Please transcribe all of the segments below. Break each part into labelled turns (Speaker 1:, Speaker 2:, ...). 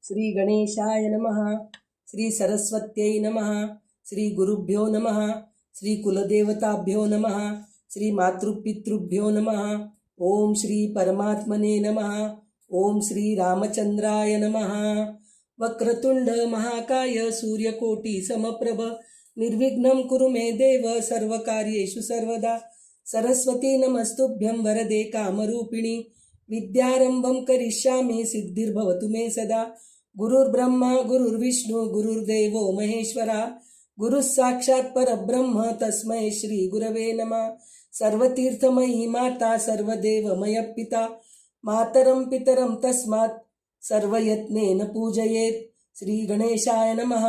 Speaker 1: श्री गणेशाय नमः. श्री सरस्वत्यै नमः. श्री गुरुभ्यो नमः. श्री कुलदेवताभ्यो नमः. श्री मातृपितृभ्यो नमः. ओम श्री परमात्मने नमः. ओम श्री रामचंद्राय नमः. वक्रतुंड महाकाय सूर्यकोटी समप्रभ निर्विघ्नं कुरु मे देव सर्वकार्येषु सर्वदा. सरस्वती नमस्तुभ्यं वरदे कामरूपिणी विद्यारंभं करिष्यामि सिद्धिर्भवतु मे सदा. गुरुर्ब्रह्मा गुरुर्विष्णू गुरुर्देवो महेश्वरा गुरुः साक्षात् परब्रह्म तस्मै श्री गुरवे नमः. सर्वतीर्थमयी माता सर्वदेवमय पिता मातरं पितरं तस्मात् सर्वयत्नेन पूजयेत्. श्री गणेशाय नमः.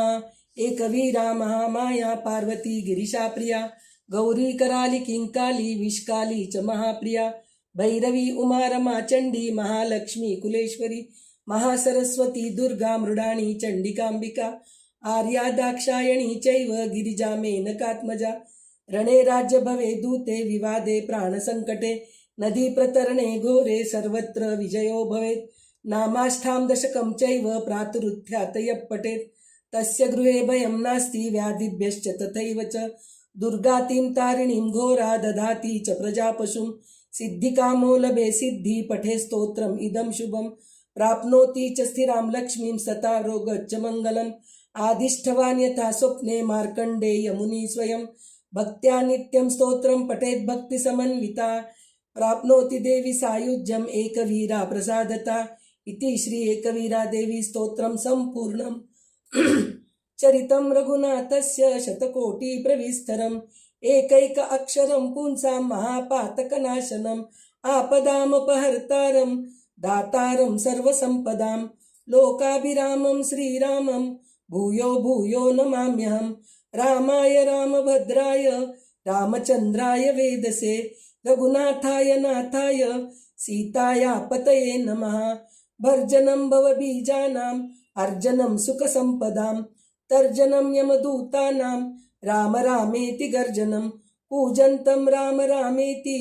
Speaker 1: एकवीरा महामाया पार्वती गिरिशाप्रिया गौरी कराली किंकाली विष्काली च महाप्रिया भैरवी उमा रमा चंडी महालक्ष्मी कुलेश्वरी महासरस्वती दुर्गा मृडाणी चंडिकांबिका आर्या दाक्षायणी चैव गिरिजा मेनकात्मजा. रणे राज्य भवे दूते विवादे प्राणसंकटे नदी प्रतरणे घोरे सर्वत्र विजयो भवेत्. नामाष्टां दशकं चैव प्रातरुत्थ्यातयः पठेत् तस्य गृहे भयं नास्ति व्याधिभ्यश्च तथैव च. दुर्गातीं तारिणीं घोरा दधाति च प्रजापशुं सिद्धिकामो लभे सिद्धि पठे स्तोत्रम् इदं शुभं. प्राप्नोति च स्थिरां लक्ष्मीं सता रोगच्च मङ्गलम्. आदिष्ठवान् यथा स्वप्ने मार्कण्डेय मुनि स्वयं भक्त्या नित्यं स्तोत्रं पठेत् भक्तिसमन्विता प्राप्नोति देवी सायुज्यम् एकवीरा प्रसादता. इति श्री एकवीरा देवी स्तोत्रं सम्पूर्णम्. चरितं रघुनाथस्य शतकोटि प्रविस्तरम् एकैक अक्षरं पुंसां महापातकनाशनम् आपदामपहर्तारं दातारं सर्वसम्पदां लोकाभिरामं श्रीरामं भूयो भूयो नमाम्यहम्. रामाय रामभद्राय रामचन्द्राय वेदसे रघुनाथाय नाथाय सीताया पतये नमः. भर्जनं भवबीजानां अर्जनं सुखसम्पदां तर्जनं यमदूतानां राम रामेति गर्जनं पूजन्तं राम रामेति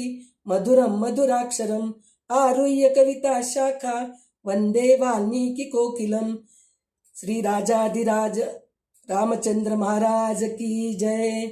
Speaker 1: मधुरं मधुराक्षरम्. आरुह्य कविता शाखा वंदे वाल्मीकि कोकिलम्. श्री राजाधिराज रामचंद्र महाराज की जय.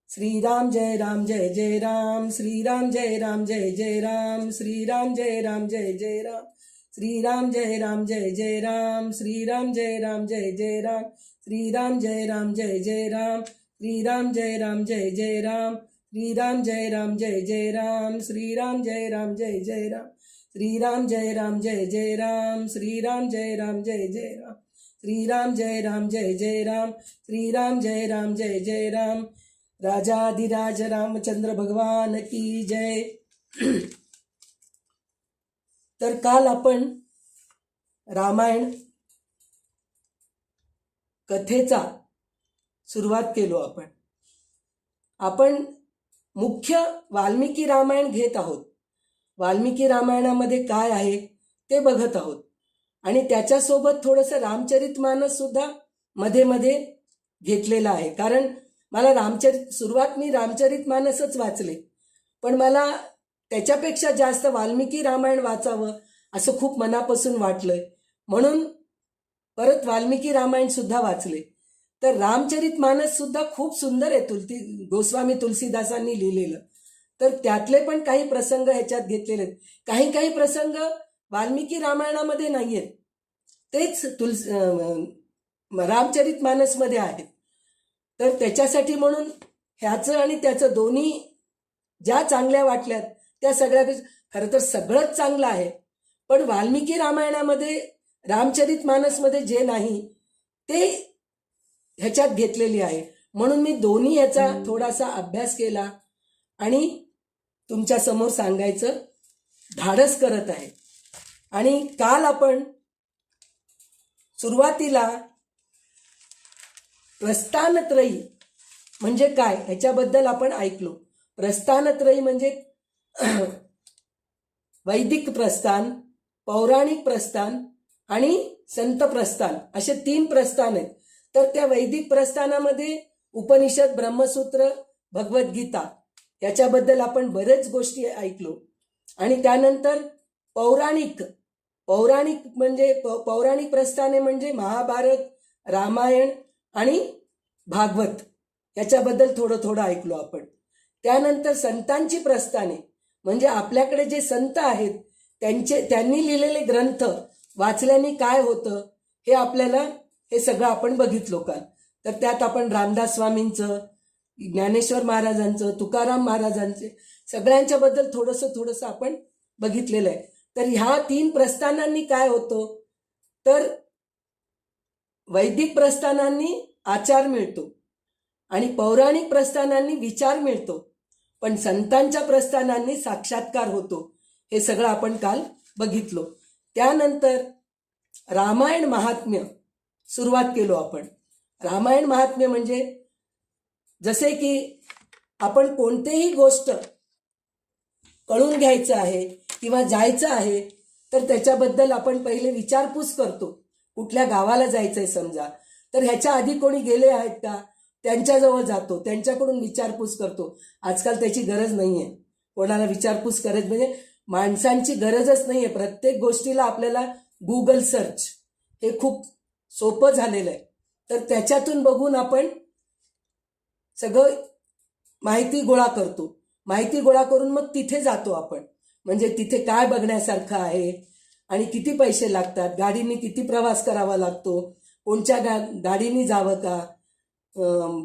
Speaker 1: श्री राम जय राम जय जय राम. श्री राम जय राम जय जय राम. श्री राम जय राम जय जय राम. श्री राम जय राम जय जय राम. श्री राम जय राम जय जय राम. श्री राम जय राम जय जय राम. श्री राम जय राम जय जय राम. श्री राम जय राम जय जय राम. श्री राम जय राम जय जय राम. श्री राम जय राम जय जय राम. श्री राम जय राम जय जय राम. श्री राम जय राम जय जय राम. श्री राम जय राम जय जय राम. राजाधिराज रामचंद्र भगवान की जय. तर काल आपण रामायण कथेचा सुरुवात केलो. आपण मुख्य वाल्मिकी रामायण घेत आहोत. वाल्मिकी रामायणामध्ये काय आहे ते बघत आहोत आणि त्याच्यासोबत थोडंसं रामचरितमानस सुद्धा मध्ये मध्ये घेतलेलं आहे. कारण मला सुरुवात मी रामचरितमानसच वाचले, पण मला त्याच्यापेक्षा जास्त वाल्मिकी रामायण वाचावं असं खूप मनापासून वाटलंय, म्हणून परत वाल्मिकी रामायण सुद्धा वाचले. तर रामचरितमानस सुद्धा खूप सुंदर आहे, गोस्वामी तुलसीदासांनी लिहिलेलं. तर त्यातले पण काही प्रसंग ह्याच्यात घेतलेले आहेत. काही काही प्रसंग वाल्मिकी रामायणामध्ये नाही आहेत, तेच रामचरितमानसमध्ये आहेत. तर त्याच्यासाठी म्हणून ह्याचं आणि त्याचं दोन्ही ज्या चांगल्या वाटल्यात त्या सगळ्या, खरं तर सगळंच चांगलं आहे, पण वाल्मिकी रामायणामध्ये रामचरितमानसमध्ये जे नाही ते ह्याच्यात घेतलेली आहे. म्हणून मी दोन्ही ह्याचा थोडासा अभ्यास केला आणि तुमच्या समोर सांगायचं धाडस करत आहे. आणि काल आपण सुरुवातीला प्रस्थानत्रयी म्हणजे काय ह्याच्याबद्दल आपण ऐकलो. प्रस्थानत्रयी म्हणजे वैदिक प्रस्थान, पौराणिक प्रस्थान आणि संत प्रस्थान असे 3 प्रस्थान आहेत. तर त्या वैदिक प्रस्थानामध्ये उपनिषद, ब्रह्मसूत्र, भगवद्गीता याच्याबद्दल आपण बरेच गोष्टी ऐकलो. आणि त्यानंतर पौराणिक प्रस्थाने म्हणजे महाभारत, रामायण आणि भागवत याच्याबद्दल थोडं थोडं ऐकलो आपण. त्यानंतर संतांची प्रस्थाने म्हणजे आपल्याकडे जे संत आहेत त्यांनी लिहिलेले ग्रंथ वाचल्याने काय होतं हे सगळं आपण बघितलो काल. तर त्यात आपण रामदास स्वामींचं, ज्ञानेश्वर महाराजांचं, तुकाराम महाराजांचे सगळ्यांच्या बद्दल थोडंसं आपण बघितलेलं आहे. तर ह्या 3 प्रस्थानांनी काय होतं तर वैदिक प्रस्थानांनी आचार मिळतो आणि पौराणिक प्रस्थानांनी विचार मिळतो, पण संतांच्या प्रस्थानांनी साक्षात्कार होतो. हे सगळं आपण काल बघितलो. त्यानंतर रामायण महात्म्य सुरुवात केलो आपण. रामायण महात्म्य म्हणजे जसे की आपण कोणतेही गोष्ट कळून घ्यायचं आहे किंवा जायचं आहे तर त्याच्याबद्दल आपण पहिले विचारपूस करतो. कुठल्या गावाला जायचंय समजा तर ह्याच्या आधी कोणी गेले आहेत का त्यांच्याजवळ जातो, त्यांच्याकडून विचारपूस करतो. आजकाल त्याची गरज नाहीये, कोणाला विचारपूस करत म्हणजे माणसांची गरजच नाहीये. प्रत्येक गोष्टीला आपल्याला गुगल सर्च हे खूप सोपं झालेलं आहे. तर त्याच्यातून बघून आपण सगळं माहिती गोळा करतो. माहिती गोळा करून मग तिथे जातो आपण. म्हणजे तिथे काय बघण्यासारखं आहे आणि किती पैसे लागतात, गाडीने किती प्रवास करावा लागतो, कोणत्या गाडीने जावं का,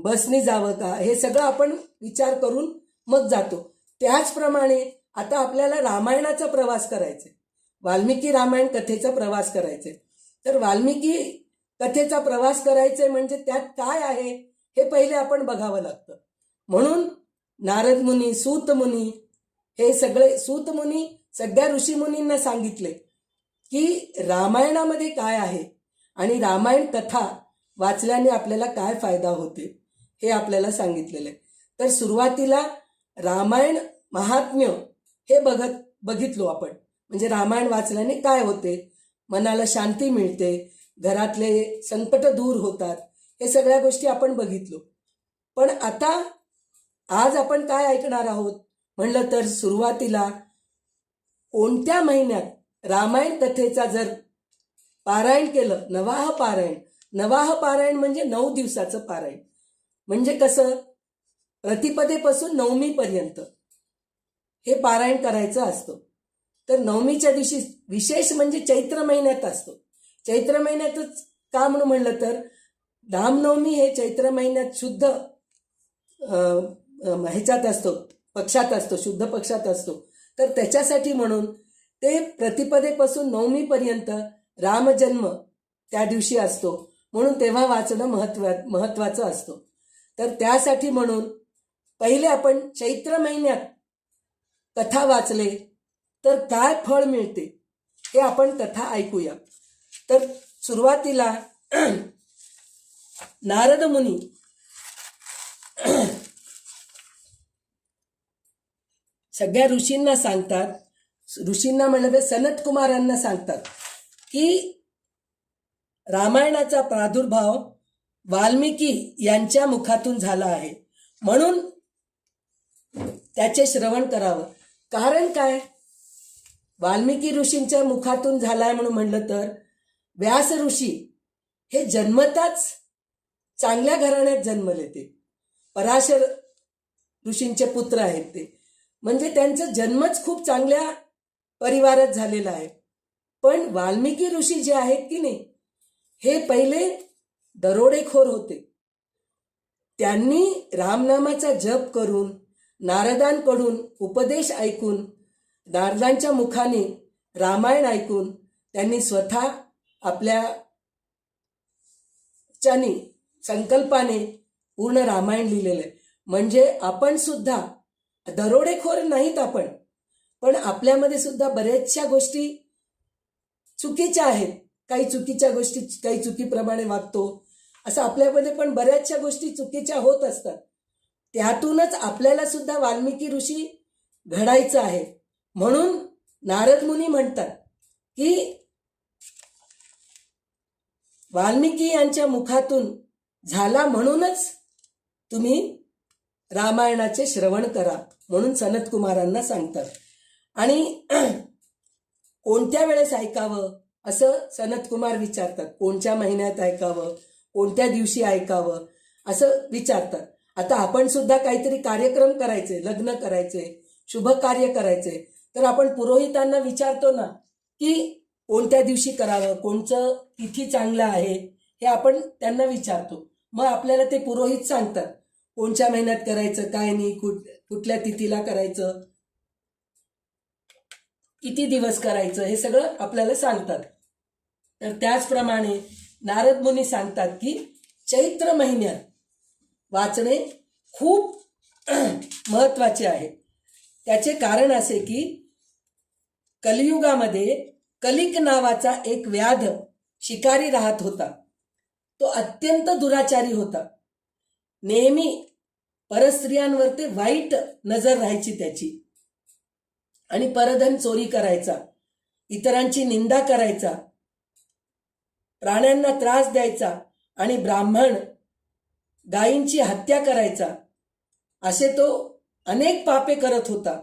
Speaker 1: बसने जावं का, हे सगळं आपण विचार करून मग जातो. त्याचप्रमाणे आता आपल्याला रामायणाचा प्रवास करायचा, वाल्मिकी रामायण कथेचा प्रवास करायचा. तर वाल्मिकी कथेचा प्रवास करायचा म्हणजे त्यात काय आहे हे पहिले आपण बघावं लागतं. म्हणून नारद मुनी, सूत मुनी, हे सगळे सूत मुनी सगळ्या ऋषीमुनींना सांगितले की रामायणामध्ये काय आहे आणि रामायण कथा वाचल्याने आपल्याला काय फायदा होते हे आपल्याला सांगितलेलं आहे. तर सुरुवातीला रामायण महात्म्य हे बघितलो आपण. म्हणजे रामायण वाचल्याने काय होते, मनाला शांती मिळते, घरातले संकट दूर होतात, हे सगळ्या गोष्टी आपण बघितलो. पण आता आज आपण काय ऐकणार आहोत म्हणलं तर सुरुवातीला कोणत्या महिन्यात रामायण कथेचा जर पारायण केलं, नवाह पारायण म्हणजे 9 दिवसाचं पारायण. म्हणजे कसं, प्रतिपदेपासून नवमीपर्यंत हे पारायण करायचं असतं. तर नवमीच्या दिवशी विशेष म्हणजे चैत्र महिन्यात असतो. चैत्र महिन्यातच का म्हणून म्हणलं तर रामनवमी हे चैत्र महिन्यात शुद्ध ह्याच्यात असतो, पक्षात असतो, शुद्ध पक्षात असतो. तर त्याच्यासाठी म्हणून ते प्रतिपदेपासून नवमीपर्यंत रामजन्म त्या दिवशी असतो, म्हणून तेव्हा वाचणं महत्वाचं असतं. तर त्यासाठी म्हणून पहिले आपण चैत्र महिन्यात कथा वाचले तर काय फळ मिळते हे आपण कथा ऐकूया. तर सुरुवातीला नारद मुनी सगळ्या ऋषींना सांगतात, ऋषींना म्हणजे सनत कुमारांना सांगतात की रामायणाचा प्रादुर्भाव वाल्मिकी यांच्या मुखातून झाला आहे, म्हणून त्याचे श्रवण करावं. कारण काय, वाल्मिकी ऋषींच्या मुखातून झालाय म्हणून म्हणलं तर व्यास ऋषी हे जन्मताच चांगल्या घराण्यात जन्मले. ते पराशर ऋषींचे पुत्र आहेत ते, म्हणजे त्यांचा जन्मच खूप चांगल्या परिवारात झालेला आहे. पण वाल्मिकी ऋषी जे आहेत की नाही हे पहिले दरोडेखोर होते. त्यांनी रामनामाचा जप करून, नारदांकडून उपदेश ऐकून, नारदांच्या मुखाने रामायण ऐकून त्यांनी स्वतः आपल्या संकल्पाने पूर्ण रामायण लिहिलेलं आहे. म्हणजे आपण सुद्धा दरोडेखोर नाहीत आपण, पण आपल्यामध्ये सुद्धा बऱ्याचशा गोष्टी चुकीच्या आहेत. काही चुकीच्या गोष्टी, काही चुकीप्रमाणे वागतो, असं आपल्यामध्ये पण बऱ्याचशा गोष्टी चुकीच्या होत असतात. त्यातूनच आपल्याला सुद्धा वाल्मिकी ऋषी घडायचं आहे. म्हणून नारद मुनी म्हणतात की वाल्मिकी यांच्या मुखातून झाला म्हणूनच तुम्ही रामायणाचे श्रवण करा, म्हणून सनत कुमारांना सांगतात. आणि कोणत्या वेळेस ऐकावं असं सनत कुमार विचारतात. कोणत्या महिन्यात ऐकावं, कोणत्या दिवशी ऐकावं असं विचारतात. आता आपण सुद्धा काहीतरी कार्यक्रम करायचे, लग्न करायचे, शुभ कार्य करायचे, तर आपण पुरोहितांना विचारतो ना की कोणत्या दिवशी करावं, कोणचं तिथी चांगलं आहे, हे आपण त्यांना विचारतो. मग आपल्याला ते पुरोहित सांगतात कोणत्या महिन्यात करायचं, काय नाही, कुठल्या तिथीला करायचं, किती दिवस करायचं, हे सगळं आपल्याला सांगतात. तर त्याचप्रमाणे नारद मुनी सांगतात की चैत्र महिन्यात वाचणे खूप महत्वाचे आहे. त्याचे कारण असे की कलियुगामध्ये कलिक नावाचा एक व्याध शिकारी राहत होता. तो अत्यंत दुराचारी होता. नेहमी परस्त्रियांवर ते वाईट नजर राहायची त्याची, आणि परधन चोरी करायचा, इतरांची निंदा करायचा, प्राण्यांना त्रास द्यायचा आणि ब्राह्मण गायींची हत्या करायचा, असे तो अनेक पापे करत होता.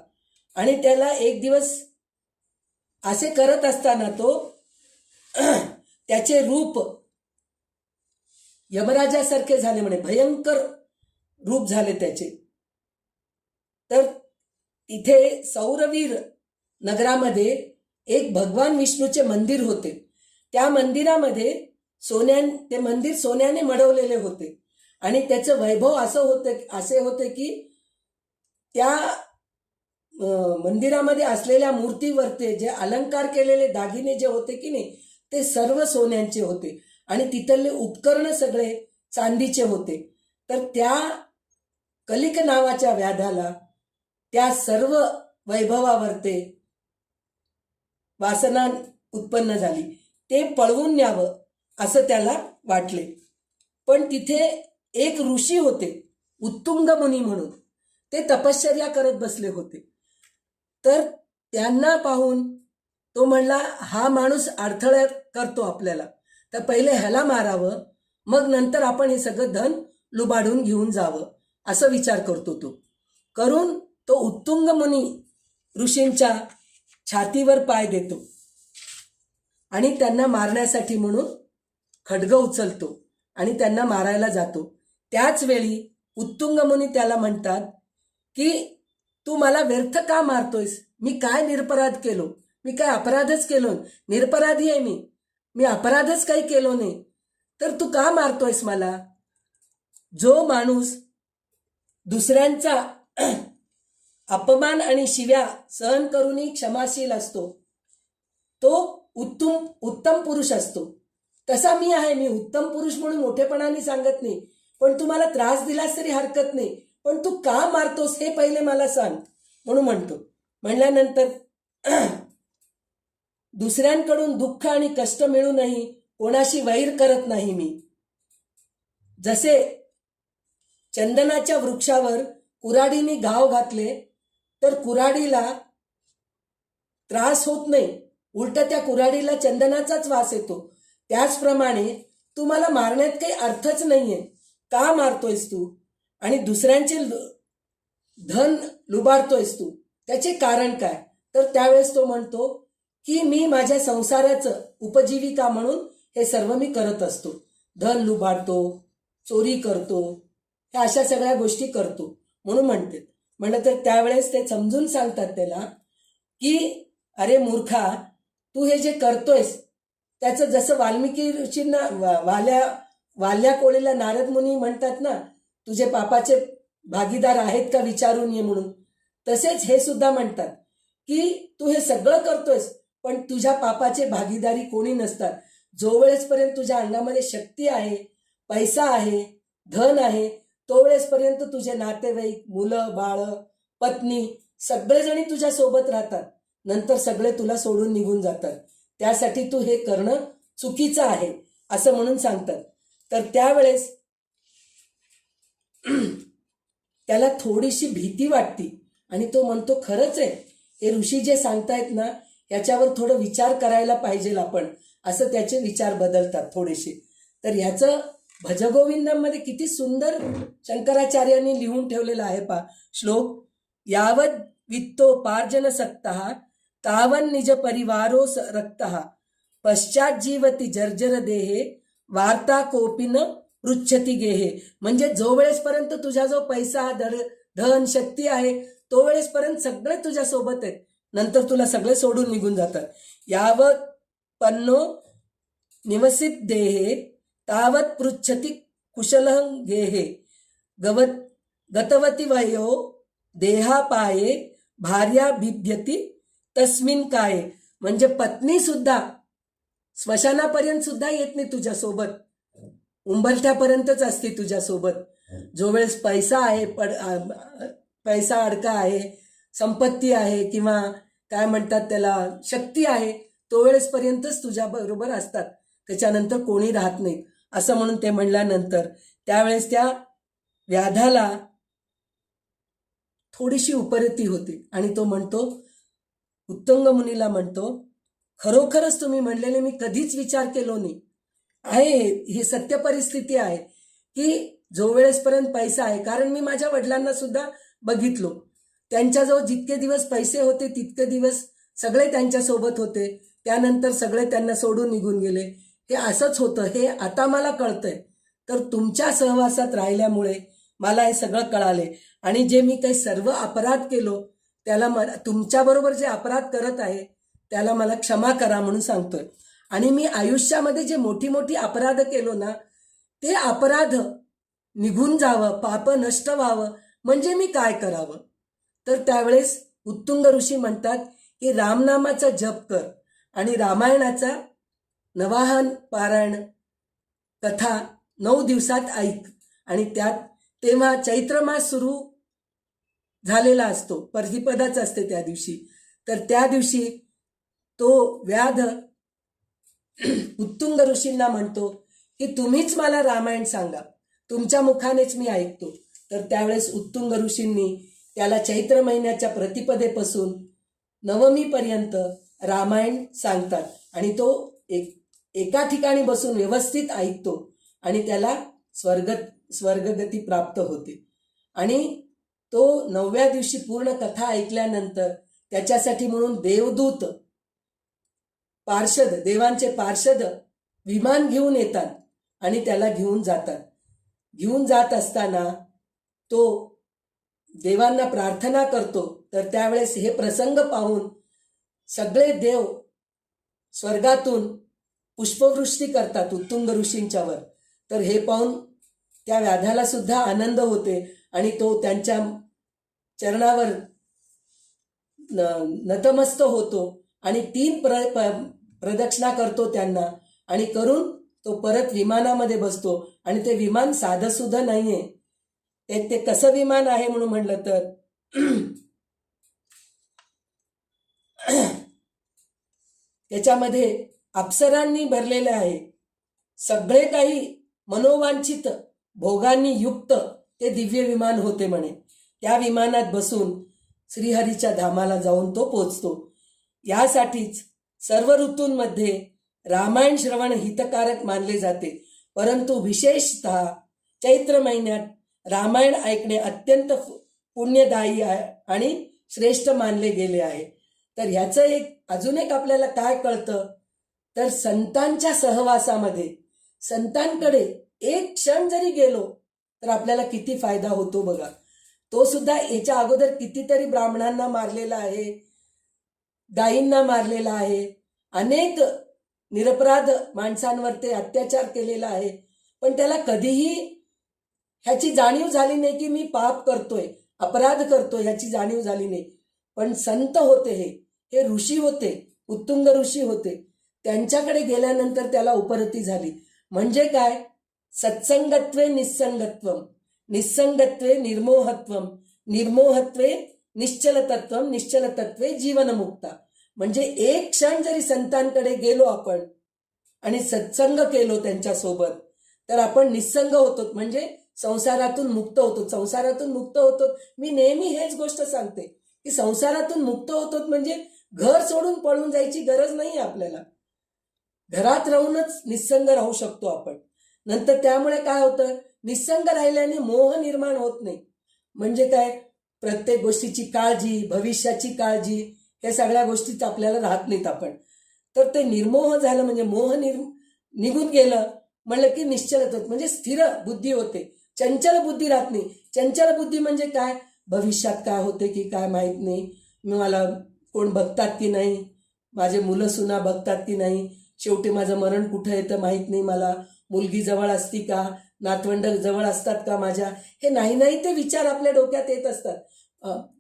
Speaker 1: आणि त्याला एक दिवस असे करत असताना तो त्याचे रूप यमराजासारखे झाले, म्हणे भयंकर रूप झाले त्याचे. तर इथे सौरवीर नगरामध्ये एक भगवान विष्णूचे मंदिर होते. त्या मंदिरामध्ये ते मंदिर सोन्याने मढवलेले होते आणि त्याचं वैभव असे होते की त्या मंदिरामध्ये असलेल्या मूर्तीवरती जे अलंकार केलेले दागिने जे होते की नाही, ते सर्व सोन्यांचे होते आणि तिथले उपकरण सगळे चांदीचे होते. तर त्या कलिक नावाच्या व्याधाला त्या सर्व वैभवावरती वासना उत्पन्न झाली. ते पळवून न्यावं असं त्याला वाटले. पण तिथे एक ऋषी होते, उत्तुंग मुनी म्हणून, ते तपश्चर्या करत बसले होते. तर त्यांना पाहून तो म्हणला, हा माणूस अडथळा करतो आपल्याला, तर पहिले ह्याला मारावं, मग नंतर आपण हे सगळं धन लुबाडून घेऊन जावं, असं विचार करतो. तो करून तो उत्तुंग मुनी ऋषींच्या छातीवर पाय देतो आणि त्यांना मारण्यासाठी म्हणून खड्ग उचलतो आणि त्यांना मारायला जातो. त्याच वेळी उत्तुंग मुनी त्याला म्हणतात की तू मला व्यर्थ का मारतोयस? मी काय निरपराध केलो? मी काय अपराधच केलो? निरपराधी आहे मी अपराधच काही केलो नाही, तर तू का मारतोयस मला? जो माणूस दुसऱ्यांचा अपमान आणि शिव्या सहन करूनही क्षमाशील असतो, तो उत्तम पुरुष असतो. तसा मी आहे. मी उत्तम पुरुष म्हणून मोठेपणाने सांगत नाही, पण तू मला त्रास दिलास तरी हरकत नाही, पण तू का मारतोस हे पहिले मला सांग, म्हणून म्हणतो. म्हणल्यानंतर दुसऱ्यांकडून दुःख आणि कष्ट मिळूनही कोणाशी वैर करत नाही मी. जसे चंदनाच्या वृक्षावर कुऱ्हाडीने घाव घातले तर कुऱ्हाडीला त्रास होत नाही, उलट त्या कुऱ्हाडीला चंदनाचाच वास येतो. त्याचप्रमाणे तू मला मारण्यात काही अर्थच नाहीये. का मारतोयस तू आणि दुसऱ्यांचे धन लुबाडतोयस तू? त्याचे कारण काय? तर त्यावेळेस तो म्हणतो की मी माझ्या संसाराचं उपजीविका म्हणून हे सर्व मी करत असतो. धन लुबाडतो, चोरी करतो, ह्या अशा सगळ्या गोष्टी करतो म्हणून म्हणलं तर त्यावेळेस ते समजून सांगतात त्याला की अरे मूर्खा, तू हे जे करतोयस त्याचं जसं वाल्मिकी ऋषींना वाल्या कोळीला नारद मुनी म्हणतात ना, तुझे पापाचे भागीदार आहेत का विचारून ये म्हणून, तसेच हे सुद्धा म्हणतात की तू हे सगळं करतोयस पण तुझ्या पापाचे भागीदारी कोणी नसतात. जो वेळेसपर्यंत तुझ्या अंगामध्ये शक्ती आहे, पैसा आहे, धन आहे, तो वेळेसपर्यंत तुझे नातेवाईक, मुलं बाळ, पत्नी सगळेजणी तुझ्या सोबत राहतात. नंतर सगळे तुला सोडून निघून जातात. त्यासाठी तू हे करणं चुकीचं आहे असं म्हणून सांगतात. तर त्यावेळेस त्याला थोडीशी भीती वाटते आणि तो म्हणतो खरंच आहे, हे ऋषी जे सांगतायत ना याच्यावर थोडं विचार करायला पाहिजे आपण, असं त्याचे विचार बदलतात थोडेसे. तर ह्याचं भजगोविंदमध्ये किती सुंदर शंकराचार्यांनी लिहून ठेवलेलं आहे पा श्लोक. यावद वित्तो पार्जन सक्तः तावन निज परिवारो रक्तः पश्चात जर्जर देहे वार्ता कोपी न पृच्छती गेहे. म्हणजे जो वेळेसपर्यंत तुझा जो पैसा धन शक्ती आहे तो वेळेसपर्यंत सगळे तुझ्या सोबत आहेत, नंतर तुला सगळे सोडून निघून जातात. यावत पन्नो निवसित देहे तावत पृच्छती कुशलः गेहे गतवती वयो देहापाये भार्या बिभ्यती तस्मिन काय. म्हणजे पत्नी सुद्धा स्मशानापर्यंत सुद्धा येत नाही तुझ्या सोबत, उंबरठ्यापर्यंतच असते तुझ्या सोबत. जो वेळेस पैसा आहे, पैसा अडका आहे, संपत्ती आहे किंवा काय म्हणतात त्याला शक्ती आहे, तो वेळेसपर्यंतच तुझ्या बरोबर असतात, त्याच्यानंतर कोणी राहत नाही असं म्हणून ते म्हणल्यानंतर त्यावेळेस त्या व्याधाला थोडीशी उपरती होते आणि तो म्हणतो, उत्तुंग मुनीला म्हणतो, खरोखरच तुम्ही म्हणलेले मी कधीच विचार केलो नाही आहे. ही सत्य परिस्थिती आहे की जो वेळेसपर्यंत पैसा आहे, कारण मी माझ्या वडिलांना सुद्धा बघितलो, त्यांच्याजवळ जितके दिवस पैसे होते तितके दिवस सगळे त्यांच्या सोबत होते, त्यानंतर सगळे त्यांना सोडून निघून गेले. हे असंच होतं, हे आता मला कळतंय. तर तुमच्या सहवासात राहिल्यामुळे मला हे सगळं कळाले आणि जे मी काही सर्व अपराध केलो त्याला तुमच्याबरोबर जे अपराध करत आहे त्याला मला क्षमा करा म्हणून सांगतोय. आणि मी आयुष्यामध्ये जे मोठी मोठी अपराध केलो ना, ते अपराध निघून जावं, पाप नष्ट व्हावं, म्हणजे मी काय करावं. तर त्यावेळेस उत्तुंग ऋषी म्हणतात की रामनामाचा जप कर आणि रामायणाचा नवाहन पारायण कथा 9 दिवसात ऐक. आणि तेव्हा चैत्र मास सुरू झालेला असतो, प्रतिपदाच असते त्या दिवशी. तर त्या दिवशी तो व्याध उत्तुंग ऋषींना म्हणतो की तुम्हीच मला रामायण सांगा, तुमच्या मुखानेच मी ऐकतो. तर त्यावेळेस उत्तुंग ऋषींनी त्याला चैत्र महिन्याच्या प्रतिपदेपासून नवमीपर्यंत रामायण सांगतात आणि तो एका ठिकाणी बसून व्यवस्थित ऐकतो आणि त्याला स्वर्गगती प्राप्त होते. आणि तो 9व्या दिवशी पूर्ण कथा ऐकल्यानंतर त्याच्यासाठी म्हणून देवदूत पार्षद, देवांचे पार्षद विमान घेऊन येतात आणि त्याला घेऊन जातात. घेऊन जात असताना तो देवांना प्रार्थना करतो. तर त्यावेळेस हे प्रसंग पाहून सगळे देव स्वर्गातून पुष्पवृष्टी करतात उत्तुंग ऋषींच्यावर. तर हे पाहून त्या व्याधाला सुद्धा आनंद होते आणि तो त्यांच्या चरणावर नतमस्त होतो आणि 3 प्रदक्षिणा करतो त्यांना आणि करून तो परत विमानामध्ये बसतो. आणि ते विमान साधं सुद्धा नाहीये, ते कसं विमान आहे म्हणून म्हणलं तर त्याच्यामध्ये अप्सरांनी भरलेले आहे, सगळे काही मनोवांछित भोगांनी युक्त ते दिव्य विमान होते म्हणे. त्या विमानात बसून श्रीहरीच्या धामाला जाऊन तो पोचतो. यासाठीच सर्व ऋतूंमध्ये रामायण श्रवण हितकारक मानले जाते, परंतु विशेषतः चैत्र महिन्यात रामायण ऐकणे अत्यंत पुण्यदायी आणि श्रेष्ठ मानले गेले आहे. तर ह्याचं अजून एक आपल्याला काय कळतं, तर संतांच्या सहवासामध्ये संतांकडे एक क्षण जरी गेलो तर आपल्याला किती फायदा होतो बघा. तो सुद्धा याच्या अगोदर कितीतरी ब्राह्मणांना मारलेला आहे, गायींना मारलेला आहे, अनेक निरपराध माणसांवर ते अत्याचार केलेला आहे, पण त्याला कधीही ह्याची जाणीव झाली नाही की मी पाप करतोय, अपराध करतोय, ह्याची जाणीव झाली नाही. पण संत होते, हे ऋषी होते, उत्तुंग ऋषी होते, त्यांच्याकडे गेल्यानंतर त्याला उपरती झाली. म्हणजे काय, सत्संगत्वे निस्संगत्वम, निस्संगत्वे निर्मोहत्वम, निर्मोहत्वे निश्चलतत्वम, निश्चलतत्वे जीवनमुक्ता. म्हणजे एक क्षण जरी संतांकडे गेलो आपण आणि सत्संग केलो त्यांच्यासोबत तर आपण निस्संग होतो, म्हणजे संसारातून मुक्त होतो. संसारातून मुक्त होतो, मी नेहमी हेच गोष्ट सांगते की संसारातून मुक्त होतो म्हणजे घर सोडून पळून जायची गरज नाही आपल्याला, घरात राहूनच निस्संग राहू शकतो आपण. नंतर त्यामुळे काय होतं, निस्संग राहिल्याने मोह निर्माण होत नाही. म्हणजे काय, प्रत्येक गोष्टीची काळजी, भविष्याची काळजी, या सगळ्या गोष्टीच आपल्याला राहत नाहीत आपण. तर ते निर्मोह झालं म्हणजे निघून गेलं म्हणलं की निश्चलच होत, म्हणजे स्थिर बुद्धी होते, चंचल बुद्धी राहत नाही. चंचल बुद्धी म्हणजे काय, भविष्यात काय होते की काय माहीत नाही, मला कोण बघतात की नाही, माझे मुलं सुना बघतात की नाही, शेवटी माझं मरण कुठं येतं माहीत नाही, मला मुलगी जवळ असती का, नातवंड जवळ असतात का माझ्या, हे नाही ते विचार आपल्या डोक्यात येत असतात.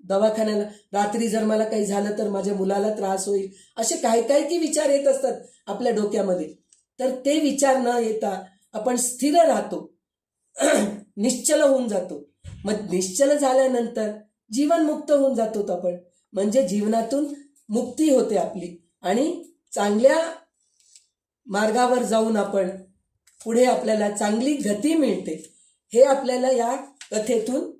Speaker 1: दवाखान्याला रात्री जर मला काही झालं तर माझ्या मुलाला त्रास होईल, असे काही की विचार येत असतात आपल्या डोक्यामध्ये. तर ते विचार न येता आपण स्थिर राहतो, निश्चल होऊन जातो. मग निश्चल झाल्यानंतर जीवनमुक्त होऊन जातो आपण, म्हणजे जीवनातून मुक्ती होते आपली आणि चांगल्या मार्गावर जाऊन आपण पुढे आपल्याला चांगली गती मिळते. हे आपल्याला या कथेतून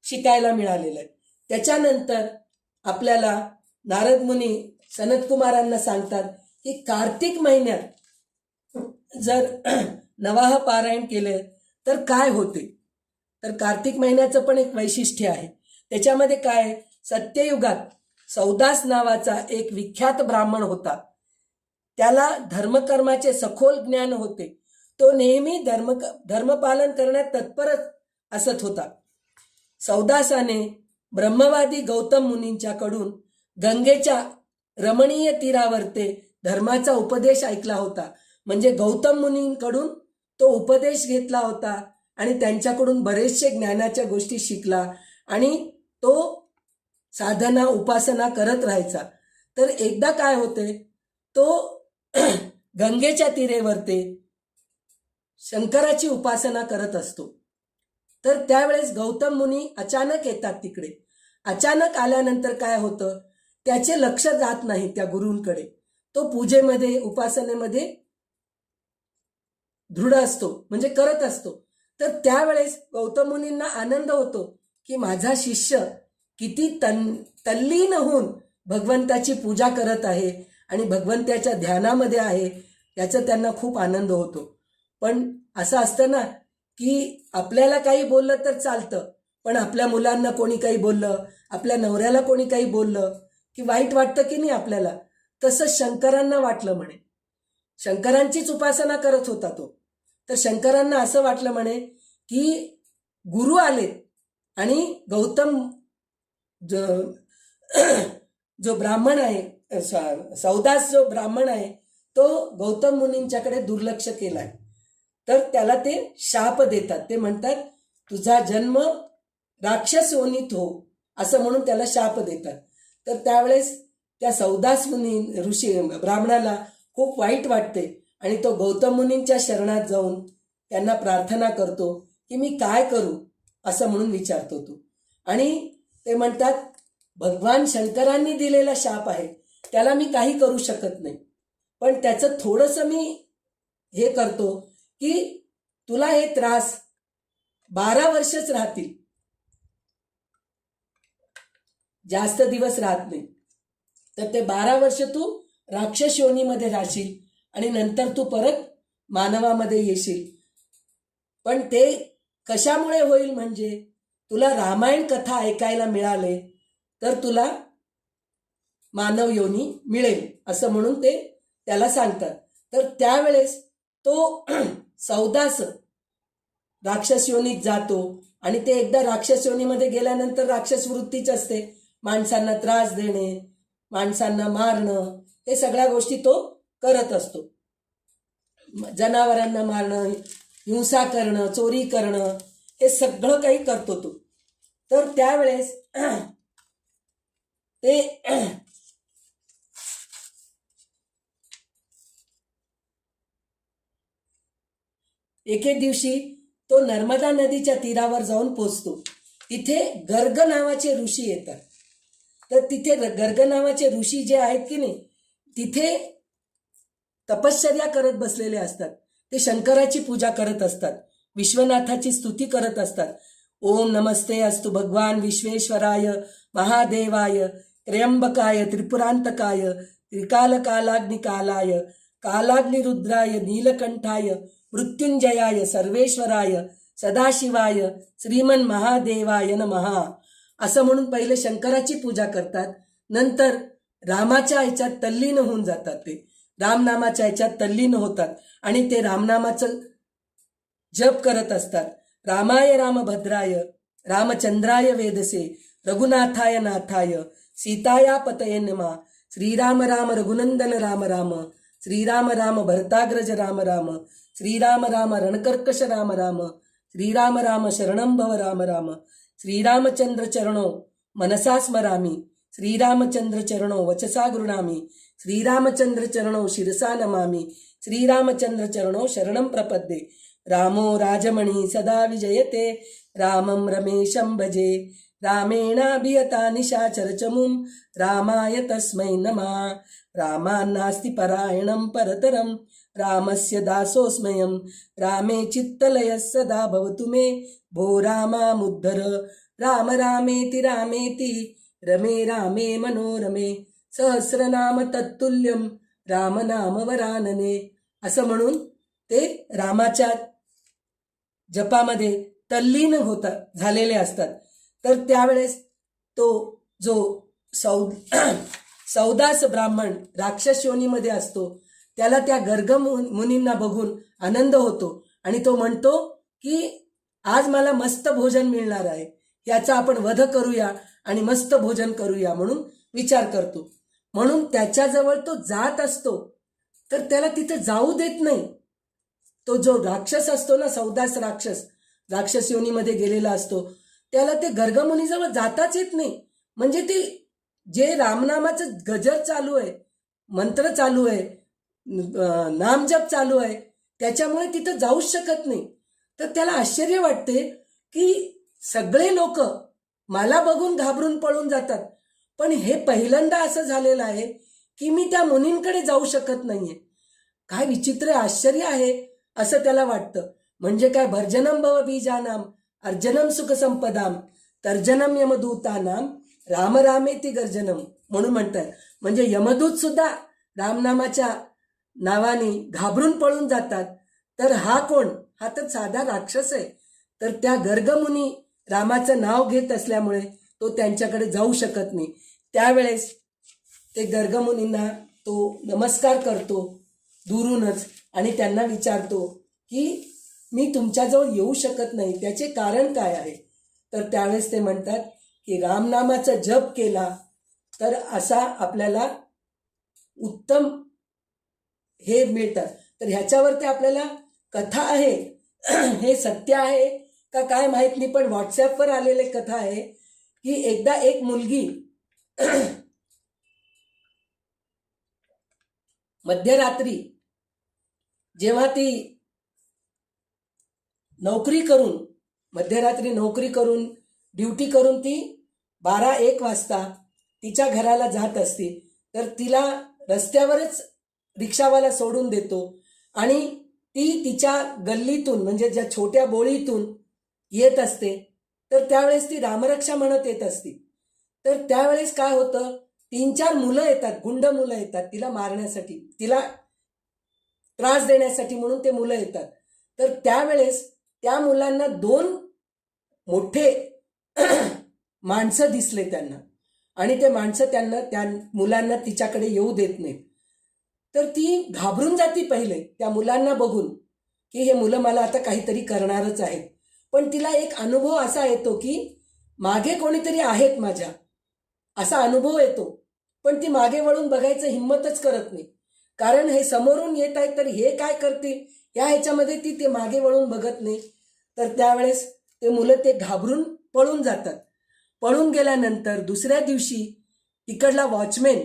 Speaker 1: शिकायला मिळालेलं आहे. त्याच्यानंतर आपल्याला नारद मुनी सनत कुमारांना सांगतात की कार्तिक महिन्यात जर नवाह पारायण केले तर काय होते. तर कार्तिक महिन्याचं पण एक वैशिष्ट्य आहे. त्याच्यामध्ये काय, सत्ययुगात सौदास नावाचा एक विख्यात ब्राह्मण होता. त्याला धर्मकर्माचे सखोल ज्ञान होते. तो नेहमी धर्मपालन करण्यात तत्परच असत होता. सौदासाने ब्रह्मवादी गौतम मुनींच्याकडून गंगेच्या रमणीय तीरावर ते धर्माचा उपदेश ऐकला होता. म्हणजे गौतम मुनींकडून तो उपदेश घेतला होता आणि त्यांच्याकडून बरेचसे ज्ञानाच्या गोष्टी शिकला आणि तो साधना उपासना करत राहायचा. तर एकदा काय होते, तो गंगेच्या तीरेवर ते शंकराची उपासना करत असतो. तर त्यावेळेस गौतम मुनी अचानक येतात तिकडे. अचानक आल्यानंतर काय होतं, त्याचे लक्ष जात नाही त्या गुरूंकडे. तो पूजेमध्ये उपासनेमध्ये दृढ असतो, म्हणजे करत असतो. तर त्यावेळेस गौतम मुनींना आनंद होतो की माझा शिष्य किती तल्लीन होऊन भगवंताची पूजा करत आहे आणि भगवंताच्या ध्यानामध्ये आहे, याचा त्यांना खूप आनंद होतो. पण असं असतं ना की आपल्याला काही बोललं तर चालतं, पण आपल्या मुलांना कोणी काही बोललं, आपल्या नवऱ्याला कोणी काही बोललं की वाईट वाटतं की नाही आपल्याला. तसं शंकरांना वाटलं म्हणे. शंकरांचीच उपासना करत होता तो. तर शंकरांना असं वाटलं म्हणे की गुरु आले आणि गौतम जो ब्राह्मण आहे, सौदास जो ब्राह्मण आहे, तो गौतम मुनींच्याकडे दुर्लक्ष केलाय. तर त्याला ते शाप देतात. ते म्हणतात तुझा जन्म राक्षस योनीत हो, असं म्हणून त्याला शाप देतात. तर त्यावेळेस त्या सौदास मुनी ऋषी ब्राह्मणाला खूप वाईट वाटते आणि तो गौतम मुनींच्या शरणात जाऊन त्यांना प्रार्थना करतो की मी काय करू, असं म्हणून विचारतो तो. आणि ते म्हणतात भगवान शंकरांनी दिलेला शाप आहे, त्याला मी काही करू शकत नाही, पण त्याचं थोडंसं मी हे करतो की तुला हे त्रास 12 वर्षच राहतील, जास्त दिवस राहत नाही. तर ते 12 वर्ष तू राक्षस योनीमध्ये राहशील आणि नंतर तू परत मानवामध्ये येशील. पण ते कशामुळे होईल, म्हणजे तुला रामायण कथा ऐकायला मिळाले तर तुला मानव योनी मिळेल, असं म्हणून ते त्याला सांगतात. तर त्यावेळेस तो सौदास राक्षस योनीत जातो आणि ते एकदा राक्षस योनीमध्ये गेल्यानंतर राक्षस वृत्तीच असते. माणसांना त्रास देणे, माणसांना मारणं, हे सगळ्या गोष्टी तो करत असतो. जनावरांना मारणं, हिंसा करणं, चोरी करणं, हे सगळं काही करतो तो. तर त्यावेळेस ते एके दिवशी तो नर्मदा नदीच्या तीरावर जाऊन पोचतो. तिथे गर्ग नावाचे ऋषी येतात. तर तिथे गर्ग नावाचे ऋषी जे आहेत की नाही, तिथे तपश्चर्या करत बसलेले असतात. ते शंकराची पूजा करत असतात, विश्वनाथाची स्तुती करत असतात. ओम नमस्ते अस्तु भगवान विश्वेश्वराय महादेवाय त्र्यंबकाय त्रिपुरांतकाय त्रिकालकालाग्निकालाय कालाग्निरुद्राय नीलकंठाय मृत्युंजयाय सर्वेश्वराय सदाशिवाय श्रीमन महादेवाय नमः, असं म्हणून पहिले शंकराची पूजा करतात. नंतर रामाच्या ह्याच्यात तल्लीन होऊन जातात, ते रामनामाच्या ह्याच्यात तल्लीन होतात आणि ते रामनामाचं जप करत असतात. रामाय रामभद्राय रामचंद्राय वेदसे रघुनाथाय नाथाय सीताया पतये नमः. श्रीराम राम रघुनंदन राम राम, श्रीराम राम भरताग्रज राम राम, श्रीराम राम रणकर्कश राम राम, श्रीराम राम शरणं भव राम राम, श्रीरामचंद्र चरणो मनसा स्मरामि, श्रीरामचंद्र चरणो वचसा गृणामि, श्रीरामचंद्र चरणो शिरसा नमामि, श्रीरामचंद्र चरणो शरणं प्रपद्ये. रामो राजमणि सदा विजयते, रामं रमेशं भजे, रामेणाभियता निशाचरचमुं, रामाय तस्मै नमः. रामान्नास्ति परायणं परतरं, रामस्य दासोऽस्म्यहं, रामे चित्तलयः सदा भवतु मे, भो रामामुद्धर. राम रामेति रामेति रमे रामे मनोरमे, सहस्रनाम तत्तुल्यं रामनाम वरानने. असं म्हणून ते रामाच्या जपामध्ये तल्लीन झालेले असतात. तर त्यावेळेस तो जो सौदास ब्राह्मण राक्षस योनीमध्ये असतो, त्याला त्या गर्ग मुनींना बघून आनंद होतो आणि तो म्हणतो की आज मला मस्त भोजन मिळणार आहे, याचा आपण वध करूया आणि मस्त भोजन करूया म्हणून विचार करतो. म्हणून त्याच्याजवळ तो जात असतो, तर त्याला तिथे जाऊ देत नाही. तो जो राक्षस असतो ना, सौदास राक्षस योनीमध्ये गेलेला असतो, त्याला ते गर्गमुनीजवळ जाताच येत नाही. म्हणजे ते जे रामनामाचं गजर चालू आहे, मंत्र चालू आहे, नामजप चालू आहे, त्याच्यामुळे तिथं जाऊच शकत नाही. तर त्याला आश्चर्य वाटते की सगळे लोक मला बघून घाबरून पळून जातात, पण हे पहिल्यांदा असं झालेलं आहे की मी त्या मुनींकडे जाऊ शकत नाहीये. काय विचित्र आश्चर्य आहे असं त्याला वाटतं. म्हणजे काय, भर्जनम भव बीजानाम अर्जनम सुख संपदाम तर्जनम यमदूतानाम राम रामेति गर्जनम म्हणून म्हणतात. म्हणजे यमदूत सुद्धा रामनामाच्या नावाने घाबरून पळून जातात. तर हा कोण? हा तर साधा राक्षस आहे. तर त्या गर्गमुनी रामाचं नाव घेत असल्यामुळे तो त्यांच्याकडे जाऊ शकत नाही. त्यावेळेस ते गर्गमुनींना तो नमस्कार करतो दुरूनच आणि त्यांना विचारतो की मी तुमच्याजवळ येऊ शकत नाही, त्याचे कारण काय आहे? तर त्यावेळेस ते म्हणतात की रामनामाचा जप केला तर असा आपल्याला उत्तम हे मिळतात. तर ह्याच्यावरती आपल्याला कथा आहे, हे सत्य आहे का काय माहीत नाही, पण व्हॉट्सॲपवर आलेले कथा आहे की एकदा एक मुलगी मध्यरात्री जेव्हा ती मध्यरात्री नोकरी करून ड्युटी करून ती 12-1 वाजता तिच्या घराला जात असते, तर तिला रस्त्यावरच रिक्षावाला सोडून देतो आणि ती तिच्या गल्लीतून म्हणजे ज्या छोट्या बोळीतून येत असते. तर त्यावेळेस ती रामरक्षा म्हणत येत असते. तर त्यावेळेस काय होतं, 3-4 मुलं येतात, गुंड मुलं येतात तिला मारण्यासाठी, तिला त्रास देण्यासाठी म्हणून ते मुलं येतात. तर त्यावेळेस त्या मुलांना 2 मोठे माणसं दिसले त्यांना आणि ते माणसं त्या मुलांना तिच्याकडे येऊ देत नाहीत. तर ती घाबरून जाती पहिले त्या मुलांना बघून की हे मुलं मला आता काहीतरी करणारच आहेत. पण तिला एक अनुभव असा येतो की मागे कोणीतरी आहेत माझ्या, असा अनुभव येतो. पण ती मागे वळून बघायचं हिम्मतच करत नाही, कारण हे समोरून येत आहेत तर हे काय करतील या ह्याच्यामध्ये ती ते मागे वळून बघत नाही. तर त्यावेळेस ते मुलं ते घाबरून पळून जातात. पळून गेल्यानंतर दुसऱ्या दिवशी तिकडला वॉचमॅन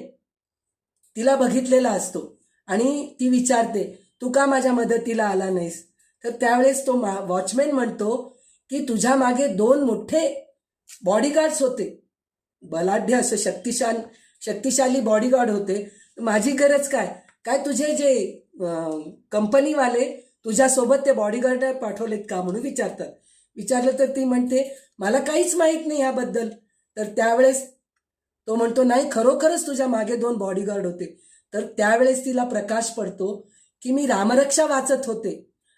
Speaker 1: तिला बघितलेला असतो आणि ती विचारते तू का माझ्या मदतीला आला नाहीस? तर त्यावेळेस तो वॉचमॅन म्हणतो की तुझ्या मागे 2 मोठे बॉडीगार्ड्स होते, बलाढ्य असं शक्तिशाली बॉडीगार्ड होते. माझी गरज काय? काय तुझे जे कंपनीवाले तुझ्यासोबत ते बॉडीगार्ड पाठवलेत का म्हणून विचारलं तर ती म्हणते मला काहीच माहीत नाही ह्याबद्दल. तर त्यावेळेस तो म्हणतो नाही, खरोखरच तुझ्या मागे 2 बॉडीगार्ड होते. तर त्यावेळेस तिला प्रकाश पडतो की मी रामरक्षा वाचत होते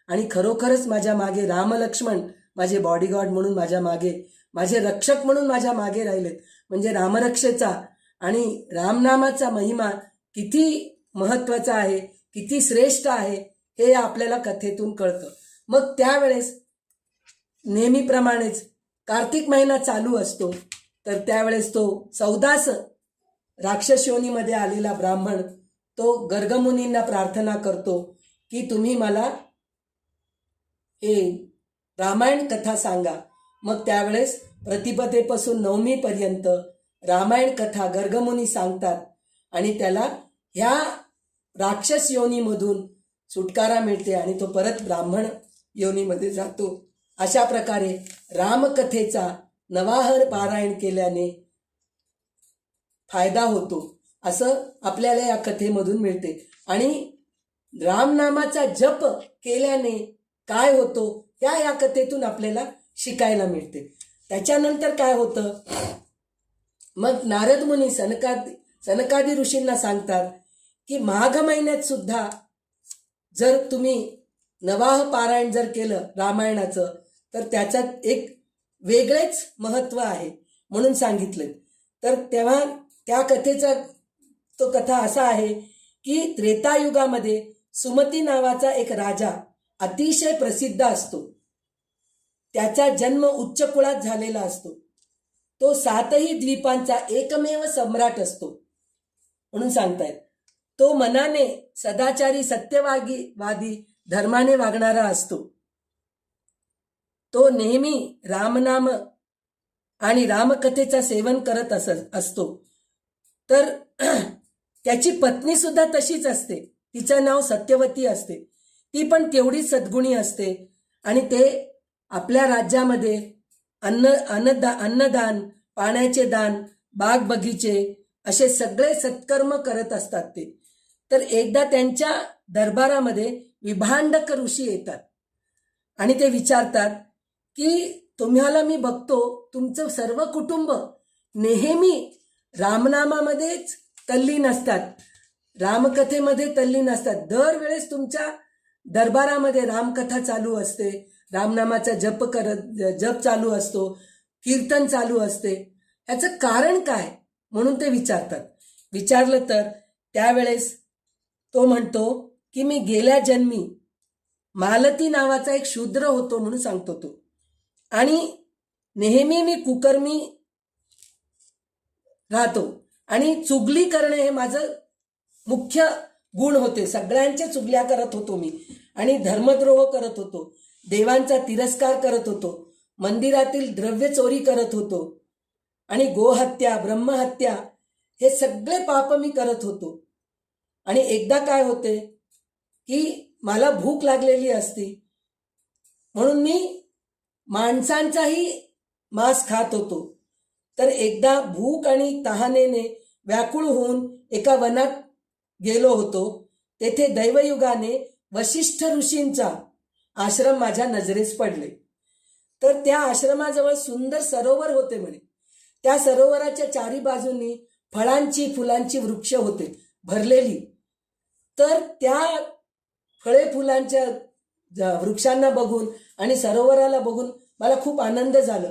Speaker 1: आणि खरोखरच माझ्या मागे रामलक्ष्मण माझे बॉडीगार्ड म्हणून माझ्या मागे, माझे रक्षक म्हणून माझ्या मागे राहिलेत. म्हणजे रामरक्षेचा आणि रामनामाचा महिमा किती महत्वाचा आहे, किती श्रेष्ठ आहे हे आपल्याला कथेतून कळतं. मग त्यावेळेस नेहमीप्रमाणेच कार्तिक महिना चालू असतो, तर त्यावेळेस तो 14 राक्षस योनीमध्ये आलेला ब्राह्मण तो गर्गमुनींना प्रार्थना करतो की तुम्ही मला हे रामायण कथा सांगा. मग त्यावेळेस प्रतिपदेपासून नवमीपर्यंत रामायण कथा गर्गमुनी सांगतात आणि त्याला ह्या राक्षस योनीमधून सुटकारा मिळते आणि तो परत ब्राह्मण योनीमध्ये जातो. अशा प्रकारे रामकथेचा नवाहर पारायण केल्याने फायदा होतो असं आपल्याला या कथेमधून मिळते. आणि रामनामाचा जप केल्याने काय होतो या कथेतून आपल्याला शिकायला मिळते. त्याच्यानंतर काय होतं, मग नारद मुनी सनकादी ऋषींना सांगतात की माघ महिन्यात सुद्धा जर तुम्ही नवाह पारायण जर केलं रामायणाचं तर त्याच्यात एक वेगळेच महत्त्व आहे म्हणून सांगितलं. तर तेव्हा त्या कथेचा तो कथा असा आहे की त्रेतायुगामध्ये सुमती नावाचा एक राजा अतिशय प्रसिद्ध असतो. त्याचा जन्म उच्च कुळात झालेला असतो. तो 7ही द्वीपांचा एकमेव सम्राट असतो म्हणून सांगतायत. तो मनाने सदाचारी सत्यवादी धर्माने वागणारा असतो. तो नेहमी रामनाम आणि रामकथेचा सेवन करत असतो. तर त्याची पत्नी सुद्धा तशीच असते. तिचं नाव सत्यवती असते. ती पण तेवढीच सद्गुणी असते आणि ते आपल्या राज्यामध्ये अन्नदान, पाण्याचे दान, बाग बगीचे असे सगळे सत्कर्म करत असतात ते. तर एकदा त्यांच्या दरबारामध्ये विभांडक ऋषी येतात आणि ते विचारतात की तुम्हाला मी बघतो तुमचं सर्व कुटुंब नेहमी रामनामामध्येच तल्लीन असतात, रामकथेमध्ये तल्लीन असतात. दरवेळेस तुमच्या दरबारामध्ये रामकथा चालू असते, रामनामाचा जप चालू असतो, कीर्तन चालू असते. याचं कारण काय म्हणून ते विचारतात. विचारलं तर त्यावेळेस तो म्हणतो की मी गेल्या जन्मी मालती नावाचा एक शूद्र होतो म्हणून सांगतो तो. आणि नेहमी मी कुकर्मी राहतो आणि चुगली करणे हे माझं मुख्य गुण होते. सगळ्यांच्या चुगल्या करत होतो मी आणि धर्मद्रोह करत होतो, देवांचा तिरस्कार करत होतो, मंदिरातील द्रव्य चोरी करत होतो आणि गोहत्या, ब्रह्महत्या हे सगळे पाप मी करत होतो. आणि एकदा काय होते की मला भूक लागलेली असती म्हणून मी माणसांचाही मांस खात होतो. तर एकदा भूक आणि तहानेने व्याकुळ होऊन एका वनात गेलो होतो. तेथे दैवयुगाने वशिष्ठ ऋषींचा आश्रम माझ्या नजरेस पडले. तर त्या आश्रमाजवळ सुंदर सरोवर होते म्हणे. त्या सरोवराच्या चारी बाजूंनी फळांची फुलांची वृक्ष होते भरलेली. तर त्या फळे फुलांच्या वृक्षांना बघून आणि सरोवराला बघून मला खूप आनंद झाला.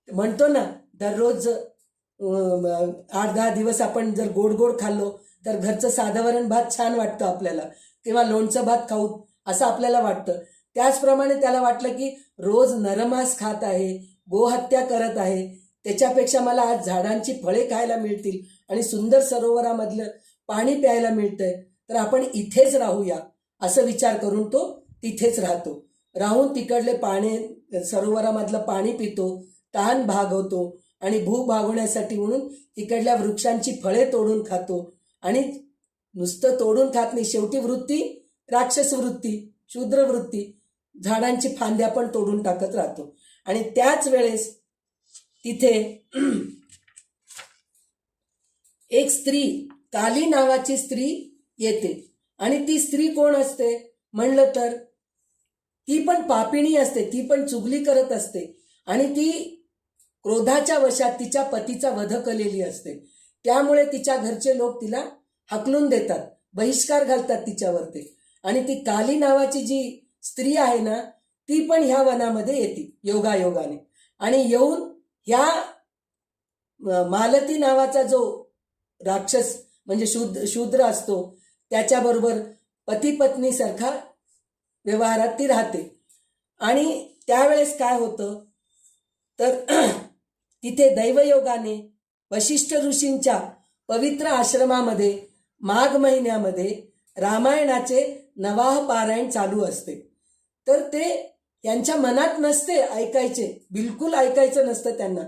Speaker 1: म्हणतो ना दररोज 8-10 दिवस आपण जर गोड गोड खाल्लो तर घरचं साधावरण भात छान वाटतं आपल्याला, किंवा लोणचं भात खाऊ असं आपल्याला वाटतं. त्याचप्रमाणे त्याला वाटलं की रोज नरमास खात आहे, गोहत्या करत आहे, त्याच्यापेक्षा मला आज झाडांची फळे खायला मिळतील आणि सुंदर सरोवरामधलं पाणी प्यायला मिळतंय, तर आपण इथेच राहूया असं विचार करून तो तिथेच राहतो. राहून तिकडले पाणी सरोवरामधलं पाणी पितो, तहान भागवतो आणि भूक भागवण्यासाठी म्हणून तिकडल्या वृक्षांची फळे तोडून खातो. आणि नुसतं तोडून खात नाही, शेवटी वृत्ती राक्षस वृत्ती, शूद्र वृत्ती, झाडांची फांद्या पण तोडून टाकत राहतो. आणि त्याच वेळेस तिथे एक स्त्री, काली नावाची स्त्री येते. आणि ती स्त्री कोण असते म्हणलं तर ती पण पापिणी असते, ती पण चुगली करत असते आणि ती क्रोधाच्या वशात तिच्या पतीचा वध केलेली असते. त्यामुळे तिच्या घरचे लोक तिला हकलून देतात, बहिष्कार घालतात तिच्यावरती. आणि ती काली नावाची जी स्त्री आहे ना ती पण ह्या वनामध्ये येते योगायोगाने. आणि येऊन ह्या मालती नावाचा जो राक्षस म्हणजे शूद्र असतो त्याच्याबरोबर पती पत्नी सारखा व्यवहारात ती राहते. आणि त्यावेळेस काय होतं तर तिथे दैवयोगाने वशिष्ठ ऋषींच्या पवित्र आश्रमामध्ये माघ महिन्यामध्ये रामायणाचे नवाह पारायण चालू असते. तर ते त्यांच्या मनात नसते ऐकायचे, बिलकुल ऐकायचं नसतं त्यांना,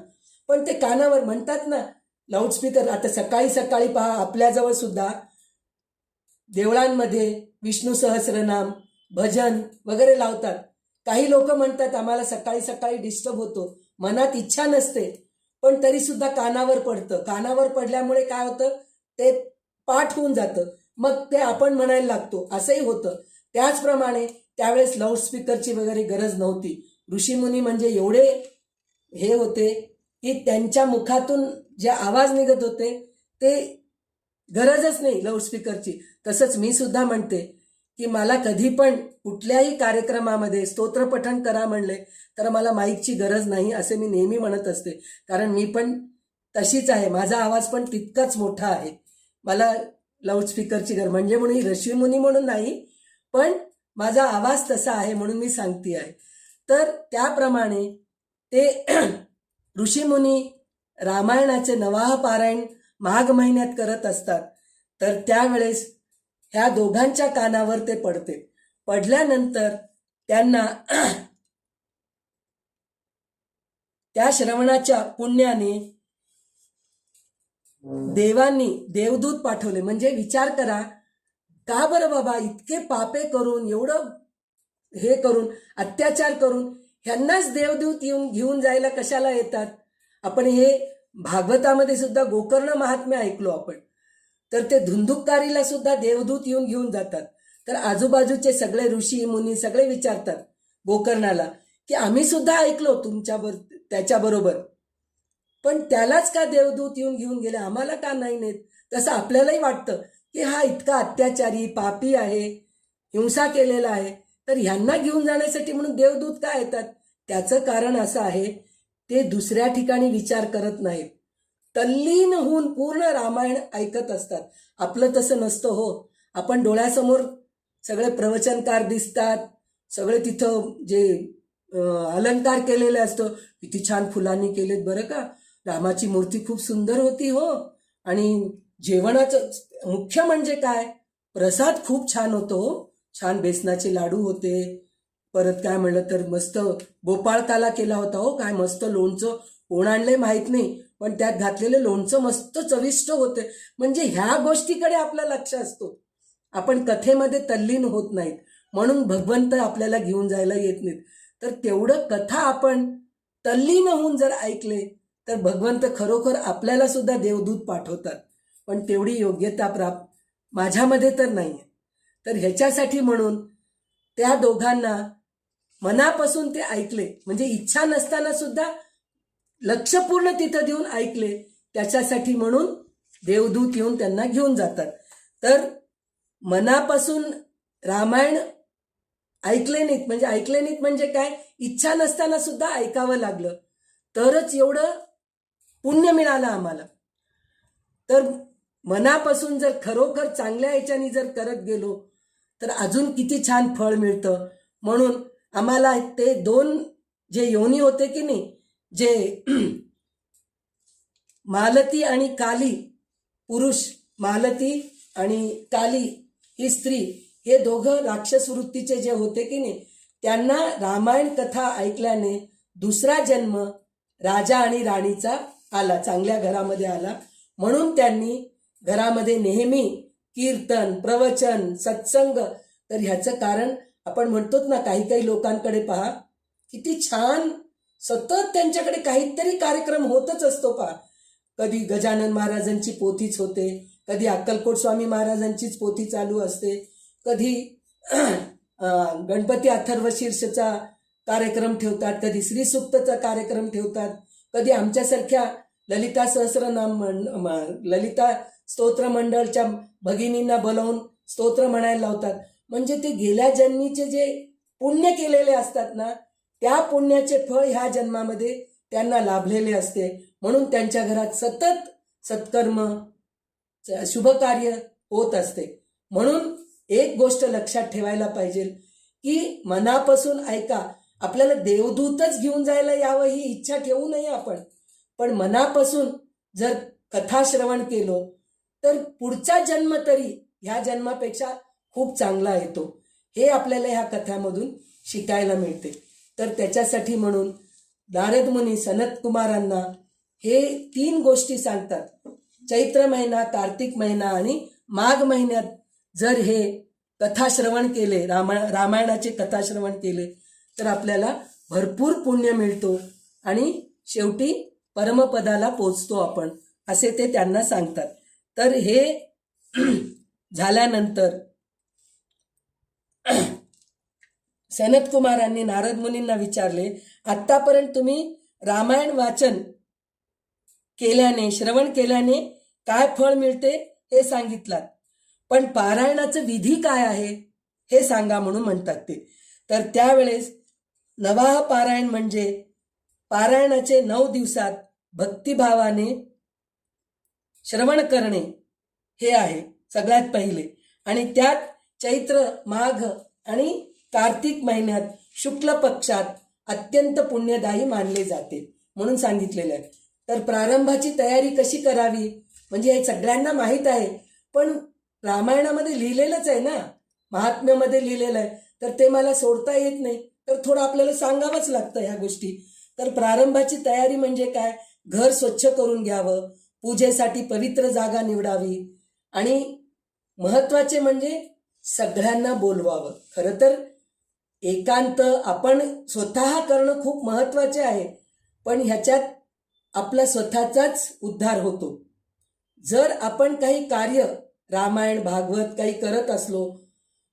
Speaker 1: पण ते कानावर म्हणतात ना लाऊडस्पीकर. आता सकाळी सकाळी पहा आपल्याजवळ सुद्धा देवळांमध्ये विष्णू सहस्रनाम भजन वगैरे लावतात. काही लोक म्हणतात आम्हाला सकाळी सकाळी डिस्टर्ब होतो, मनात इच्छा नसते पण तरी सुद्धा कानावर पडतं. कानावर पडल्यामुळे काय होतं ते पाठ होऊन जातं, मग ते आपण म्हणायला लागतो, असंही होतं. त्याचप्रमाणे त्यावेळेस लाऊडस्पीकरची वगैरे गरज नव्हती. ऋषीमुनी म्हणजे एवढे हे होते की त्यांच्या मुखातून जे आवाज निघत होते ते गरजच नाही लाऊडस्पीकरची. तसंच मी सुद्धा म्हणते की मला कधी पण कुठल्याही कार्यक्रमामध्ये स्तोत्रपठण करा म्हणले तर मला माईकची गरज नाही असे मी नेहमी म्हणत असते. कारण मी पण तशीच आहे, माझा आवाज पण तितकाच मोठा आहे. मला लाऊडस्पीकरची गरज म्हणजे म्हणून ऋषीमुनी म्हणून नाही, पण माझा आवाज तसा आहे म्हणून मी सांगते आहे. तर त्याप्रमाणे ते ऋषीमुनी रामायणाचे नवाह पारायण माघ महिन्यात करत असतात. तर त्यावेळेस ह्या दोघांच्या कानावर ते पडते. पडल्यानंतर त्यांना त्या श्रवणाच्या पुण्याने देवांनी देवदूत पाठवले. म्हणजे विचार करा, का बरं बाबा इतके पापे करून एवढं हे करून अत्याचार करून ह्यांनाच देवदूत येऊन घेऊन जायला कशाला येतात. आपण हे भागवतामध्ये सुद्धा गोकर्ण महात्म्य ऐकलो आपण. तर ते धुंदुककारीला सुद्धा देवदूत येऊन घेऊन जातात. तर आजूबाजूचे सगळे ऋषी मुनी सगळे विचारतात गोकर्णाला की आम्ही सुद्धा ऐकलो त्याच्याबरोबर, पण त्यालाच का देवदूत येऊन घेऊन गेले, आम्हाला का नाही नेत. तसं आपल्यालाही वाटतं की हा इतका अत्याचारी पापी आहे, हिंसा केलेला आहे, तर ह्यांना घेऊन जाण्यासाठी म्हणून देवदूत का येतात. त्याचं कारण असं आहे ते दुसऱ्या ठिकाणी विचार करत नाहीत, तल्लीन होऊन पूर्ण रामायण ऐकत असतात. आपलं तसं नसतं हो. आपण डोळ्यासमोर सगळे प्रवचनकार दिसतात, सगळे तिथं जे अलंकार केलेले असतं, किती छान फुलांनी केलेत बरं का, रामाची मूर्ती खूप सुंदर होती हो. आणि जेवणाचं मुख्य म्हणजे काय, प्रसाद खूप छान होतो हो. छान बेसनाचे लाडू होते, परत काय म्हणलं तर मस्त गोपाळकाला केला होता हो, काय मस्त लोणचं कोण आणले माहीत नाही, पण त्यात घातलेलं लोणचं मस्त चविष्ट होते. म्हणजे ह्या गोष्टीकडे आपलं लक्ष असतो, आपण कथेमध्ये तल्लीन होत नाहीत, म्हणून भगवंत आपल्याला घेऊन जायला येत नाहीत. तर तेवढं कथा आपण तल्लीन होऊन जर ऐकले तर भगवंत खरोखर आपल्याला सुद्धा देवदूत पाठवतात. पण तेवढी योग्यता प्राप्त माझ्यामध्ये तर नाही. तर ह्याच्यासाठी म्हणून त्या दोघांना मनापासून ते ऐकले, म्हणजे इच्छा नसताना सुद्धा लक्ष पूर्ण तिथं देऊन ऐकले, त्याच्यासाठी म्हणून देवदूत येऊन त्यांना घेऊन जातात. तर मनापासून रामायण ऐकले नाहीत म्हणजे काय, इच्छा नसताना सुद्धा ऐकावं लागलं तरच एवढं पुण्य मिळालं आम्हाला. तर मनापासून जर खरोखर चांगल्या ह्याच्याने जर करत गेलो तर अजून किती छान फळ मिळतं. म्हणून आम्हाला ते दोन जे योनी होते की नाही, जे मालती आणि काली पुरुष, मालती आणि काली ही स्त्री, हे दोघं राक्षस वृत्तीचे जे होते की नाही, त्यांना रामायण कथा ऐकल्याने दुसरा जन्म राजा आणि राणीचा आला, चांगल्या घरामध्ये आला. म्हणून त्यांनी घरामध्ये नेहमी कीर्तन प्रवचन सत्संग. तर ह्याचं कारण आपण म्हणतो ना, काही काही लोकांकडे पहा किती छान सतत त्यांच्याकडे काहीतरी कार्यक्रम होतच असतो पहा. कधी गजानन महाराजांची पोथीच होते, कधी अक्कलकोट स्वामी महाराजांचीच पोथी चालू असते, कधी गणपती अथर्व शीर्षचा कार्यक्रम ठेवतात, कधी श्री सूक्तचा कार्यक्रम ठेवतात, कधी आमच्यासारख्या ललिता सहस्रनाम ललिता स्तोत्र मंडळच्या भगिनींना बोलावून स्तोत्र म्हणायला लावतात. म्हणजे ते गेल्या जन्मीचे जे पुण्य केलेले असतात ना, त्या पुण्याचे फळ ह्या जन्मामध्ये त्यांना लाभलेले असते. म्हणून त्यांच्या घरात सतत सत्कर्म शुभ कार्य होत असते. म्हणून एक गोष्ट लक्षात ठेवायला पाहिजे की मनापासून ऐका. आपल्याला देवदूतच घेऊन जायला यावं ही इच्छा ठेवू नये आपण, पण मनापासून जर कथा श्रवण केलो तर पुढचा जन्म तरी ह्या जन्मापेक्षा खूप चांगला येतो. हे आपल्याला ह्या कथामधून शिकायला मिळते. तर त्याच्यासाठी म्हणून नारद मुनी सनत कुमारांना हे 3 गोष्टी सांगतात. चैत्र महिना, कार्तिक महिना आणि माघ महिन्यात जर हे कथा श्रवण केले, रामायणाचे कथा श्रवण केले तर आपल्याला भरपूर पुण्य मिळतो आणि शेवटी परमपदाला पोचतो आपण, असे ते त्यांना सांगतात. तर हे झाल्यानंतर सनत कुमारांनी नारद मुनींना विचारले, आत्तापर्यंत तुम्ही रामायण वाचन केल्याने, श्रवण केल्याने काय फळ मिळते हे सांगितलं, पण पारायणाचं विधी काय आहे हे सांगा म्हणून म्हणतात ते. तर त्यावेळेस नवाह पारायण म्हणजे पारायणाचे 9 दिवसात भक्तिभावाने श्रवण करणे हे आहे सगळ्यात पहिले. आणि त्यात चैत्र, माघ आणि कार्तिक महिन्यात शुक्ल पक्षात अत्यंत पुण्यदायी मानले जाते म्हणून सांगितलेलं आहे. तर प्रारंभाची तयारी कशी करावी म्हणजे हे सगळ्यांना माहीत आहे, पण रामायणामध्ये लिहिलेलंच आहे ना, महात्म्यामध्ये लिहिलेलं आहे, तर ते मला सोडता येत नाही, तर थोडं आपल्याला सांगावंच लागतं ह्या गोष्टी. तर प्रारंभाची तयारी म्हणजे काय, घर स्वच्छ करून घ्यावं, पूजेसाठी पवित्र जागा निवडावी आणि महत्वाचे म्हणजे सगळ्यांना बोलवावं. खरं तर एकांत आपण स्वतः करणं खूप महत्वाचे आहे, पण ह्याच्यात आपला स्वतःचाच उद्धार होतो. जर आपण काही कार्य रामायण, भागवत काही करत असलो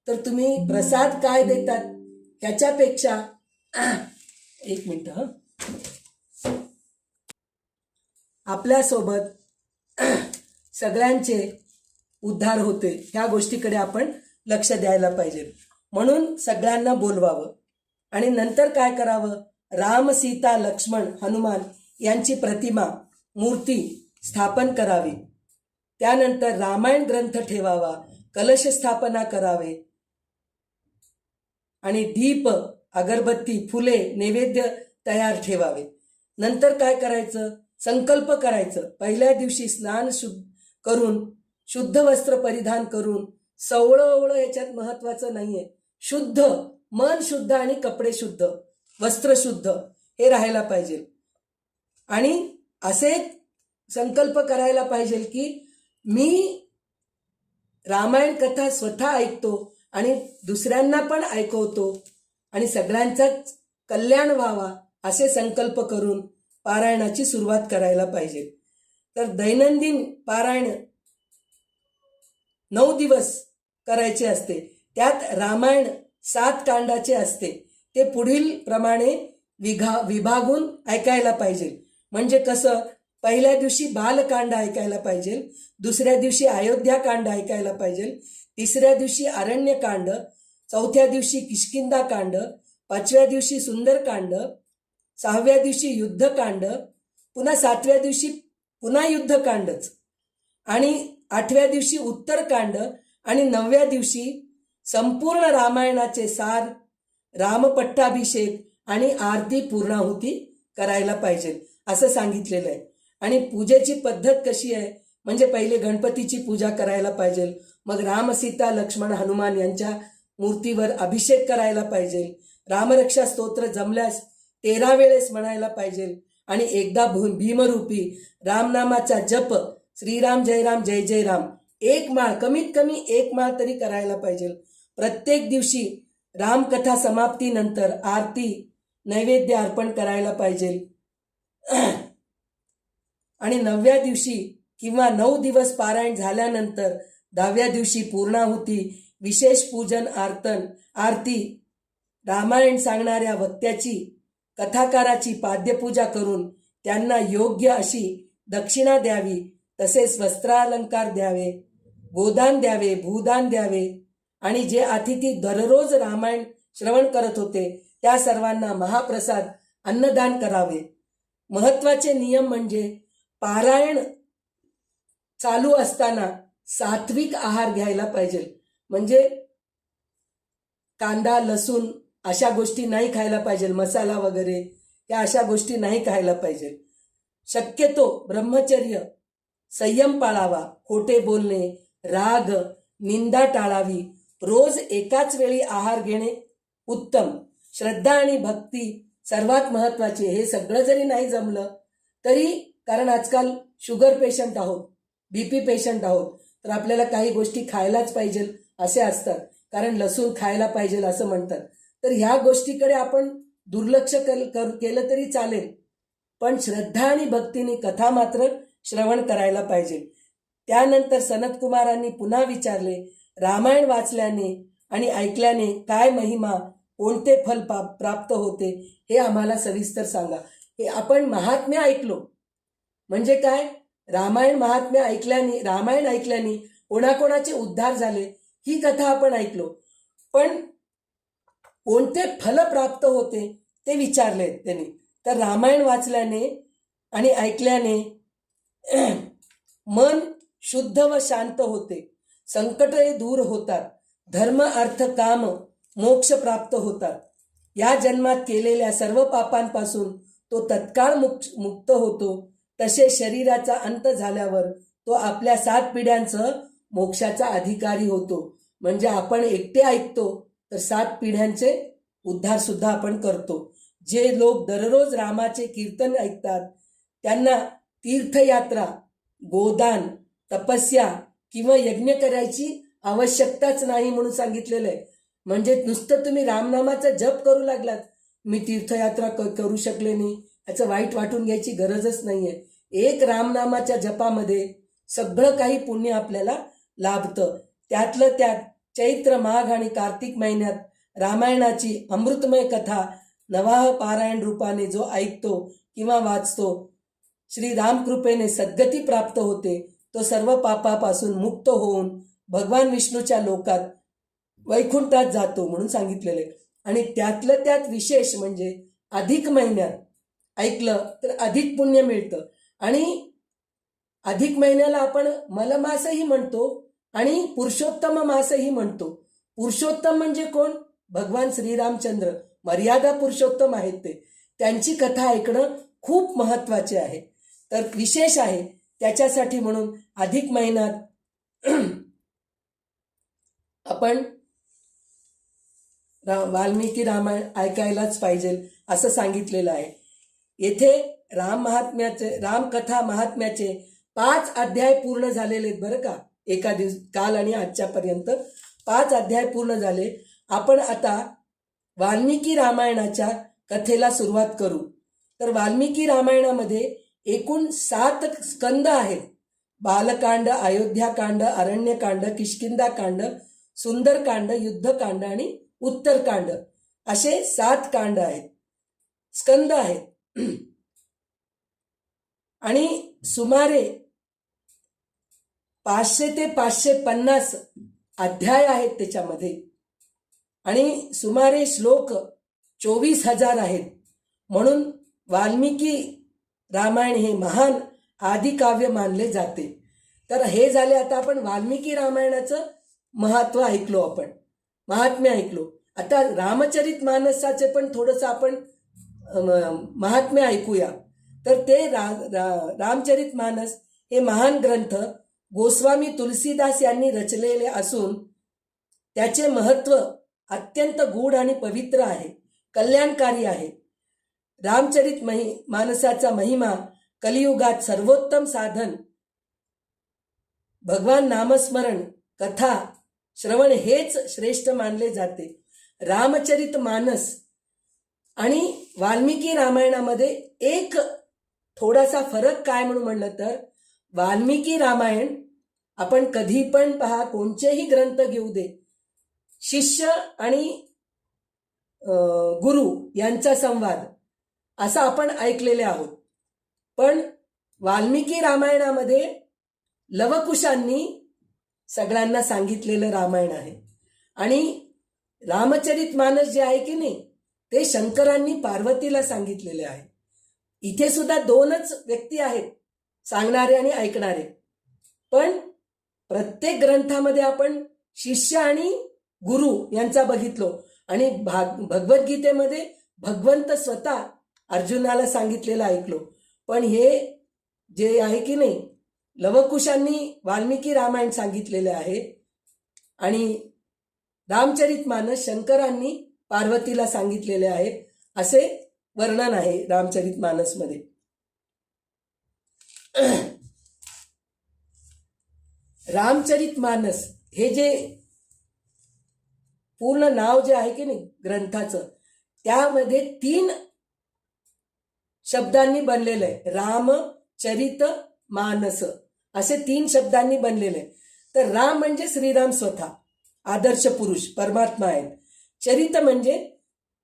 Speaker 1: तर तुम्ही प्रसाद काय देतात ह्याच्यापेक्षा एक मिनिट आपल्यासोबत सगळ्यांचे उद्धार होते, ह्या गोष्टीकडे आपण लक्ष द्यायला पाहिजे. म्हणून सगळ्यांना बोलवावं आणि नंतर काय करावं, राम, सीता, लक्ष्मण, हनुमान यांची प्रतिमा, मूर्ती स्थापन करावी. त्यानंतर रामायण ग्रंथ ठेवावा, कलश स्थापना करावे आणि दीप, अगरबत्ती, फुले, नैवेद्य तयार ठेवावे. नंतर काय करायचं, संकल्प करायचं. पहिल्या दिवशी स्नान करून शुद्ध वस्त्र परिधान करून, सवळं याच्यात महत्वाचं नाहीये, शुद्ध मन शुद्ध आणि कपडे शुद्ध, वस्त्र शुद्ध हे राहायला पाहिजे. आणि असे संकल्प करायला पाहिजे की मी रामायण कथा स्वतः ऐकतो आणि दुसऱ्यांना पण ऐकवतो आणि सगळ्यांचाच कल्याण व्हावा, असे संकल्प करून पारायणाची सुरुवात करायला पाहिजे. तर दैनंदिन पारायण 9 दिवस करायचे असते. त्यात रामायण 7 कांडाचे असते. ते पुढील प्रमाणे विभागून ऐकायला पाहिजे. म्हणजे कसं, पहिल्या दिवशी बालकांड ऐकायला पाहिजे, दुसऱ्या दिवशी अयोध्याकांड ऐकायला पाहिजे, तिसऱ्या दिवशी अरण्यकांड, चौथ्या दिवशी किष्किंधाकांड, 5व्या दिवशी सुंदरकांड, 6व्या दिवशी युद्धकांड, पुन्हा 7व्या दिवशी पुन्हा युद्धकांडच आणि 8व्या दिवशी उत्तरकांड आणि 9व्या दिवशी संपूर्ण रामायणाचे सार, रामपट्टाभिषेक आणि आरती पूर्णाहुती करायला पाहिजे असं सांगितलेलं आहे. आणि पूजेची पद्धत कशी आहे म्हणजे पहिले गणपतीची पूजा करायला पाहिजे, मग राम, सीता, लक्ष्मण, हनुमान यांच्या मूर्तीवर अभिषेक करायला पाहिजे, रामरक्षा स्तोत्र जमल्यास 13 वेळेस म्हणायला पाहिजे आणि एकदा भीमरूपी रामनामाचा जप, श्रीराम जय राम जय जय राम, 1 माळ, कमीत कमी 1 माळ तरी करायला पाहिजे. प्रत्येक दिवशी रामकथा समाप्तीनंतर आरती, नैवेद्य अर्पण करायला पाहिजे. आणि 9व्या दिवशी किंवा 9 दिवस पारायण झाल्यानंतर 10व्या दिवशी पूर्णाहुती, विशेष पूजन, आरती, रामायण सांगणाऱ्या वक्त्याची, कथाकाराची पाद्यपूजा करून त्यांना योग्य अशी दक्षिणा द्यावी. तसेच वस्त्रालंकार द्यावे, गोदान द्यावे, भूदान द्यावे आणि जे अतिथी दररोज रामायण श्रवण करत होते त्या सर्वांना महाप्रसाद अन्नदान करावे. महत्वाचे नियम म्हणजे पारायण चालू असताना सात्विक आहार घ्यायला पाहिजे. म्हणजे कांदा लसूण अशा गोष्टी नाही खायला पाहिजे, मसाला वगैरे या अशा गोष्टी नाही खायला पाहिजे. शक्यतो ब्रह्मचर्य संयम पाळावा, खोटे बोलणे, राग, निंदा टाळावी. रोज एकाच वेळी आहार घेणे उत्तम. श्रद्धा आणि भक्ती सर्वात महत्वाची. हे सगळं जरी नाही जमलं तरी, कारण आजकाल शुगर पेशंट आहोत, बीपी पेशंट आहोत, तर आपल्याला काही गोष्टी खायलाच पाहिजे असे असतात, कारण लसूण खायला पाहिजे असं म्हणतात. तर ह्या गोष्टीकडे आपण दुर्लक्ष केलं तरी चालेल, पण श्रद्धा आणि भक्तीने कथा मात्र श्रवण करायला पाहिजे. त्यानंतर सनत कुमारांनी पुन्हा विचारले, रामायण वाचल्याने आणि ऐकल्याने काय महिमा, कोणते फल प्राप्त होते, हे आम्हाला सविस्तर सांगा. हे आपण महात्म्य ऐकलो म्हणजे काय, रामायण महात्म्य ऐकल्याने, रामायण ऐकल्याने कोणाकोणाचे उद्धार झाले ही कथा आपण ऐकलो, पण कोणते फल प्राप्त होते ते विचारले त्यांनी. तर रामायण वाचल्याने आणि ऐकल्याने मन शुद्ध व शांत होते, संकटे दूर होतात, धर्म अर्थ काम मोक्ष प्राप्त होतात. या जन्मात केलेल्या सर्व पापांपासून तो तत्काळ मुक्त होतो. तसे शरीराचा अंत झाल्यावर तो आपल्या 7 पिढ्यांसह मोक्षाचा अधिकारी होतो. म्हणजे आपण एकटे ऐकतो तर 7 पिढ्यांचे उद्धार सुद्धा आपण करतो. जे लोक दररोज रामाचे कीर्तन ऐकतात त्यांना तीर्थयात्रा, गोदान, तपस्या किंवा यज्ञ करायची आवश्यकताच नाही म्हणून सांगितलेलं आहे. म्हणजे नुसतं तुम्ही रामनामाचा जप करू लागलात, मी तीर्थयात्रा करू शकले नाही, याचं वाईट वाटून घ्यायची गरजच नाहीये. एक रामनामाच्या जपामध्ये सगळं काही पुण्य आपल्याला लाभतं. त्यातलं त्यात चैत्र, माघ आणि कार्तिक महिन्यात रामायणाची अमृतमय कथा नवाह पारायण रूपाने जो ऐकतो किंवा वाचतो, श्री रामकृपेने सद्गती प्राप्त होते. तो सर्व पापापासून मुक्त होऊन भगवान विष्णूच्या लोकात वैकुंठात जातो म्हणून सांगितलेले. आणि त्यातलं त्यात विशेष म्हणजे अधिक महिन्यात ऐकलं तर अधिक पुण्य मिळतं. आणि अधिक महिन्याला आपण मलमासही म्हणतो आणि पुरुषोत्तम मासही म्हणतो. पुरुषोत्तम म्हणजे कोण, भगवान श्रीरामचंद्र, मर्यादा पुरुषोत्तम आहेत ते. त्यांची कथा ऐकणं खूप महत्वाचे आहे, तर विशेष आहे. त्याच्यासाठी म्हणून अधिक महिन्यात आपण वाल्मिकी रामायण ऐकायलाच पाहिजे असं सांगितलेलं आहे. येथे रामकथा महात्म्याचे 5 अध्याय पूर्ण झालेले आहेत बरं का. एका दिवस काल आणि आजच्यापर्यंत 5 अध्याय पूर्ण झाले. आपण आता वाल्मिकी रामायणाच्या कथेला सुरुवात करू. तर वाल्मिकी रामायणामध्ये एकूण 7 स्कंद आहेत. बालकांड, अयोध्याकांड, अरण्यकांड, किष्किंधाकांड, सुंदरकांड, युद्धकांड आणि उत्तरकांड असे 7 कांड आहेत, स्कंद आहेत. आणि सुमारे 500 ते 550 अध्याय आहेत त्याच्यामध्ये. आणि सुमारे श्लोक 24,000 आहेत. म्हणून वाल्मिकी रामायण हे महान आदिकाव्य मानले जाते. तर हे झाले. आता आपण वाल्मिकी रामायणाचं महत्व ऐकलो, आपण महात्म्य ऐकलो. आता रामचरित मानसाचे पण थोडंसं आपण महात्म्य ऐकूया. तर ते रामचरित मानस हे महान ग्रंथ गोस्वामी तुलसीदास यांनी रचलेले असून त्याचे महत्व अत्यंत गूढ आणि पवित्र आहे, कल्याणकारी आहे. रामचरित मानसाचा महिमा कलियुगात सर्वोत्तम साधन भगवान नामस्मरण, कथा श्रवण हेच श्रेष्ठ मानले जाते. रामचरित मानस आणि वाल्मिकी रामायणामध्ये एक थोडासा फरक काय म्हणून म्हणलं तर, वाल्मिकी रामायण आपण कधी पण पहा, कोणतेही ग्रंथ घेऊ दे, शिष्य आणि गुरु यांचा संवाद असा आपण ऐकलेले आहोत. पण वाल्मिकी रामायणामध्ये लवकुशांनी सगळ्यांना सांगितलेलं रामायण आहे. आणि रामचरित मानस जे आहे की नाही ते शंकरांनी पार्वतीला सांगितलेले आहे. इथे सुद्धा 2च व्यक्ती आहेत, सांगणारे आणि ऐकणारे. पण प्रत्येक ग्रंथामध्ये आपण शिष्य आणि गुरु यांचा बघितलो आणि भगवद्गीतेमध्ये भगवंत स्वतः अर्जुनाला सांगितलेलं ऐकलो. पण हे जे आहे की नाही, लवकुशांनी वाल्मिकी रामायण सांगितलेले आहे आणि रामचरितमानस शंकरांनी पार्वतीला सांगितलेले आहे, असे वर्णन आहे रामचरितमानसमध्ये. रामचरितमानस हे जे पूर्ण नाव जे आहे की नाही ग्रंथाचं, त्यामध्ये 3 शब्दांनी बनलेलं आहे. रामचरित मानस असे 3 शब्दांनी बनलेले आहे. तर राम म्हणजे श्रीराम स्वतः, आदर्श पुरुष परमात्मा आहेत. चरित म्हणजे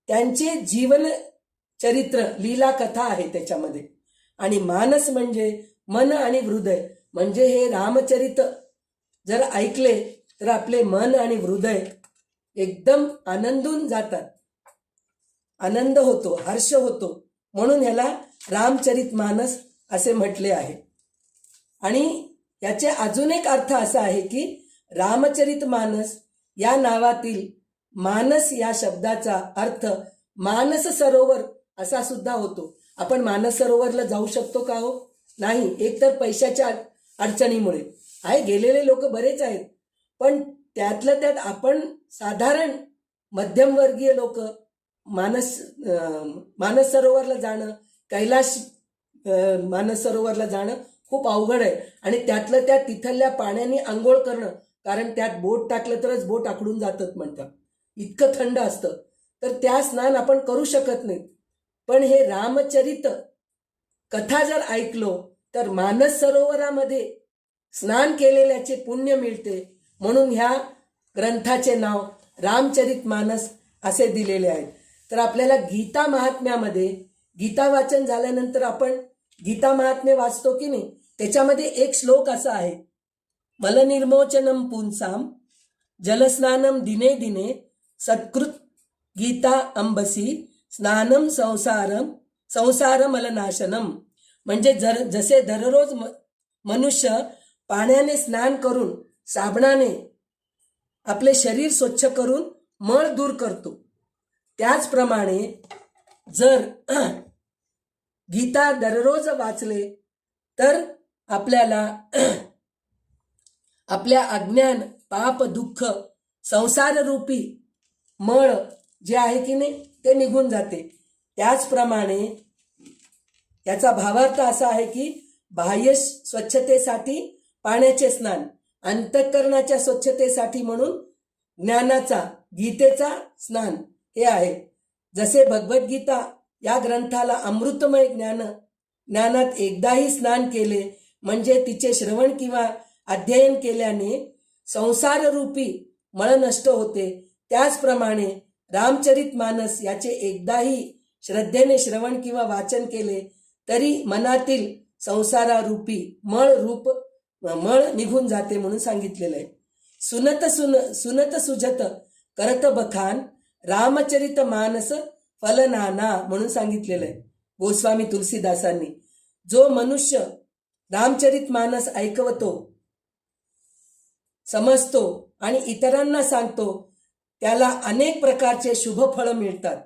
Speaker 1: त्यांचे जीवन चरित्र, लीला कथा आहे त्याच्यामध्ये. आणि मानस म्हणजे मन आणि हृदय. म्हणजे हे रामचरित जर ऐकले तर आपले मन आणि हृदय एकदम आनंदून जातात, आनंद होतो, हर्ष होतो. म्हणून ह्याला रामचरितमानस असे म्हटले आहे. आणि याचे अजून एक अर्थ असा आहे की रामचरितमानस या नावातील मानस या शब्दाचा अर्थ मानस सरोवर असा सुद्धा होतो. आपण मानस सरोवरला जाऊ शकतो का हो? नाही. एक तर पैशाच्या अडचणीमुळे आहे, गेलेले लोक बरेच आहेत, पण त्यातलं त्यात आपण साधारण मध्यमवर्गीय लोक मानस सरोवरला जाणं, कैलाश मानस सरोवरला जाणं खूप अवघड आहे. आणि त्यातलं त्यात तिथल्या पाण्याने आंघोळ करणं, कारण त्यात बोट टाकलं तरच बोट आखडून जातात म्हणतात, इतकं थंड असतं. तर त्या स्नान आपण करू शकत नाही. पण हे रामचरित कथा जर ऐकलो तर मानस सरोवरामध्ये स्नान केलेल्याचे पुण्य मिळते. म्हणून ह्या ग्रंथाचे नाव रामचरितमानस असे दिलेले आहेत. तर आपल्याला गीता महात्म्यामध्ये, गीता वाचन झाल्यानंतर आपण गीता महात्म्य वाचतो की नाही, त्याच्यामध्ये एक श्लोक असा आहे, मलनिर्मोचनम पुंसाम जलस्नानम दिने दिने सत्कृत गीता अंबसी स्नानम संसार मलनाशनम. म्हणजे जसे दररोज मनुष्य पाण्याने स्नान करून साबणाने आपले शरीर स्वच्छ करून मळ दूर करतो, त्याचप्रमाणे जर गीता दररोज वाचले तर आपल्याला आपल्या अज्ञान, पाप, दुःख, संसाररूपी मळ जे आहे की नाही ते निघून जाते. त्याचप्रमाणे याचा भावार्थ असा आहे की बाह्य स्वच्छतेसाठी पाण्याचे स्नान, अंतःकरणाच्या स्वच्छतेसाठी म्हणून ज्ञानाचा, गीतेचा स्नान हे आहे. जसे भगवद्गीता या ग्रंथाला अमृतमय ज्ञानात एकदाही स्नान केले म्हणजे तिचे श्रवण किंवा अध्ययन केल्याने संसाररूपी मळ नष्ट होते. त्याचप्रमाणे रामचरितमानस याचे एकदाही श्रद्धेने श्रवण किंवा वाचन केले तरी मनातील संसारारूपी मळ निघून जाते म्हणून सांगितलेलं आहे. सुनत सुजत करत बखान रामचरित मानस फलनाना म्हणून सांगितलेलं आहे गोस्वामी तुलसीदासांनी. जो मनुष्य रामचरित मानस ऐकवतो, समजतो आणि इतरांना सांगतो त्याला अनेक प्रकारचे शुभ फळ मिळतात.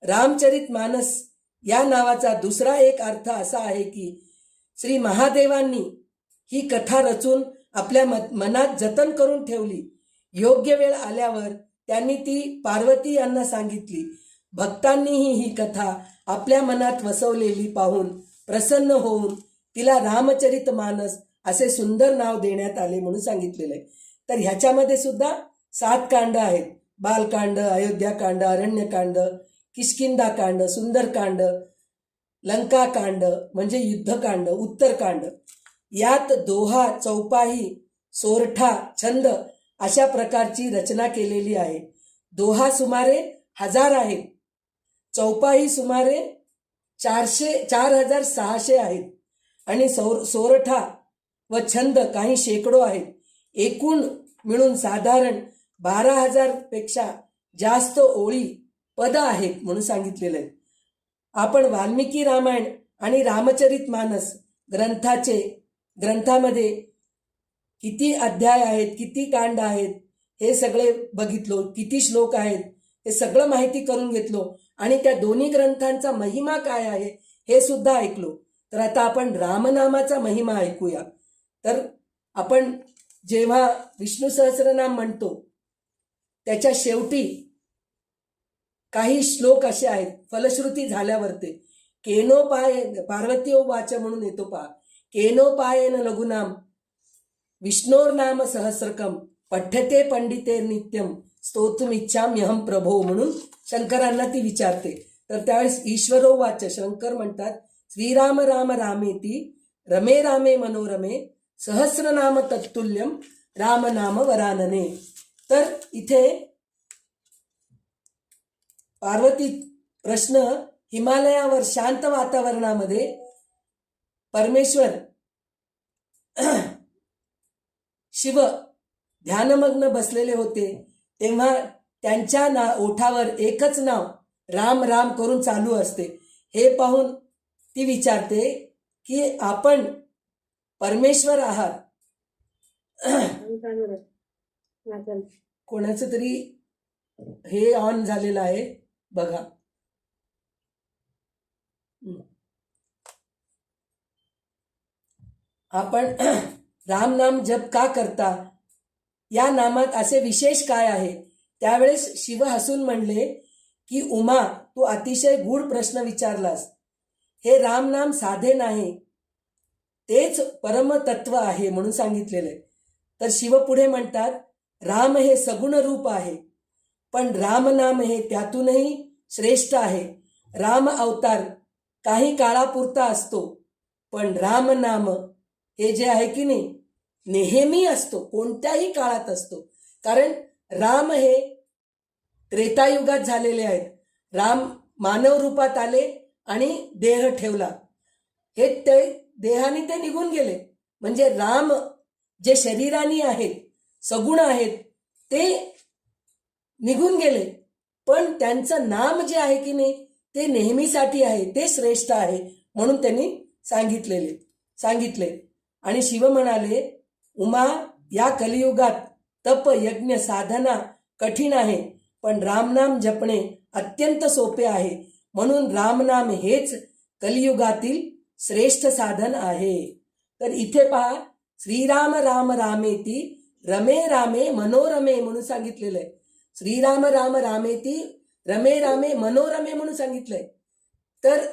Speaker 1: रामचरित मानस या नावाचा दुसरा एक अर्थ असा आहे की श्री महादेवांनी ही कथा रचून आपल्या मनात जतन करून ठेवली. योग्य वेळ आल्यावर त्यांनी ती पार्वती यांना सांगितली. भक्तांनीही ही कथा आपल्या मनात वसवलेली पाहून प्रसन्न होऊन तिला रामचरित मानस असे सुंदर नाव देण्यात आले म्हणून सांगितलेलं आहे. तर ह्याच्यामध्ये सुद्धा 7 कांड आहेत. बालकांड, अयोध्याकांड, अरण्यकांड, किष्किंधाकांड, सुंदरकांड, लंकाकांड म्हणजे युद्धकांड, उत्तरकांड. यात दोहा, चौपाई, सोरठा, छंद अशा प्रकारची रचना केलेली आहे. दोहा सुमारे 1000 आहेत, चौपाई सुमारे 4600 आहेत आणि सोरठा व छंद काही शेकडो आहेत. एकूण मिळून साधारण 12,000 पेक्षा जास्त ओळी, पद आहेत म्हणून सांगितलेलं आहे. आपण वाल्मिकी रामायण आणि रामचरित मानस ग्रंथामध्ये किती अध्याय आहेत, किती कांड आहेत हे सगळे बघितलो, किती श्लोक आहेत हे सगळं माहिती करून घेतलो आणि त्या दोन्ही ग्रंथांचा महिमा काय आहे हे सुद्धा ऐकलो. तर आता आपण रामनामाचा महिमा ऐकूया. तर आपण जेव्हा विष्णू सहस्रनाम म्हणतो त्याच्या शेवटी काही श्लोक असे आहेत, फलश्रुती झाल्यावरती केनोपाय पार्वतीओ वाच म्हणून येतो पहा. केनोपायेन लघुनाम विष्णोर्नाम सहस्रकम पठ्यते पंडिते नित्यम स्तोत्रमिच्छाम्यहम प्रभो म्हणून शंकरांना ती विचारते. तर त्यावेळेस ईश्वरो वाच शंकर म्हणतात श्रीराम राम रामेती रमे रामे मनोरमे सहस्रनाम तत्तुल्यम रामनाम वरानने. तर इथे पार्वती प्रश्न हिमालयावर शांत वातावरणामध्ये परमेश्वर शिव ध्यानमग्न बसलेले होते तेव्हा त्यांच्या ओठावर एकच नाव राम राम करून चालू असते. हे पाहून ती विचारते की आपण परमेश्वर आहात. कोणाचं तरी हे ऑन झालेलं आहे बघा. आपण राम नाम जप का करता, या नामात असे विशेष काय आहे. त्यावेळेस शिव हसून म्हणले की उमा तू अतिशय गूढ प्रश्न विचारलास. हे राम नाम साधे नाही, तेच परमतत्व आहे म्हणून सांगितलेलं आहे. तर शिव पुढे म्हणतात राम हे सगुण रूप आहे, पण राम नाम हे त्यातूनही श्रेष्ठ आहे. राम अवतार काही काळापुरता असतो, पण राम नाम हे जे आहे की नाही नेहमी असतो, कोणत्याही काळात असतो. कारण राम हे त्रेतायुगात झालेले आहेत. राम मानव रूपात आले आणि देह ठेवला, हे ते देहाने ते निघून गेले. म्हणजे राम जे शरीराने आहेत सगुण आहेत ते निघून गेले, पण त्यांचं नाम जे आहे की नाही ते नेहमीसाठी आहे, ते श्रेष्ठ आहे म्हणून त्यांनी सांगितले. आणि शिव म्हणाले उमा या कलियुगात तप यज्ञ साधना कठीण आहे, पण रामनाम जपणे अत्यंत सोपे आहे. म्हणून रामनाम हेच कलियुगातील श्रेष्ठ साधन आहे. तर इथे पहा श्रीराम राम रामेती रमे रामे मनोरमे म्हणून सांगितलेलं आहे. श्रीराम राम रामेती रमे रामे मनोरमे म्हणून सांगितलंय. तर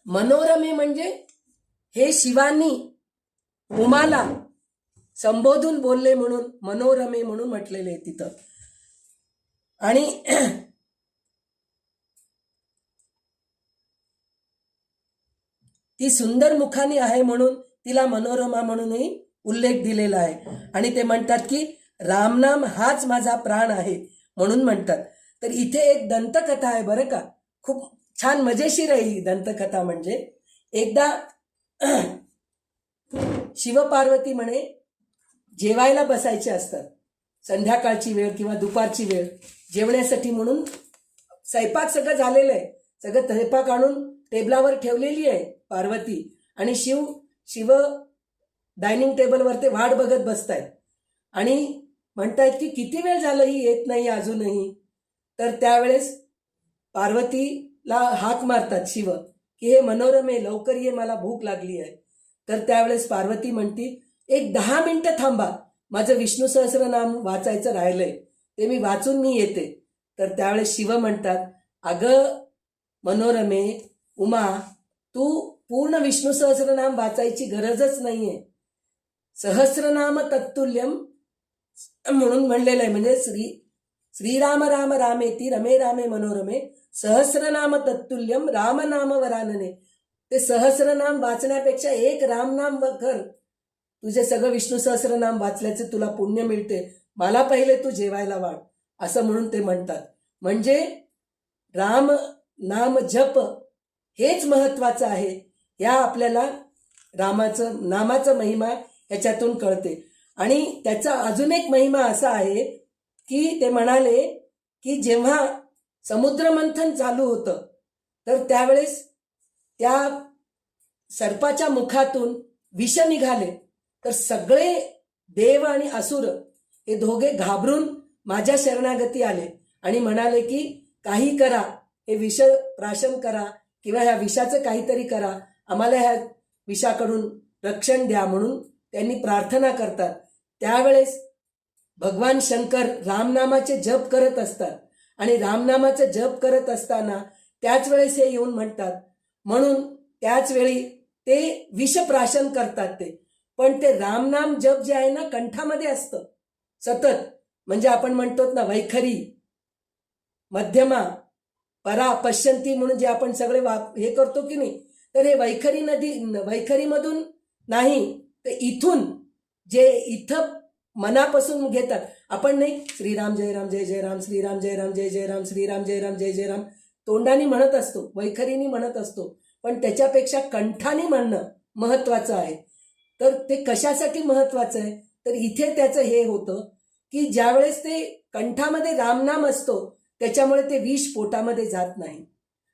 Speaker 1: मनोरमे म्हणजे हे शिवानी उमाला संबोधून बोलले म्हणून मनोरमे म्हणून म्हटलेले आहे तिथं. आणि ती सुंदर मुखानी आहे म्हणून तिला मनोरमा म्हणूनही उल्लेख दिलेला आहे. आणि ते म्हणतात की रामनाम हाच माझा प्राण आहे म्हणून म्हणतात. तर इथे एक दंतकथा आहे बरं का, खूप छान मजेशीर आहे ही दंतकथा. म्हणजे एकदा शिवपार्वती म्हणे जेवायला बसायचे असतात, संध्याकाळची वेळ किंवा दुपारची वेळ जेवण्यासाठी म्हणून स्वयंपाक सगळं झालेलं आहे, सगळं स्वयंपाक आणून टेबलावर ठेवलेली आहे पार्वती, आणि शिव डायनिंग टेबलवर ते वाट बघत बसतायत आणि म्हणतायत की किती वेळ झालं ही येत नाही अजूनही. तर त्यावेळेस पार्वतीला हाक मारतात शिव की हे मनोरमे लवकर ये, मला भूक लागली आहे. तर त्यावेळेस पार्वती म्हणती एक 10 मिनिटं थांबा, माझं विष्णू सहस्रनाम वाचायचं राहिलंय, ते मी वाचून मी येते. तर त्यावेळेस शिव म्हणतात अगं मनोरमे उमा, तू पूर्ण विष्णू सहस्रनाम वाचायची गरजच नाहीये. सहस्रनाम तत्तुल्यम म्हणून म्हणलेलं आहे. म्हणजे श्रीराम राम रामेती रमे रामे मनोरमे सहस्रनाम तत्तुल्यम रामनाम वरानने. ते सहस्रनाम वाचण्यापेक्षा एक रामनाम कर, तुझे सगळं विष्णू सहस्रनाम वाचल्याचे तुला पुण्य मिळते, मला पहिले तू जेवायला वाढ, असं म्हणून ते म्हणतात. म्हणजे राम नाम जप हेच महत्वाचं आहे. या आपल्याला नामाचं महिमा याच्यातून कळते. आणि त्याचा अजून एक महिमा असा आहे की ते म्हणाले की जेव्हा समुद्र मंथन चालू होतं तर त्यावेळेस त्या सर्पाच्या मुखातून विष निघाले तर सगळे देव आणि असुर हे दोघे घाबरून माझ्या शरणागती आले आणि म्हणाले की काही करा, हे विष प्राशन करा किंवा ह्या विषाचं काहीतरी करा, आम्हाला ह्या विषाकडून रक्षण द्या म्हणून त्यांनी प्रार्थना करतात. त्यावेळेस भगवान शंकर रामनामाचे जप करत असतात आणि रामनामाचे जप करत असताना त्याच वेळेस हे येऊन म्हणतात, म्हणून त्याच वेळी ते विषप्राशन करतात. ते पण ते रामनाम जप जे आहे ना कंठामध्ये असतं सतत. म्हणजे आपण म्हणतो ना वैखरी, मध्यमा, परा, पश्यंती म्हणून जे आपण सगळे हे करतो की नाही, तर हे वैखरीमधून नाही, तर इथून जे इथं मनापासून घेतात. आपण नाही श्रीराम जय राम जय जय राम, श्रीराम जय राम जय जय राम, श्रीराम जय राम जय जय राम तोंडाने म्हणत असतो, वैखरीने म्हणत असतो, पण त्याच्यापेक्षा कंठाने म्हणणं महत्वाचं आहे. तर ते कशासाठी महत्वाचं आहे, तर इथे त्याचं हे होतं की ज्यावेळेस ते कंठामध्ये रामनाम असतो त्याच्यामुळे ते विष पोटामध्ये जात नाही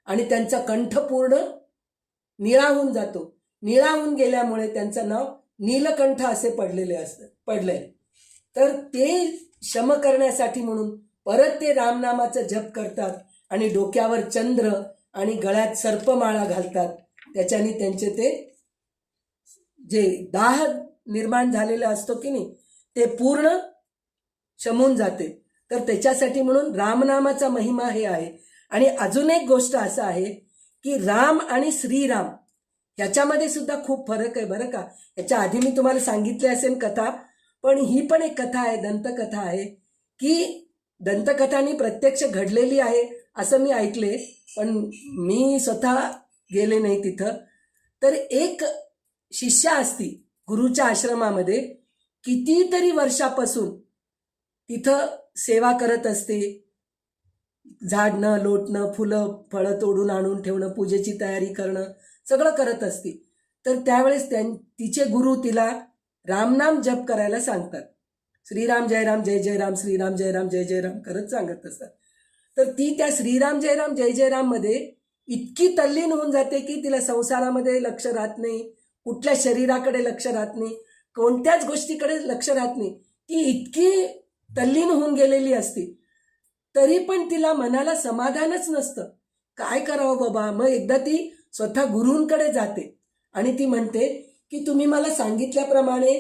Speaker 1: आणि त्यांचा कंठ पूर्ण निळा होऊन जातो. निळा होऊन गेल्यामुळे त्यांचं नाव नीलकंठ असे पडले. तर ते शम करण्यासाठी म्हणून परत ते रामनामाचं जप करतात आणि डोक्यावर चंद्र आणि गळ्यात सर्पमाळा घालतात. त्याच्याने त्यांचे ते जे दाह निर्माण झालेलं असतो की नाही ते पूर्ण शमून जाते. तर त्याच्यासाठी म्हणून रामनामाचा महिमा हे आहे. आणि अजून एक गोष्ट असं आहे की राम आणि श्रीराम याच्यामध्ये सुद्धा खूप फरक आहे बरं का. याच्या आधी मी तुम्हाला सांगितले असेल कथा, पण ही पण एक कथा आहे, दंतकथा आहे, की दंतकथानी प्रत्यक्ष घडलेली आहे असं मी ऐकले, पण मी स्वतः गेले नाही तिथं. तर एक शिष्या असती गुरुच्या आश्रमामध्ये, कितीतरी वर्षापासून तिथं सेवा करत असते, झाडणं, लोटणं, फुलं फळं तोडून आणून ठेवणं, पूजेची तयारी करणं, सगळं करत असते. तर त्यावेळेस तिचे गुरु तिला रामनाम जप करायला सांगतात. श्रीराम जय राम जय जय राम, श्रीराम जय राम जय जय राम करत सांगत असतात. तर ती त्या श्रीराम जय राम जय जय राम मध्ये इतकी तल्लीन होऊन जाते की तिला संसारामध्ये लक्ष राहत नाही, कुठल्या शरीराकडे लक्ष राहत नाही, कोणत्याच गोष्टीकडे लक्ष राहत नाही. ती इतकी तल्लीन होऊन गेलेली असती, तरी पण तिला मनाला समाधानच नसतं. काय करावं बाबा. मग एकदा ती स्वतः गुरूंकडे जाते आणि ती म्हणते की तुम्ही मला सांगितल्याप्रमाणे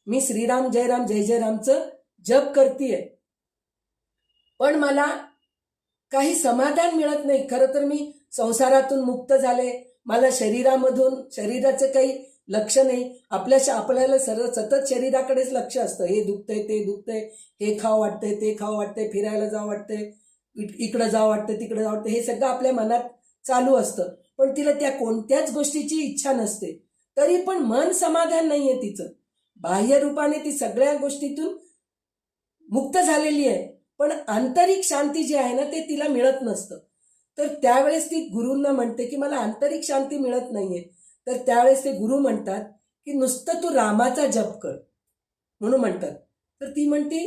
Speaker 1: मी श्रीराम जय राम जय जय रामचं जप करतीये, पण मला काही समाधान मिळत नाही. खरं तर मी संसारातून मुक्त झाले, मला शरीराचं काही लक्ष नाही. आपल्याला सतत शरीराकडेच लक्ष असतं. हे दुखतंय, ते दुखतंय, हे खावं वाटतंय, ते खावं वाटतंय, फिरायला जावं वाटतंय, इकडं जावं वाटतं, तिकडं जावं वाटतं, हे सगळं आपल्या मनात चालू असतं. पण तिला त्या कोणत्याच गोष्टीची इच्छा नसते. तरी पण मन समाधान नाहीये तिचं. बाह्य रूपाने ती सगळ्या गोष्टीतून मुक्त झालेली आहे, पण आंतरिक शांती जी आहे ना ते तिला मिळत नसतं. तर त्यावेळेस ती गुरूंना म्हणते की मला आंतरिक शांती मिळत नाहीये. तर त्यावेळेस ते गुरु म्हणतात की नुसतं तू रामाचा जप कर म्हणून म्हणतात. तर ती म्हणते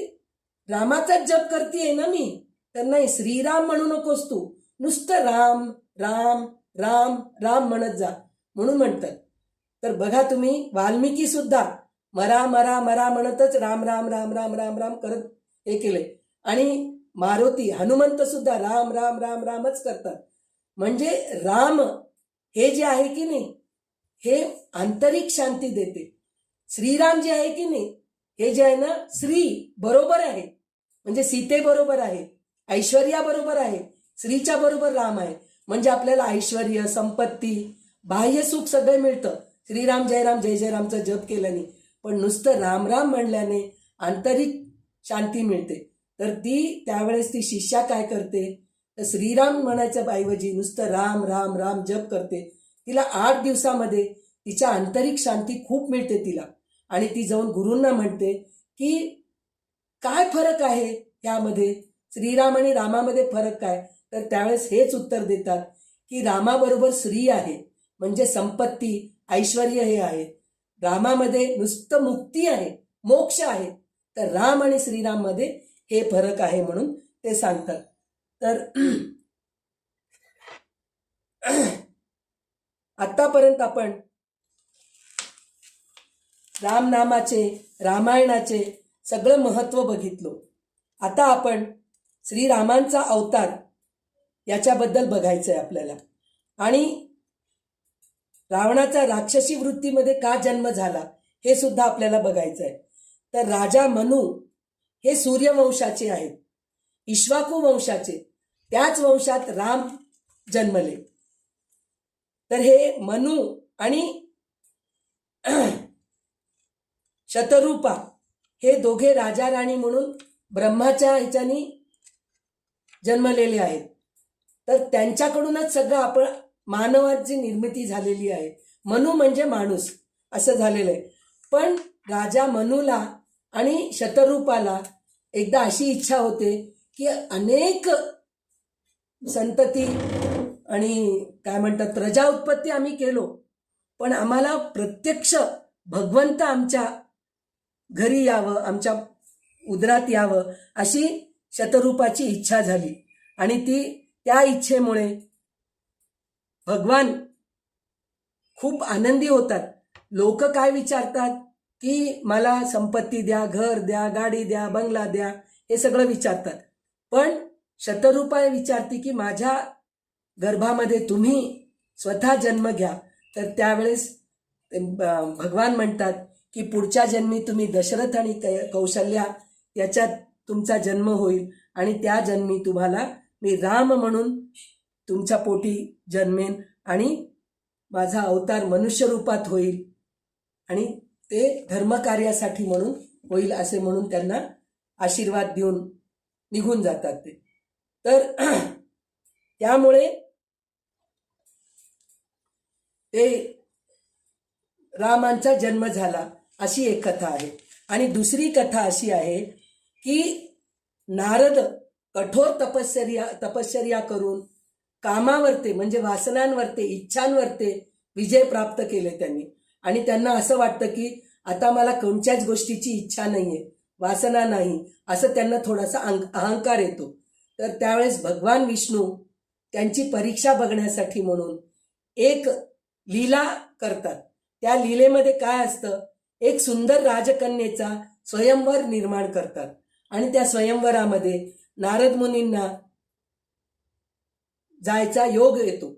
Speaker 1: रामाचाच जप करतेय ना मी, तर नाही, श्रीराम म्हणू नकोस तू, नुसतं राम राम राम राम म्हणत जा म्हणून म्हणतात. तर बघा तुम्ही, वाल्मिकी सुद्धा मरा मरा मरा म्हणतच राम राम राम राम राम राम करत हे केले. आणि मारुती हनुमंत सुद्धा राम राम राम रामच करतात. म्हणजे राम हे जे आहे की नाही हे आंतरिक शांती देते. श्रीराम जे आहे की नाही हे जे आहे ना, श्री बरोबर आहे, म्हणजे सीते बरोबर आहे, ऐश्वर्या बरोबर आहे, श्रीच्या बरोबर राम आहे. म्हणजे आपल्याला ऐश्वर्य, संपत्ती, बाह्य सुख सगळं मिळतं श्रीराम जय रामचं जप केल्याने. पण नुसतं राम राम म्हणल्याने आंतरिक शांती मिळते. तर त्यावेळेस ती शिष्या काय करते, तर श्रीराम म्हणायच्या ऐवजी नुसतं राम राम राम जप करते. तिला 8 दिवसामध्ये तिच्या आंतरिक शांती खूप मिळते तिला. आणि ती जाऊन गुरूंना म्हणते की काय फरक आहे यामध्ये, श्रीराम आणि रामामध्ये फरक काय. तर त्यावेळेस हेच उत्तर देतात की रामाबरोबर श्री आहे, म्हणजे संपत्ती, ऐश्वर्य हे आहे. रामामध्ये नुसतं मुक्ती आहे, मोक्ष आहे. तर राम आणि श्रीराम मध्ये हे फरक आहे म्हणून ते सांगतात. तर आतापर्यंत आपण रामनामाचे, रामायणाचे सगळं महत्त्व बघितलो. आता आपण श्रीरामांचा अवतार याच्याबद्दल बघायचं आहे आपल्याला. आणि रावणाचा राक्षसी वृत्तीमध्ये का जन्म झाला हे सुद्धा आपल्याला बघायचं आहे. तर राजा मनू हे सूर्यवंशाचे आहेत, इक्ष्वाकू वंशाचे. त्याच वंशात राम जन्मले. तर हे मनू आणि शतरूपा हे दोघे राजा राणी म्हणून ब्रह्माच्या ह्याच्यानी जन्मलेले आहेत. तर त्यांच्याकडूनच सगळं आपण मानवाची निर्मिती झालेली आहे. मनू म्हणजे माणूस असं झालेलं आहे. पण राजा मनूला आणि शतरूपाला एकदा अशी इच्छा होते की अनेक संतती आणि काय म्हणतात प्रजा उत्पत्ती आम्ही केलो, पण आम्हाला प्रत्यक्ष भगवंत आमच्या घरी यावं, आमच्या उदरात यावं अशी शतरूपाची इच्छा झाली. आणि त्या इच्छेमुळे भगवान खूप आनंदी होतात. लोक काय विचारतात की मला संपत्ती द्या, घर द्या, गाडी द्या, बंगला द्या, हे सगळं विचारतात. पण शतरूपा विचारते की माझ्या गर्भामध्ये तुम्ही स्वतः जन्म घ्या. तर त्यावेळेस भगवान म्हणतात की पुढच्या जन्मी तुम्ही दशरथ आणि कौशल्या याच्यात तुमचा जन्म होईल आणि त्या जन्मी तुम्हाला मी राम म्हणून तुमच्या पोटी जन्मेन आणि माझा अवतार मनुष्य रूपात होईल आणि ते धर्मकार्यासाठी म्हणून होईल असे म्हणून त्यांना आशीर्वाद देऊन निघून जातात ते. तर त्यामुळे ते रामांचा जन्म झाला अशी एक कथा आहे. आणि दुसरी कथा अशी आहे की नारद कठोर तपश्चर्या करून कामावरते म्हणजे वासनांवरते, इच्छांवरते विजय प्राप्त केले त्यांनी. आणि त्यांना असं वाटतं की आता मला कोणत्याच गोष्टीची इच्छा नाहीये, वासना नाही, असं त्यांना थोडासा अहंकार येतो. तर त्यावेळेस भगवान विष्णू त्यांची परीक्षा बघण्यासाठी म्हणून एक लीला करतात. त्या लीलेमध्ये काय असतं, एक सुंदर राजकन्येचा स्वयंवर निर्माण करतात. आणि त्या स्वयंवरामध्ये नारद मुनींना जायचा योग येतो.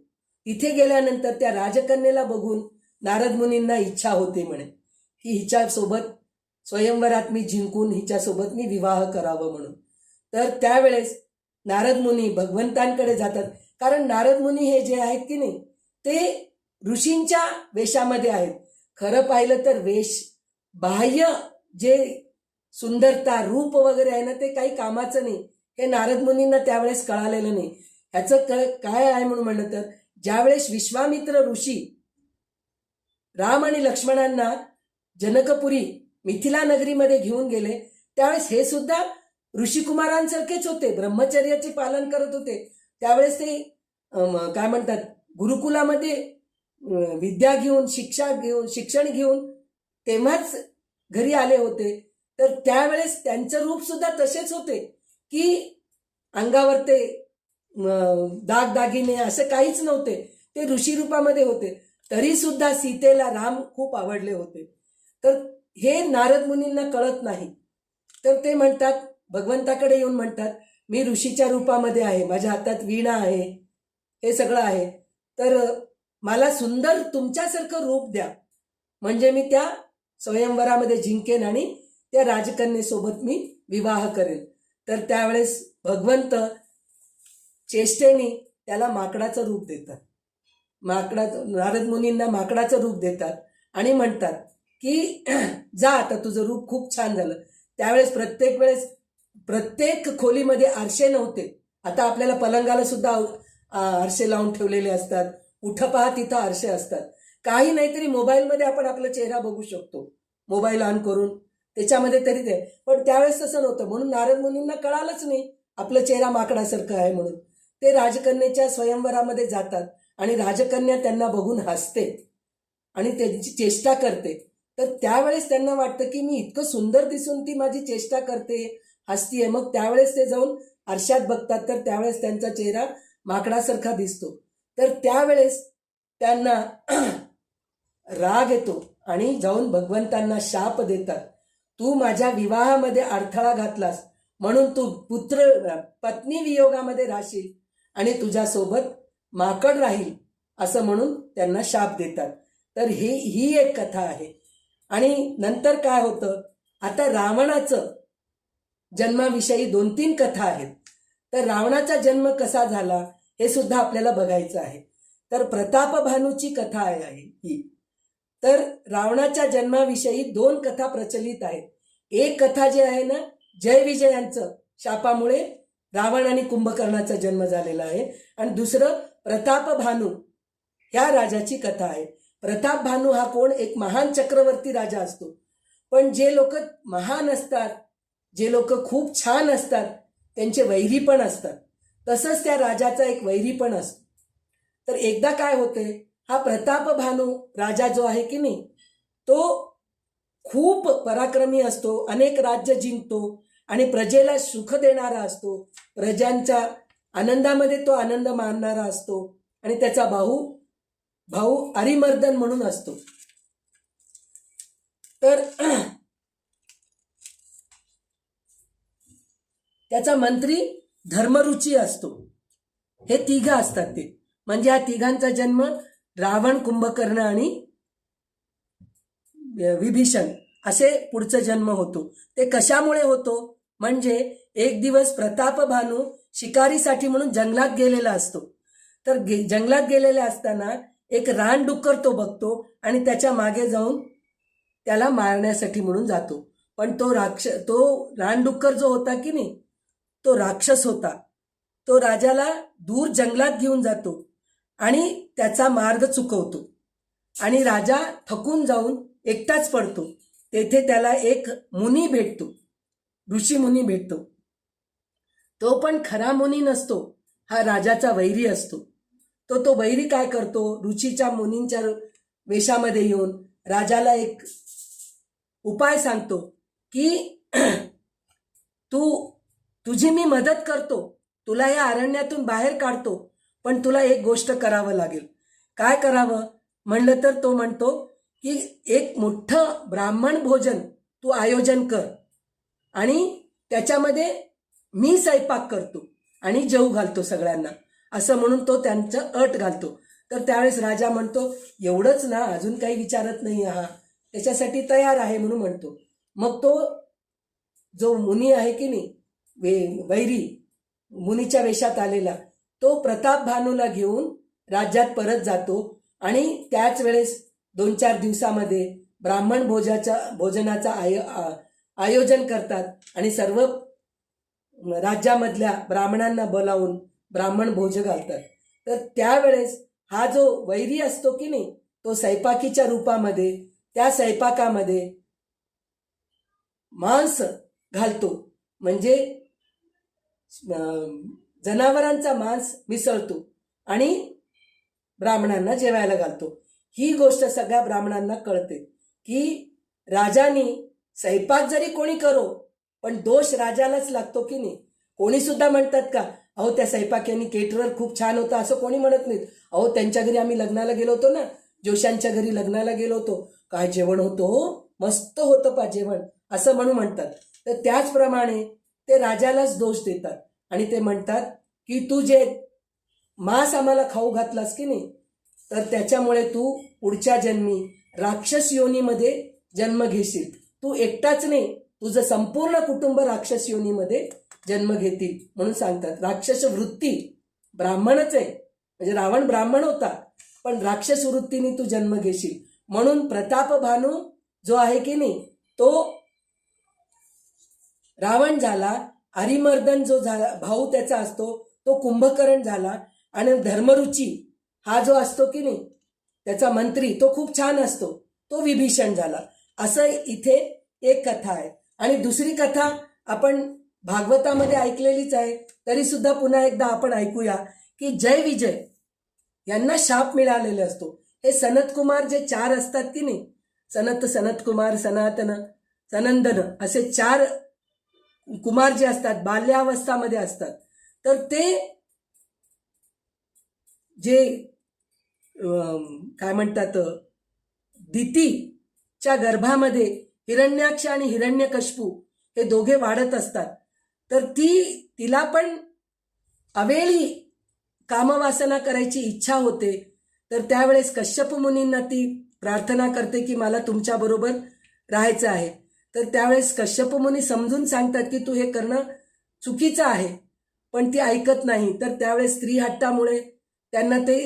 Speaker 1: तिथे गेल्यानंतर त्या राजकन्येला बघून नारद मुनींना इच्छा होते म्हणे की हिच्यासोबत स्वयंवरात मी जिंकून हिच्यासोबत मी विवाह करावं म्हणून. तर त्यावेळेस नारद मुनी भगवंतांकडे जातात. कारण नारद मुनी हे जे आहेत की नाही ते ऋषींच्या वेशामध्ये आहेत. खरं पाहिलं तर वेश बाह्य जे सुंदरता रूप वगैरे आहे ना ते काही कामाचं नाही. हे नारद मुनींना त्यावेळेस कळालेलं नाही. ह्याचं काय आहे म्हणून म्हणलं तर ज्यावेळेस विश्वामित्र ऋषी राम आणि लक्ष्मणांना जनकपुरी मिथिला नगरीमध्ये घेऊन गेले त्यावेळेस हे सुद्धा ऋषिकुमारांसारखेच होते, ब्रह्मचर्याचे पालन करत होते. त्यावेळेस ते काय म्हणतात गुरुकुलामध्ये विद्या घेऊन शिक्षण घेऊन तेव्हाच घरी आले होते. तर त्यावेळेस त्यांचं रूप सुद्धा तसेच होते की अंगावर ते दागदागिने असं काहीच नव्हते. ते ऋषी रूपामध्ये होते. तरी सुद्धा सीतेला राम खूप आवडले होते. तर हे नारद मुनींना कळत नाही. तर ते म्हणतात भगवंताकडे येऊन म्हणतात मी ऋषीच्या रूपामध्ये आहे, माझ्या हातात वीणा आहे, हे सगळं आहे, तर मला सुंदर तुमच्यासारखं रूप द्या म्हणजे मी त्या स्वयंवरामध्ये जिंकेन आणि त्या राजकन्येसोबत मी विवाह करेन. तर त्यावेळेस भगवंत चेष्टेने त्याला माकडाचं रूप देतात. नारद मुनींना माकडाचं रूप देतात आणि म्हणतात की जा आता तुझं रूप खूप छान झालं. त्यावेळेस प्रत्येक खोलीमध्ये आरसे नव्हते. आता आपल्याला पलंगाला सुद्धा आरसे लावून ठेवलेले असतात. कुठं पहा तिथं आरसे असतात. काही नाहीतरी मोबाईलमध्ये आपण आपला चेहरा बघू शकतो, मोबाईल ऑन करून त्याच्यामध्ये तरी ते. पण त्यावेळेस तसं नव्हतं म्हणून नारद मुनींना कळालंच नाही आपलं चेहरा माकडासारखं आहे म्हणून. ते राजकन्येच्या स्वयंवरामध्ये जातात आणि राजकन्या त्यांना बघून हसते आणि त्यांची चेष्टा करते. तर त्यावेळेस त्यांना वाटतं की मी इतकं सुंदर दिसून ती माझी चेष्टा करते, हसतीये. मग त्यावेळेस ते जाऊन आरशात बघतात तर त्यावेळेस त्यांचा चेहरा माकडासारखा दिसतो. तर त्यावेळेस त्यांना राग येतो आणि जाऊन भगवंतांना शाप देतात. तू माझ्या विवाहामध्ये अडथळा घातलास म्हणून तू पत्नी वियोगामध्ये राहशील आणि तुझ्यासोबत माकड राहील असं म्हणून त्यांना शाप देतात. तर ही एक कथा आहे. आणि नंतर काय होतं, आता रावणाचं जन्माविषयी 2-3 कथा आहेत. तर रावणाचा जन्म कसा झाला हे सुद्धा आपल्याला बघायचं आहे. तर प्रतापभानूची कथा आहे ही. तर रावणाच्या जन्माविषयी 2 कथा प्रचलित आहेत. एक कथा जी आहे ना, जय विजयांचं शापामुळे रावण आणि कुंभकर्णाचा जन्म झालेला आहे. आणि दुसरं प्रतापभानू ह्या राजाची कथा आहे. प्रतापभानू हा कोण, एक महान चक्रवर्ती राजा असतो. पण जे लोक महान असतात, जे लोक खूप छान असतात, त्यांचे वैरी पण असतात. तसंच त्या राजाचा एक वैरी पण असतो. तर एकदा काय होते, हा प्रतापभानू राजा जो आहे की नाही, तो खूप पराक्रमी असतो, अनेक राज्य जिंकतो आणि प्रजेला सुख देणारा असतो. प्रजांच्या आनंदामध्ये तो आनंद मानणारा असतो. आणि त्याचा भाऊ अरिमर्दन म्हणून असतो. तर त्याचा मंत्री धर्मरुची असतो. हे 3 असतात ते. म्हणजे या 3 जन्म रावण, कुंभकर्ण आणि विभीषण असे पुढचा जन्म होतो. ते कशामुळे होतो, म्हणजे एक दिवस प्रतापभानू शिकारीसाठी म्हणून जंगलात गेलेला असतो. तर जंगलात गेलेले असताना एक रानडुक्कर तो बघतो आणि त्याच्या मागे जाऊन त्याला मारण्यासाठी म्हणून जातो. पण तो रानडुक्कर जो होता की नाही, तो राक्षस होता. तो राजाला दूर जंगलात घेऊन जातो आणि त्याचा मार्ग चुकवतो. आणि राजा थकून जाऊन एकटाच पडतो. तेथे त्याला एक मुनी भेटतो, ऋषी मुनी भेटतो. तो पण खरा मुनी नसतो, हा राजाचा वैरी असतो. तो वैरी काय करतो, ऋषीच्या मुनींच्या वेशामध्ये येऊन राजाला एक उपाय सांगतो की तुझी मी मदत करतो, तुला या अरण्यातून बाहेर काढतो, पण तुला एक गोष्ट करावं लागेल. काय करावं म्हणलं तर तो म्हणतो की एक मोठं ब्राह्मण भोजन तू आयोजन कर आणि त्याच्यामध्ये मी स्वयंपाक करतो आणि जेवू घालतो सगळ्यांना, असं म्हणून तो त्यांचं अट घालतो. तर त्यावेळेस राजा म्हणतो, एवढंच ना, अजून काही विचारत नाही, हा त्याच्यासाठी तयार आहे म्हणून म्हणतो. मग तो जो मुनी आहे की नाही, वैरी मुनीच्या वेशात आलेला, तो प्रतापभानूला घेऊन राज्यात परत जातो. आणि त्याच वेळेस 2-4 दिवसामध्ये ब्राह्मण भोजनाचा आयोजन करतात आणि सर्व राज्यामधल्या ब्राह्मणांना बोलावून ब्राह्मण भोज घालतात. तर त्यावेळेस हा जो वैरी असतो की नाही, तो स्वयंपाकीच्या रूपामध्ये त्या स्वयंपाकामध्ये मांस घालतो, म्हणजे जनावरांचा मांस मिसळतो आणि ब्राह्मणांना जेवायला घालतो. ही गोष्ट सगळ्या ब्राह्मणांना कळते की राजाने स्वयंपाक जरी कोणी करो, पण दोष राजालाच लागतो की नाही. कोणी सुद्धा म्हणतात का, अहो त्या स्वयंपाक्याने केटरर खूप छान होता, असं कोणी म्हणत नाहीत. अहो त्यांच्या घरी आम्ही लग्नाला गेलो होतो ना, जोशांच्या घरी लग्नाला गेलो होतो, काय जेवण होतं हो, मस्त होतं जेवण, असं म्हणतात. तर त्याचप्रमाणे ते राजालाच दोष देतात आणि ते म्हणतात की तू जे मांस आम्हाला खाऊ घातलास की नाही, तर त्याच्यामुळे तू पुढच्या जन्मी राक्षस योनीमध्ये जन्म घेशील. तू एकटाच नाही, तुझं संपूर्ण कुटुंब राक्षस योनीमध्ये जन्म घेतील म्हणून सांगतात. राक्षस वृत्ती ब्राह्मणच आहे, म्हणजे रावण ब्राह्मण होता, पण राक्षस वृत्तीने तू जन्म घेशील. म्हणून प्रतापभानू जो आहे की नाही, तो रावण झाला. अरिमर्दन जो झाला भाऊ त्याचा असतो, तो कुंभकर्ण झाला. आणि धर्मरुची हा जो असतो की नाही, त्याचा मंत्री, तो खूप छान असतो, तो विभीषण झाला. असं इथे एक कथा आहे. आणि दुसरी कथा आपण भागवतामध्ये ऐकलेलीच आहे, तरी सुद्धा पुन्हा एकदा आपण ऐकूया की जय विजय यांना शाप मिळालेला असतो. हे सनत कुमार जे 4 असतात की नाही, सनत कुमार, सनातन, सनंदन असे 4 कुमार जे असतात, बाल्यावस्थामध्ये असतात. तर ते जे काय म्हणतात, दिती च्या गर्भामध्ये हिरण्याक्ष आणि हिरण्यकश्यपू हे दोघे वाढत असतात. तर तिला पण अवेळी कामवासना करायची इच्छा होते. तर त्यावेळेस कश्यप मुनींना ती प्रार्थना करते की मला तुमच्याबरोबर राहायचं आहे. तर त्यावेळेस कश्यप मुनी समजून सांगतात की तू हे करणं चुकीचं आहे, पण ती ऐकत नाही. तर त्यावेळेस स्त्री हट्टामुळे त्यांना ते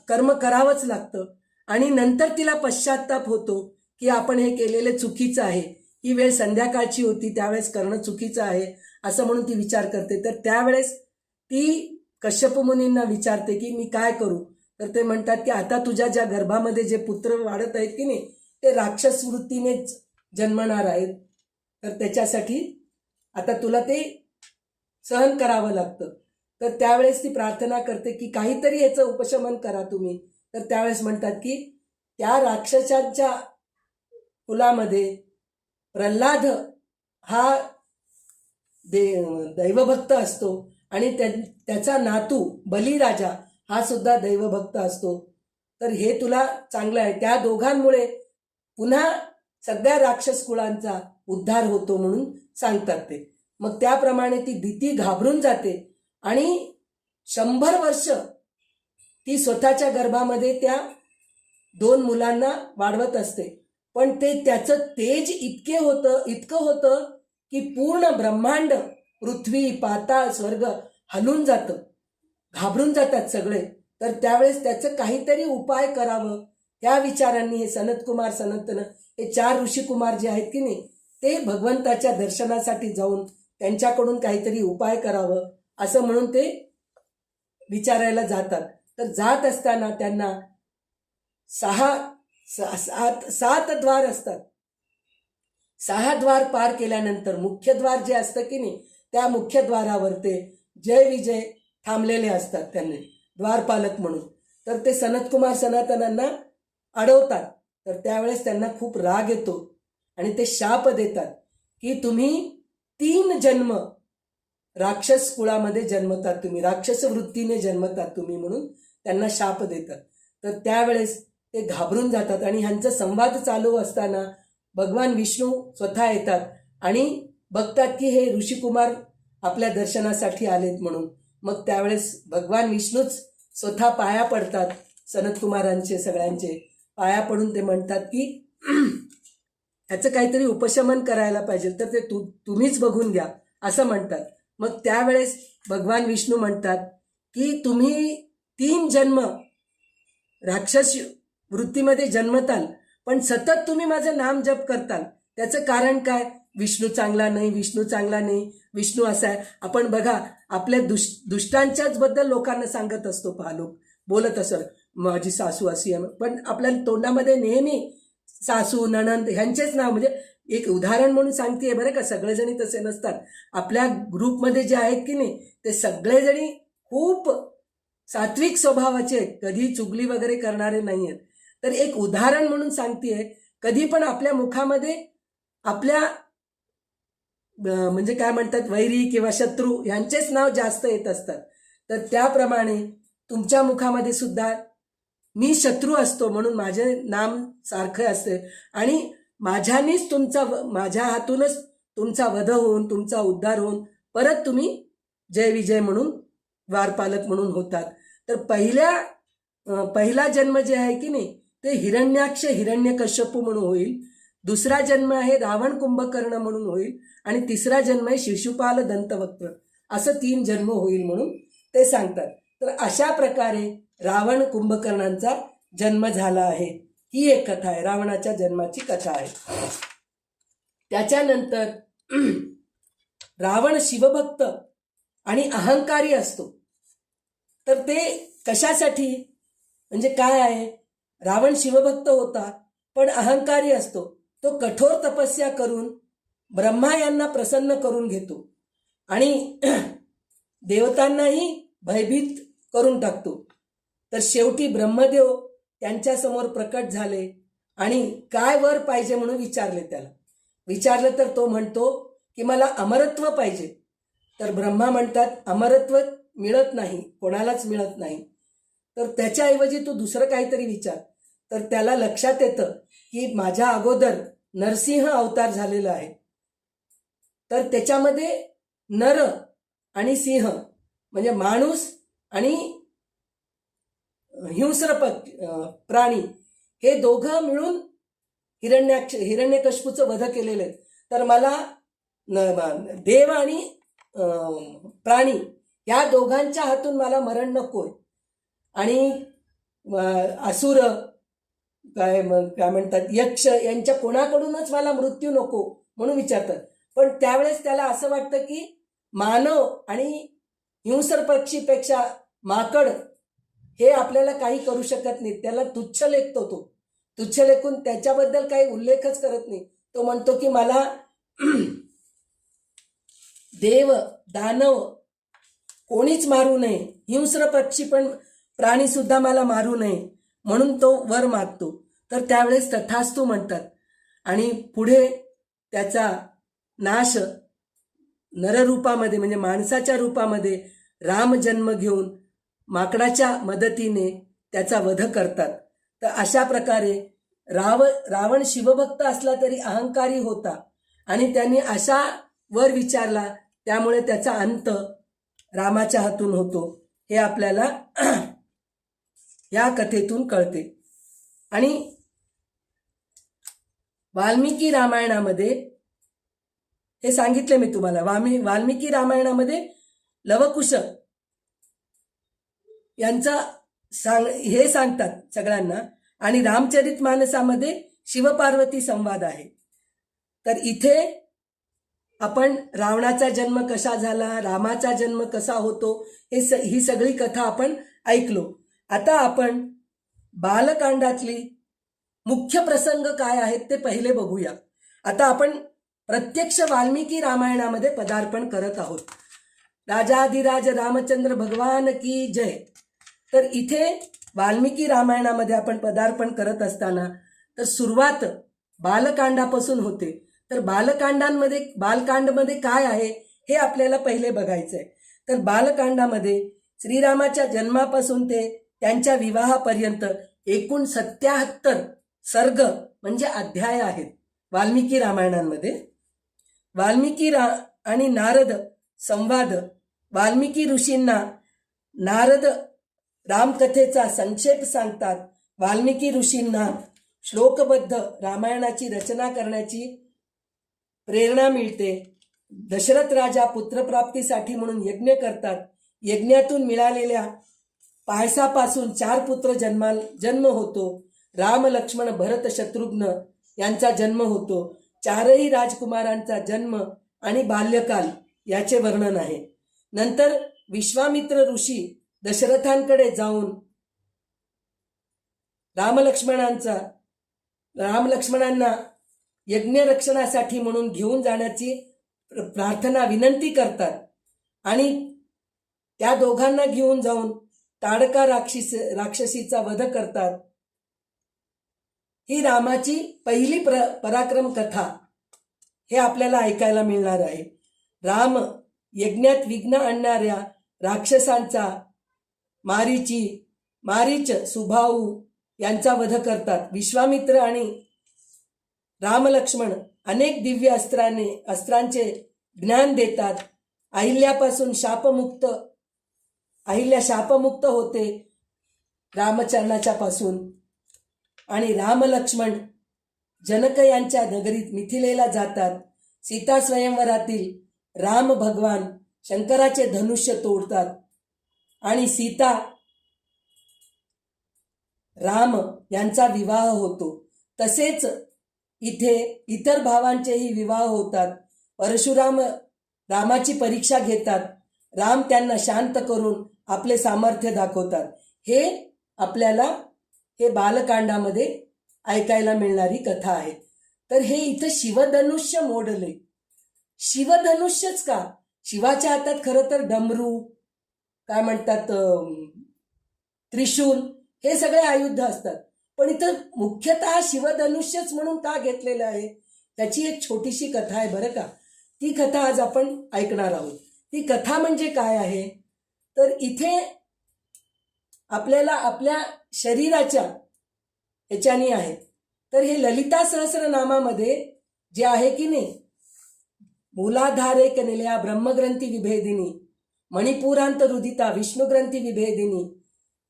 Speaker 1: कर्म करावंच लागतं आणि नंतर तिला पश्चाताप होतो की आपण हे केलेलं चुकीचं आहे, ही वेळ संध्याकाळची होती, त्यावेळेस करणं चुकीचं आहे असं म्हणून ती विचार करते. तर त्यावेळेस ती कश्यप मुनींना विचारते की मी काय करू. तर ते म्हणतात की आता तुझ्या ज्या गर्भामध्ये जे पुत्र वाढत आहेत की नाही ते राक्षस वृत्तीनेच जन्मणार आहेत. तर त्याच्यासाठी आता तुला ते सहन करावं लागतं. तर त्यावेळेस ती प्रार्थना करते की काहीतरी याचं उपशमन करा तुम्ही. तर त्यावेळेस म्हणतात की त्या राक्षसांच्या कुलामध्ये प्रल्हाद हा दैवभक्त असतो आणि त्याचा नातू बलिराजा हा सुद्धा दैवभक्त असतो. तर हे तुला चांगलं आहे. त्या दोघांमुळे पुन्हा सगळ्या राक्षस कुळांचा उद्धार होतो म्हणून सांगतात ते. मग त्याप्रमाणे ती दिती घाबरून जाते आणि 100 वर्ष ती स्वतःच्या गर्भामध्ये त्या 2 मुलांना वाढवत असते. पण ते त्याचं तेज इतकं होतं की पूर्ण ब्रह्मांड, पृथ्वी, पाताळ, स्वर्ग हलून जातं, घाबरून जातात सगळे. तर त्यावेळेस त्याचं काहीतरी उपाय करावं त्या विचारांनी हे सनतकुमार सनंतन हे 4 ऋषिकुमार जे आहेत की नाही ते भगवंताच्या दर्शनासाठी जाऊन त्यांच्याकडून काहीतरी उपाय करावं असं म्हणून ते विचारायला जातात. तर जात असताना त्यांना 7 द्वार असतात. 6 द्वार पार केल्यानंतर मुख्य द्वार जे असतं की नाही त्या मुख्य द्वारावर ते जय विजय थांबलेले असतात त्यांनी द्वारपालक म्हणून. तर ते सनतकुमार सनातनांना अडवतात. तर त्यावेळेस त्यांना खूप राग येतो आणि ते शाप देतात की तुम्ही 3 जन्म राक्षस कुळामध्ये जन्मतात, तुम्ही राक्षस वृत्तीने जन्मतात तुम्ही म्हणून त्यांना शाप देतात. तर त्यावेळेस ते घाबरून जातात आणि ह्यांचा संवाद चालू असताना भगवान विष्णू स्वतः येतात आणि बघतात की हे ऋषिकुमार आपल्या दर्शनासाठी आलेत म्हणून. मग त्यावेळेस भगवान विष्णूच स्वतः पाया पडतात सनतकुमारांचे, सगळ्यांचे पाया पडून ते म्हणतात की ह्याचं काहीतरी उपशमन करायला पाहिजे, तर ते तुम्हीच बघून घ्या असं म्हणतात. मग त्यावेळेस भगवान विष्णू म्हणतात की तुम्ही 3 जन्म राक्षस वृत्तीमध्ये जन्मताल पण सतत तुम्ही माझं नाम जप करताल, त्याचं कारण काय. विष्णू चांगला नाही, विष्णू चांगला नाही, विष्णू असा आहे. आपण बघा आपल्या दुष्टांच्याच बद्दल लोकांना सांगत असतो, पहा लोक बोलत असत माझी सासू अशी आहे, पण आपल्या तोंडामध्ये नेहमी सासू नणंद ह्यांचेच नाव, म्हणजे एक उदाहरण म्हणून सांगते बरं का. सगळेजणी तसे नसतात. आपल्या ग्रुपमध्ये जे आहेत की नाही ते सगळेजणी खूप सात्विक स्वभावाचे आहेत, कधी चुगली वगैरे करणारे नाही आहेत. तर एक उदाहरण म्हणून सांगतेय, कधी पण आपल्या मुखामध्ये आपल्या म्हणजे काय म्हणतात वैरी किंवा शत्रू यांचेच नाव जास्त येत असतात. तर त्याप्रमाणे तुमच्या मुखामध्ये सुद्धा मी शत्रू असतो म्हणून माझे नाम सारखं असते आणि माझ्या हातूनच तुमचा वध होऊन तुमचा उद्धार होऊन परत तुम्ही जय विजय म्हणून द्वारपालक म्हणून होतात. तर पहिला जन्म जे आहे की नाही ते हिरण्याक्ष हिरण्यकश्यपू म्हणून होईल, दुसरा जन्म आहे रावण कुंभकर्ण म्हणून होईल आणि तिसरा जन्म आहे शिशुपाल दंतवक्त्र, असं 3 जन्म होईल म्हणून ते सांगतात. तर अशा प्रकारे रावण कुंभकर्णांचा जन्म झाला आहे. ही एक कथा आहे, रावणाच्या जन्माची कथा आहे. त्याच्यानंतर रावण शिवभक्त आणि अहंकारी असतो. तर ते कशासाठी म्हणजे काय आहे, रावण शिवभक्त होता पण अहंकारी असतो. तो कठोर तपस्या करून ब्रह्मा यांना प्रसन्न करून घेतो आणि देवतांनाही भयभीत करून टाकतो. तर शेवटी ब्रह्मदेव त्यांच्यासमोर प्रकट झाले आणि काय वर पाहिजे म्हणून विचारलं तर तो म्हणतो की मला अमरत्व पाहिजे. तर ब्रह्मा म्हणतात अमरत्व मिळत नाही, कोणालाच मिळत नाही. तर त्याच्याऐवजी तू दुसरं काहीतरी विचार. तर त्याला लक्षात येतं की माझ्या अगोदर नरसिंह अवतार झालेला आहे. तर त्याच्यामध्ये नर आणि सिंह म्हणजे माणूस आणि हिंस्र प्राणी हे दोघं मिळून हिरण्यकश्यपूचं वध केलेलं आहे. तर मला देव आणि प्राणी या दोघांच्या हातून मला मरण नकोय. आणि असुर काय म्हणतात यक्ष यांच्या कोणाकडूनच मला मृत्यू नको म्हणून विचारतात. पण त्यावेळेस त्याला असं वाटतं की मानव आणि हिंस्र पक्षीपेक्षा माकड हे आपल्याला काही करू शकत नाही. त्याला तुच्छ लेखतो. तो तुच्छ लेखून त्याच्याबद्दल काही उल्लेखच करत नाही. तो म्हणतो की मला देव दानव कोणीच मारू नये, हिंस्र पक्षी पण प्राणी सुद्धा मला मारू नये म्हणून तो वर मागतो. तर त्यावेळेस तथास्तु म्हणतात आणि पुढे त्याचा नाश नररूपामध्ये म्हणजे माणसाच्या रूपामध्ये राम जन्म घेऊन माकडाच्या मदतीने त्याचा वध करतात. तर अशा प्रकारे रावण शिवभक्त असला तरी अहंकारी होता आणि त्यांनी अशा वर विचारला, त्यामुळे त्याचा अंत रामाच्या हातून होतो हे आपल्याला या कथेतून कळते. आणि वाल्मिकी रामायणामध्ये हे सांगितले मी तुम्हाला. वाल्मिकी रामायणामध्ये लवकुश यांचा हे सांगतात सगळ्यांना. आणि रामचरित मानसामध्ये शिवपार्वती संवाद आहे. तर इथे आपण रावणाचा जन्म कसा झाला, रामाचा जन्म कसा होतो ही सगळी कथा आपण ऐकलो. आता आपण बालकांडातली मुख्य प्रसंग काय आहेत ते पहिले बघूया. आता आपण प्रत्यक्ष वाल्मिकी रामायणामध्ये पदार्पण करत आहोत. राजाधिराज रामचंद्र भगवान की जय. तर इथे वाल्मिकी रामायणामध्ये आपण पदार्पण करत असताना तर सुरुवात बालकांडापासून होते. तर बालकांडमध्ये काय आहे हे आपल्याला पहिले बघायचं आहे. तर बालकांडामध्ये श्रीरामाच्या जन्मापासून ते त्यांच्या विवाहापर्यंत एकूण 77 सर्ग म्हणजे अध्याय आहेत वाल्मिकी रामायणामध्ये. वाल्मिकी आणि नारद संवाद. वाल्मिकी ऋषींना नारद रामकथेचा संक्षेप सांगतात. वाल्मिकी ऋषींना श्लोकबद्ध रामायणाची रचना करण्याची प्रेरणा मिळते. दशरथ राजा पुत्रप्राप्तीसाठी म्हणून यज्ञ करतात. यज्ञातून मिळालेल्या पायसापासून 4 पुत्र जन्म होतो. राम लक्ष्मण भरत शत्रुघ्न यांचा जन्म होतो. 4ही राजकुमारांचा जन्म आणि बाल्यकाल याचे वर्णन आहे. नंतर विश्वामित्र ऋषी दशरथांकडे जाऊन रामलक्ष्मणांना यज्ञ रक्षणासाठी म्हणून घेऊन जाण्याची प्रार्थना विनंती करतात आणि त्या दोघांना घेऊन जाऊन ताडका राक्षसीचा वध करतात. ही रामाची पहिली पराक्रम कथा हे आपल्याला ऐकायला मिळणार आहे. राम यज्ञात विघ्न आणणाऱ्या राक्षसांचा मारीच सुभाऊ यांचा वध करतात. विश्वामित्र आणि रामलक्ष्मण अनेक दिव्य अस्त्रांचे ज्ञान देतात. अहिल्या शापमुक्त होते रामचरणाच्या पासून. आणि रामलक्ष्मण जनक यांच्या नगरीत मिथिलेला जातात. सीता स्वयंवरातील राम भगवान शंकराचे धनुष्य तोडतात आणि सीता राम यांचा विवाह होतो. तसेच इथे इतर भावांचेही विवाह होतात. परशुराम रामाची परीक्षा घेतात. राम त्यांना शांत करून आपले सामर्थ्य दाखवतात. हे आपल्याला हे बालकांडामध्ये ऐकायला मिळणारी कथा आहे. तर हे इथं शिवधनुष्य मोडले. शिवधनुष्यच का? शिवाच्या हातात खरं तर डमरू काय म्हणतात त्रिशूल हे सगळे आयुध असतात. पण इथं मुख्यतः शिवधनुष्यच म्हणून का घेतलेलं आहे त्याची एक छोटीशी कथा आहे बरं का. ती कथा आज आपण ऐकणार आहोत. ती कथा म्हणजे काय आहे तर इथे आपल्याला आपल्या शरीराच्या ह्याच्यानी आहेत. तर हे ललिता सहस्रनामामध्ये जे आहे की नाही, मूलाधारेक निलया ब्रह्मग्रंथी विभेदिनी, मणिपुरांत रुदिता विष्णुग्रंथी विभेदिनी,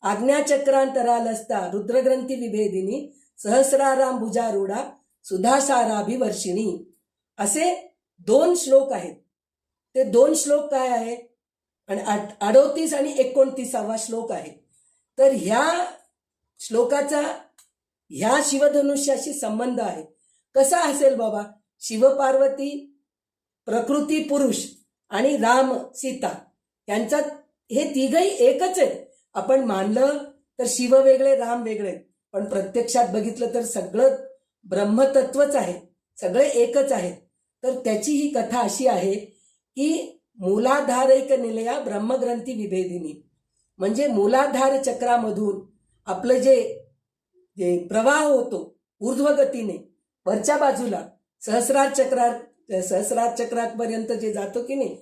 Speaker 1: आज्ञाचक्रांतरालस्ता रुद्रग्रंथी विभेदिनी, सहस्राराम भुजारूढा सुधासाराभिवर्षिणी, असे 2 श्लोक आहेत. ते 2 श्लोक काय आहे, आणि 38 आणि 29वा श्लोक आहे. तर ह्या श्लोकाचा ह्या शिवधनुष्याशी संबंध आहे. कसा असेल बाबा, शिवपार्वती, प्रकृती पुरुष आणि राम सीता यांचा हे तिघही एकच आहेत. आपण मानलं तर शिव वेगळे राम वेगळे, पण प्रत्यक्षात बघितलं तर सगळं ब्रह्मतत्वच आहे, सगळे एकच आहेत. तर त्याची ही कथा अशी आहे की मूलाधारैक निलया ब्रह्मग्रंथी विभेदिनी, म्हणजे मूलाधार चक्रामधून आपलं जे प्रवाह होतो ऊर्ध्वगतीने वरच्या बाजूला सहस्रार चक्रापर्यंत जे जातो की नाही,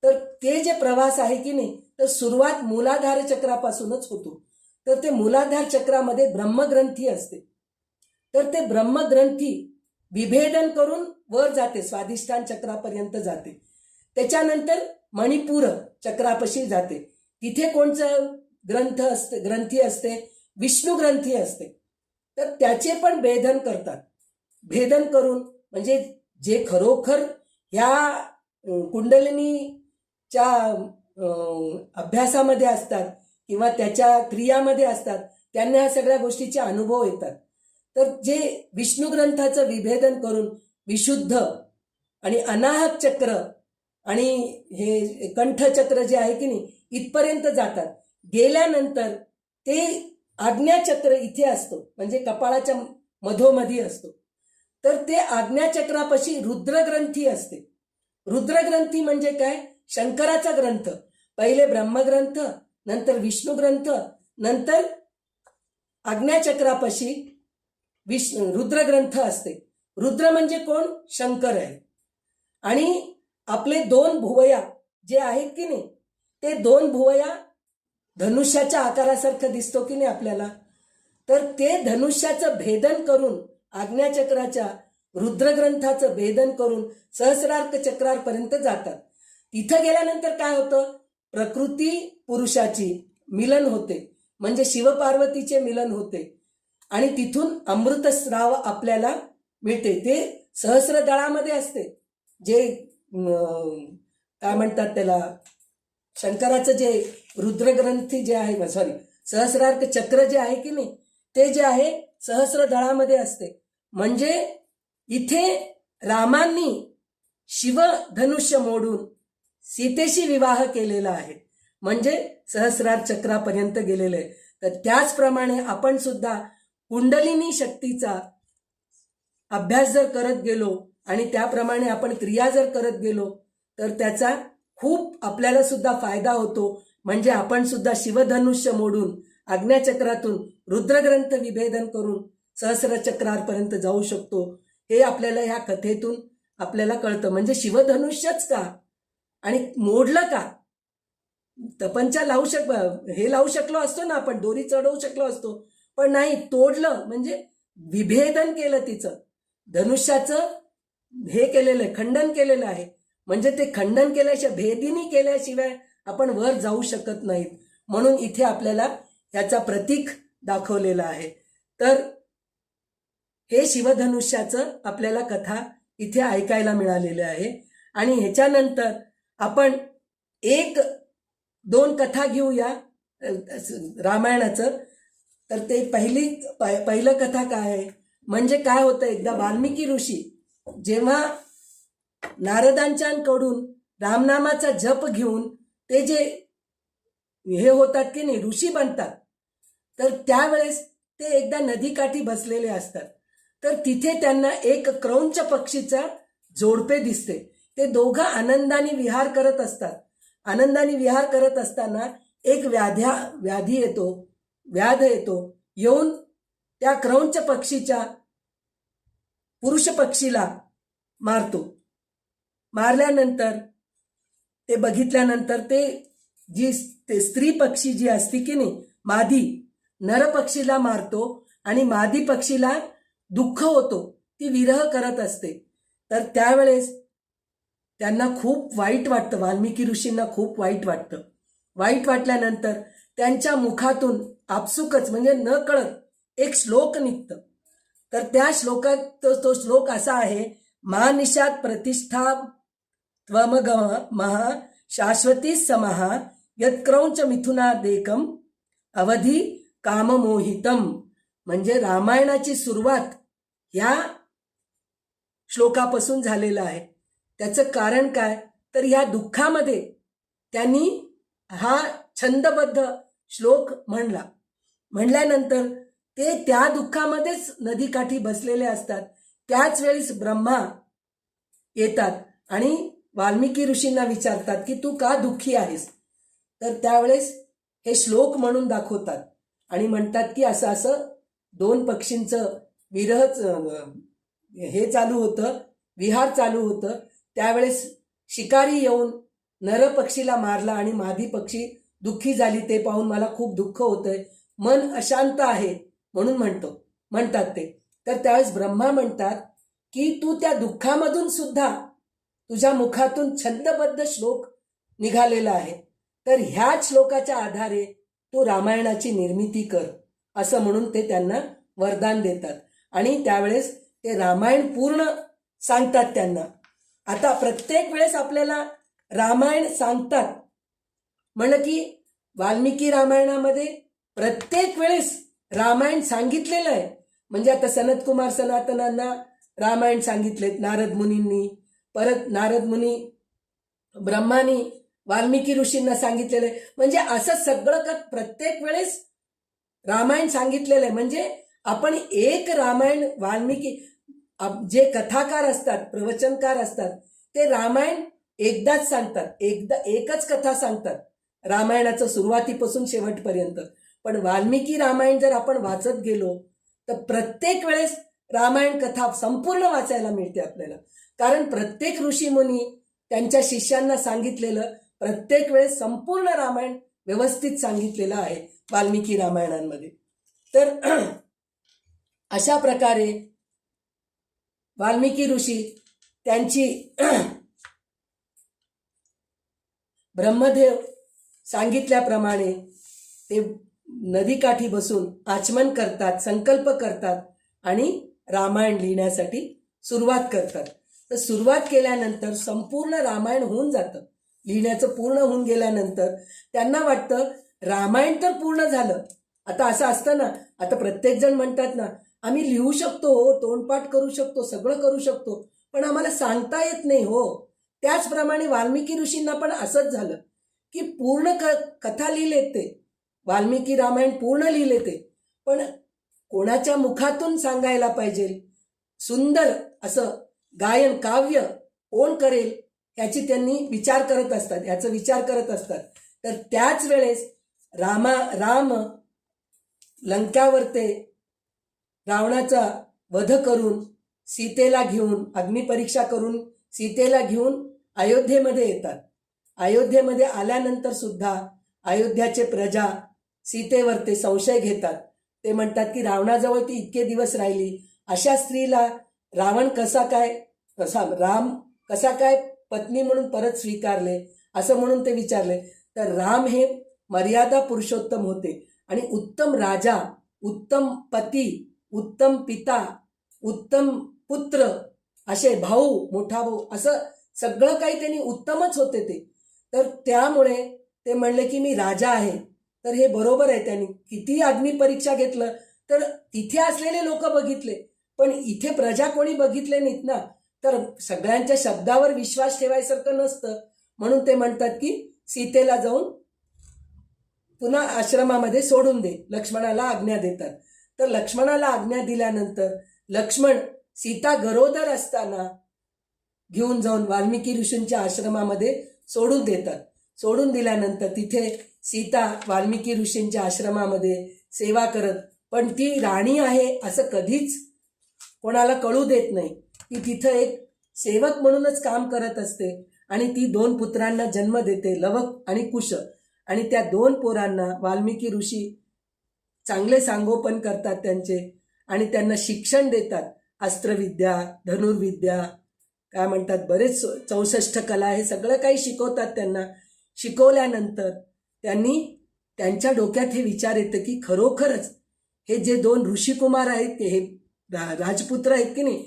Speaker 1: तर ते जे प्रवास आहे की नाही, तर सुरुवात मूलाधार चक्रापासूनच होतो. तर ते मूलाधार चक्रामध्ये ब्रह्मग्रंथी असते. तर ते ब्रह्मग्रंथी विभेदन करून वर जाते, स्वाधिष्ठान चक्रापर्यंत जाते. त्याच्यानंतर मणिपूर चक्रापाशी जाते. तिथे कोणचं ग्रंथी असते, विष्णू ग्रंथी असते. तर त्याचे पण भेदन करतात. भेदन करून म्हणजे जे खरोखर ह्या कुंडलिनीच्या अभ्यासामध्ये असतात किंवा त्याच्या क्रियामध्ये असतात, त्यांना ह्या सगळ्या गोष्टीचे अनुभव येतात. तर जे विष्णू ग्रंथाचं विभेदन करून विशुद्ध आणि अनाहक चक्र आणि हे कंठचक्र जे आहे की नाही, इथपर्यंत जातात. गेल्यानंतर ते आज्ञाचक्र इथे असतो, म्हणजे कपाळाच्या मधोमधी असतो. तर ते आज्ञाचक्रापाशी रुद्रग्रंथी असते. रुद्रग्रंथी म्हणजे काय, शंकराचा ग्रंथ. पहिले ब्रह्मग्रंथ, नंतर विष्णू ग्रंथ, नंतर आज्ञाचक्रापाशी रुद्रग्रंथ असते. रुद्र म्हणजे कोण, शंकर आहे. आणि आपले 2 भुवया जे आहेत की नाही, ते 2 भुवया धनुष्याच्या आकारासारखं दिसतो की नाही आपल्याला. तर ते धनुष्याचं भेदन करून आज्ञाचक्राच्या रुद्रग्रंथाचं भेदन करून सहस्रार्क चक्रापर्यंत जातात. तिथं गेल्यानंतर काय होतं, प्रकृती पुरुषाची मिलन होते, म्हणजे शिवपार्वतीचे मिलन होते. आणि तिथून अमृतस्राव आपल्याला मिळते. ते सहस्रदळामध्ये असते. जे काय म्हणतात त्याला, शंकराचं जे रुद्रग्रंथी जे आहे, सहस्रार्क चक्र जे आहे की नाही, ते जे आहे सहस्रदळामध्ये असते. म्हणजे इथे रामांनी शिवधनुष्य मोडून सीतेशी विवाह केलेला आहे, म्हणजे सहस्रार चक्रापर्यंत गेलेलं आहे. तर त्याचप्रमाणे आपण सुद्धा कुंडलिनी शक्तीचा अभ्यास जर करत गेलो आणि त्याप्रमाणे आपण क्रिया जर करत गेलो, तर त्याचा खूप आपल्याला सुद्धा फायदा होतो. म्हणजे आपण सुद्धा शिवधनुष्य मोडून आज्ञाचक्रातून रुद्रग्रंथ विभेदन करून सहस्रचक्रापर्यंत जाऊ शकतो. हे आपल्याला ह्या कथेतून आपल्याला कळतं. म्हणजे शिवधनुष्यच का आणि मोडलं का, तपंचा लावू शकलो असतो ना आपण, दोरी चढवू शकलो असतो, पण नाही, तोडलं. म्हणजे विभेदन केलं, तिचं धनुष्याचं हे केलेलं आहे, खंडन केलेलं आहे. म्हणजे ते खंडन केल्याशिवाय, भेदिनी केल्याशिवाय आपण वर जाऊ शकत नाहीत. म्हणून इथे आपल्याला ह्याचा प्रतीक दाखवलेलं आहे. तर हे शिवधनुष्याचं आपल्याला कथा इथे ऐकायला मिळालेलं आहे. आणि ह्याच्यानंतर आपण 1-2 कथा घेऊया रामायणाचं. तर ते पहिलं कथा काय आहे, म्हणजे काय होतं, एकदा वाल्मिकी ऋषी जेव्हा नारदांच्याकडून रामनामाचा जप घेऊन ते जे हे होतात की नाही, ऋषी बनतात, तर त्यावेळेस ते एकदा नदीकाठी बसलेले असतात. तर तिथे त्यांना एक क्रौंच पक्षीचा जोडपे दिसते. ते दोघं आनंदाने विहार करत असतात. आनंदाने विहार करत असताना एक व्याध येतो, येऊन त्या क्रौंच पक्षीच्या पुरुष पक्षीला मारतो. मारल्यानंतर ते बघितल्यानंतर ते स्त्री पक्षी जी असती की नाही, मादी नर पक्षीला मारतो आणि मादी पक्षीला दुःख होतो, ती विरह करत असते. तर त्यावेळेस त्यांना खूप वाईट वाटतं, वाल्मिकी ऋषींना खूप वाईट वाटतं. वाईट वाटल्यानंतर त्यांच्या मुखातून आपसुकच म्हणजे न कळत एक श्लोक निघतं. तर त्या श्लोकात तो श्लोक असा आहे, मानिषात प्रतिष्ठा त्वमग महा शाश्वती समहा यत्क्रौंच मिथुनादेकम अवधी काममोहितम. म्हणजे रामायणाची सुरुवात ह्या श्लोकापासून झालेलं आहे. त्याचं कारण काय, तर ह्या दुःखामध्ये त्यांनी हा छंदबद्ध श्लोक म्हणल्यानंतर ते त्या दुःखामध्येच नदीकाठी बसलेले असतात. त्याच वेळेस ब्रह्मा येतात आणि वाल्मिकी ऋषींना विचारतात की तू का दुःखी आहेस. तर त्यावेळेस हे श्लोक म्हणून दाखवतात आणि म्हणतात की असं असं दोन पक्षींचं हे चालू होतं, विहार चालू होतं. त्यावेळेस शिकारी येऊन नर पक्षीला मारला आणि मादी पक्षी दुःखी झाली. ते पाहून मला खूप दुःख होतंय, मन अशांत आहे म्हणून म्हणतात ते. तर त्यावेळेस ब्रह्मा म्हणतात की तू त्या दुःखामधून सुद्धा तुझ्या मुखातून छंदबद्ध श्लोक निघालेला आहे. तर ह्याच श्लोकाच्या आधारे तू रामायणाची निर्मिती कर, असं म्हणून ते त्यांना वरदान देतात. आणि त्यावेळेस ते रामायण पूर्ण सांगतात त्यांना. आता प्रत्येक वेळेस आपल्याला रामायण सांगतात म्हणलं की वाल्मिकी रामायणामध्ये प्रत्येक वेळेस रामायण सांगितलेलं आहे. म्हणजे आता सनतकुमार सनातनांना रामायण सांगितलेत नारद मुनींनी, परत नारद मुनी ब्रह्मानी वाल्मिकी ऋषींना सांगितलेलं आहे. म्हणजे असं सगळं प्रत्येक वेळेस रामायण सांगितलेलं आहे. म्हणजे आपण एक रामायण वाल्मिकी जे कथाकार असतात, प्रवचनकार असतात, ते रामायण एकदाच सांगतात, एकच कथा सांगतात रामायणाचं सुरुवातीपासून शेवटपर्यंत. पण वाल्मिकी रामायण जर आपण वाचत गेलो तर प्रत्येक वेळेस रामायण कथा संपूर्ण वाचायला मिळते आपल्याला. कारण प्रत्येक ऋषीमुनी त्यांच्या शिष्यांना सांगितलेलं प्रत्येक वेळेस संपूर्ण रामायण व्यवस्थित सांगितलेलं आहे वाल्मिकी रामायणांमध्ये. तर अशा प्रकारे वाल्मिकी ऋषी त्यांची ब्रह्मदेव सांगितल्याप्रमाणे ते नदीकाठी बसून आचमन करतात, संकल्प करतात आणि रामायण लिहिण्यासाठी सुरुवात करतात. तर सुरुवात केल्यानंतर संपूर्ण रामायण होऊन जातं, लिहिण्याचं पूर्ण होऊन गेल्यानंतर त्यांना वाटतं रामायण तर पूर्ण झालं. आता असं असतं ना, आता प्रत्येक जण म्हणतात ना, आम्ही लिहू शकतो हो, तोंडपाठ करू शकतो, सगळं करू शकतो, पण आम्हाला सांगता येत नाही हो. त्याचप्रमाणे वाल्मिकी ऋषींना पण असंच झालं की पूर्ण कथा लिहिले ते, वाल्मिकी रामायण पूर्ण लिहिले ते, पण कोणाच्या मुखातून सांगायला पाहिजे, सुंदर असं गायन काव्य कोण करेल याची त्यांनी विचार करत असतात. तर त्याच वेळेस राम लंकावर ते रावणाचा वध करून सीतेला घेऊन, अग्निपरीक्षा करून सीतेला घेऊन अयोध्येमध्ये येतात. अयोध्येमध्ये आल्यानंतर सुद्धा अयोध्याचे प्रजा सीतेवर ते संशय घेतात. ते म्हणतात की रावणाजवळ ती इतके दिवस राहिली, अशा स्त्रीला राम कसा काय पत्नी म्हणून परत स्वीकारले, असं म्हणून ते विचारले. तर राम हे मर्यादा पुरुषोत्तम होते आणि उत्तम राजा, उत्तम पती, उत्तम पिता, उत्तम पुत्र, असे भाऊ, मोठा भाऊ, असं सगळं काही त्यांनी उत्तमच होते ते. तर त्यामुळे ते म्हणले की मी राजा आहे. तर हे बरोबर आहे, त्यांनी किती अग्निपरीक्षा घेतलं तर तिथे असलेले लोक बघितले, पण इथे प्रजा कोणी बघितले नाहीत ना. तर सगळ्यांच्या शब्दावर विश्वास ठेवायसारखं नसतं, म्हणून ते म्हणतात की सीतेला जाऊन पुन्हा आश्रमामध्ये सोडून दे, लक्ष्मणाला आज्ञा देतात. तर लक्ष्मणाला आज्ञा दिल्यानंतर लक्ष्मण सीता गरोदर असताना घेऊन जाऊन वाल्मिकी ऋषींच्या आश्रमामध्ये सोडून देतात. सोडून दिल्यानंतर तिथे सीता वाल्मिकी ऋषींच्या आश्रमामध्ये सेवा करत, पण ती राणी आहे असं कधीच कोणाला कळू देत नाही. ती तिथं एक सेवक म्हणूनच काम करत असते आणि ती 2 पुत्रांना जन्म देते, लवक आणि कुश. आणि त्या 2 पोरांना वाल्मिकी ऋषी चांगले सांगोपन करतात त्यांचे आणि त्यांना शिक्षण देतात. अस्त्रविद्या, धनुर्विद्या, काय म्हणतात, बरेच 64 कला, हे सगळं काही शिकवतात त्यांना. शिकवल्यानंतर त्यांच्या डोक्यात हे विचार येतं की खरोखरच हे जे 2 ऋषिकुमार आहेत, हे राजपुत्र आहेत की नाही,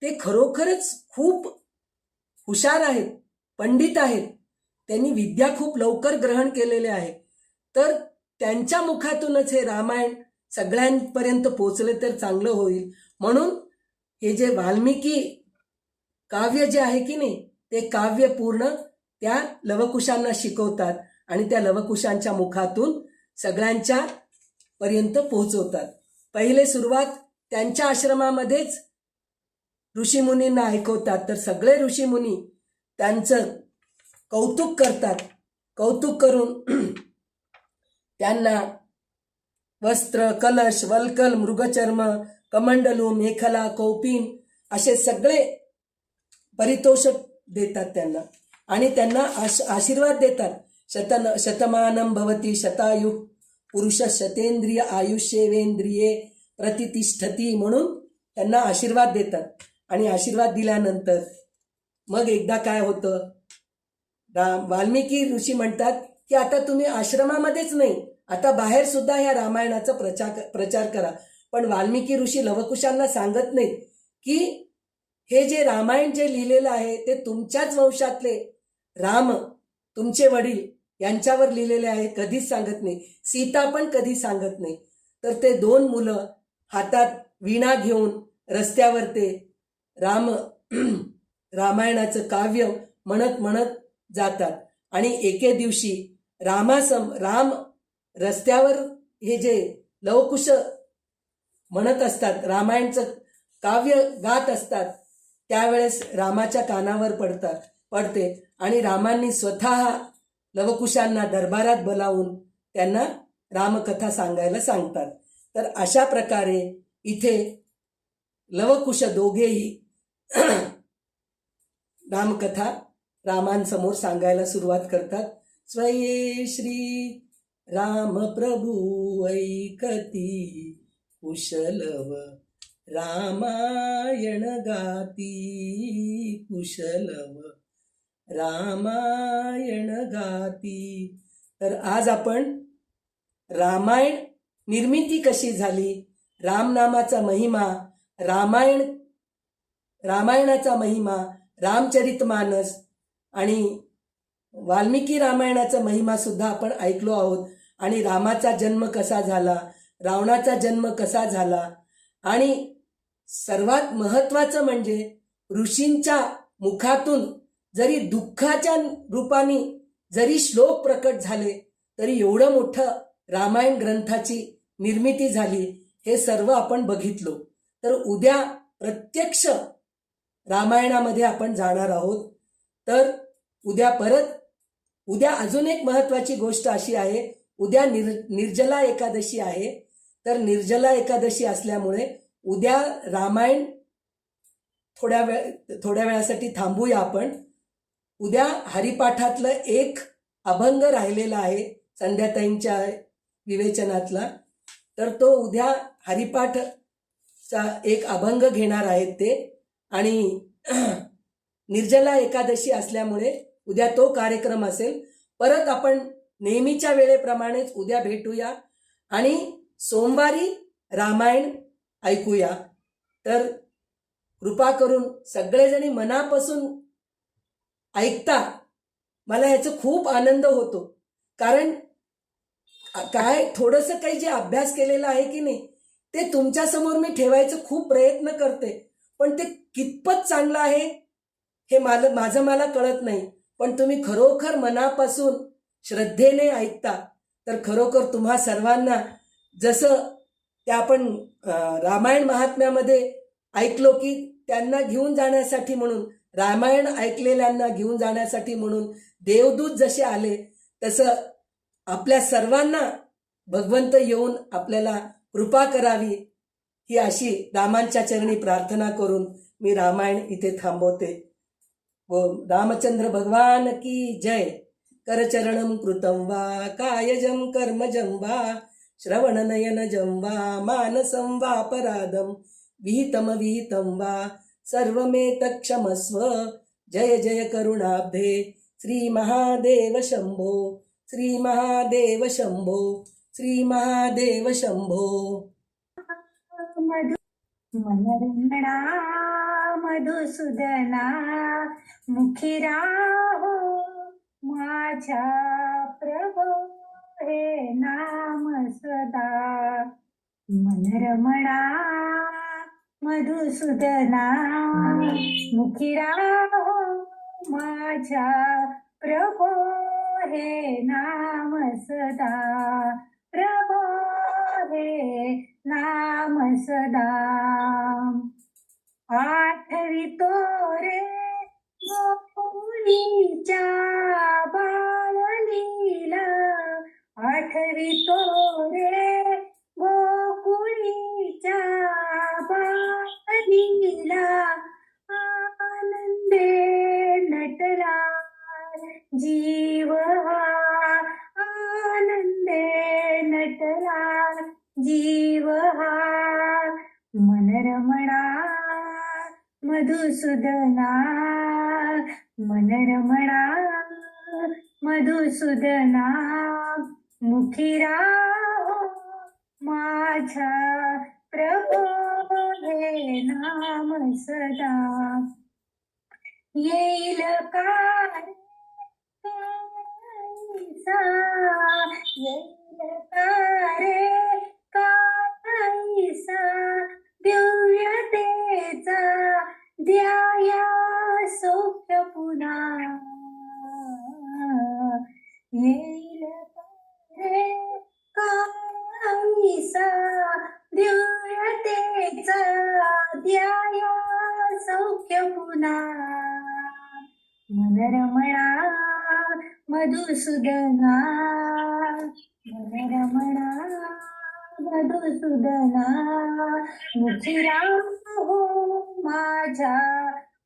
Speaker 1: ते खरोखरच खूप हुशार आहेत, पंडित आहेत, त्यांनी विद्या खूप लवकर ग्रहण केलेले आहे. तर त्यांच्या मुखातूनच हे रामायण सगळ्यांपर्यंत पोचले तर चांगलं होईल. म्हणून हे जे वाल्मिकी काव्य जे आहे की नाही, ते काव्य पूर्ण त्या लवकुशांना शिकवतात आणि त्या लवकुशांच्या मुखातून सगळ्यांच्या पर्यंत पोहोचवतात. पहिले सुरुवात त्यांच्या आश्रमामध्येच ऋषीमुनींना ऐकवतात. तर सगळे ऋषीमुनी त्यांचं कौतुक करतात. कौतुक करून त्यांना वस्त्र, कलश, वल्कल, मृगचर्म, कमंडलू, मेखला, कौपीन असे सगळे पारितोषिक देतात त्यांना आणि त्यांना आशीर्वाद देतात. शतमानं भवती शतायु पुरुष शतेंद्रिय आयुष्येवेंद्रिये प्रतिष्ठती म्हणून त्यांना आशीर्वाद देतात. आणि आशीर्वाद दिल्यानंतर मग एकदा काय होतं, वाल्मिकी ऋषी म्हणतात की आता तुम्ही आश्रमामध्येच नाही, आता बाहेर सुद्धा ह्या रामायणाचा प्रचार करा. पण वाल्मिकी ऋषी लवकुशांना सांगत नाहीत की हे जे रामायण जे लिहिलेलं आहे ते तुमच्याच वंशातले राम, तुमचे वडील यांच्यावर लिहिलेले आहे, कधीच सांगत नाही. सीता पण कधी सांगत नाही. तर ते 2 मुलं हातात वीणा घेऊन रस्त्यावर ते रामायणाचं काव्य म्हणत म्हणत जातात. आणि एके दिवशी राम रस्त्यावर हे जे लवकुश म्हणत असतात, रामायणचं काव्य गात असतात, त्यावेळेस रामाच्या कानावर पडते आणि रामांनी स्वतः लवकुशांना दरबारात बोलावून त्यांना रामकथा सांगायला सांगतात. तर अशा प्रकारे इथे लवकुश दोघेही रामकथा रामांसमोर सांगायला सुरुवात करतात. स्वये श्री राम प्रभू ऐकती कुशलव रामायण गाती कुशलव रामायण गाती. तर आज आपण रामायण निर्मिती कशी झाली, रामनामाचा महिमा, रामायणाचा महिमा, रामचरितमानस आणि वाल्मिकी रामायणाचा महिमा सुद्धा आपण ऐकलो आहोत. आणि रामाचा जन्म कसा झाला, रावणाचा जन्म कसा झाला, आणि सर्वात महत्त्वाचं म्हणजे ऋषींच्या मुखातून जरी दुःखाच्या रूपाने जरी श्लोक प्रकट झाले तरी एवढं मोठं रामायण ग्रंथाची निर्मिती झाली, हे सर्व आपण बघितलो. तर उद्या प्रत्यक्ष रामायणामध्ये आपण जाणार आहोत. तर उद्या अजून एक महत्त्वाची गोष्ट अशी आहे, उद्या निर्जला एकादशी आहे. तर निर्जला एकादशी असल्यामुळे उद्या रामायण थोड्या वेळासाठी थांबूया आपण. उद्या हरिपाठातलं एक अभंग राहिलेला आहे संध्याताईंच्या विवेचनातला. तर तो उद्या हरिपाठचा एक अभंग घेणार आहेत ते. आणि निर्जला एकादशी असल्यामुळे उद्या तो कार्यक्रम असेल. परत आपण नेहमीच्या वेळेप्रमाणेच उद्या भेटूया आणि सोमवारी रामायण ऐकूया. तर कृपा करून सगळेजणी मनापासून ऐकता. मला ह्याचं खूप आनंद होतो, कारण काय थोडंसं काही जे अभ्यास केलेला आहे की नाही ते तुमच्यासमोर मी ठेवायचं खूप प्रयत्न करते, पण ते कितपत चांगलं आहे हे मला कळत नाही. पण तुम्ही खरोखर मनापासून श्रद्धेने ऐकता. तर खरोखर तुम्हा सर्वांना जसं त्या आपण रामायण महात्म्यामध्ये ऐकलो की त्यांना घेऊन जाण्यासाठी म्हणून, रामायण ऐकलेल्यांना घेऊन जाण्यासाठी म्हणून देवदूत जसे आले, तसं आपल्या सर्वांना भगवंत येऊन आपल्याला कृपा करावी, ही अशी रामांच्या चरणी प्रार्थना करून मी रामायण इथे थांबवते. व रामचंद्र भगवान की जय. करचरणं कृतं वा कायजं कर्मजं वा श्रवणनयनजं वा मानसं वापराधं विहितं वा सर्वमेतत्क्षमस्व। जय जय करुणाब्धे श्रीमहादेव शम्भो, श्रीमहादेव शम्भो, श्रीमहादेव शम्भो।
Speaker 2: मनरंगणा मधुसूदना मुखी राहो माझ्या प्रभो हे नाम सदा। मनरमणा मधुसूदना मुखी राहो माझ्या प्रभो हे नाम सदा। प्रभो हे नाम सदा। आठवितो रे गोकुळीच्या बाळलीला, आठवितो रे गोकुळीच्या बाळलीला। आनंदे नटला जीव हा, आनंदे नटला जीव हा। मनरमणा मधुसूदना, मनरमणा मधुसूदना मुखी राहो माझ्या प्रभो हे नाम सदा। येईल काळीसा, येईल कारे काळीसा, दिव्यतेचा द्याया सौख्य पुन्हा। येईल कारे काळीसा, दिव्यतेचा द्याया सौख्य पुन्हा। मनरमणा मधुसूदना, मनरमणा मधुसूदना मुखी राहो माझ्या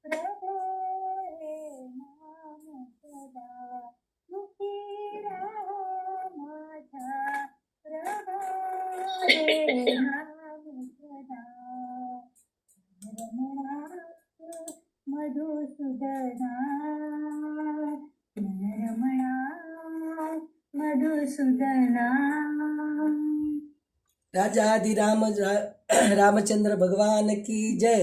Speaker 2: प्रभो हे नाम सदा। मुखी राहो माझ्या प्रभो हे नाम सदा। मनरमणा मधुसूदना, मनरमणा मधुसूदना।
Speaker 1: राजाधिराम रामचंद्र भगवान की जय।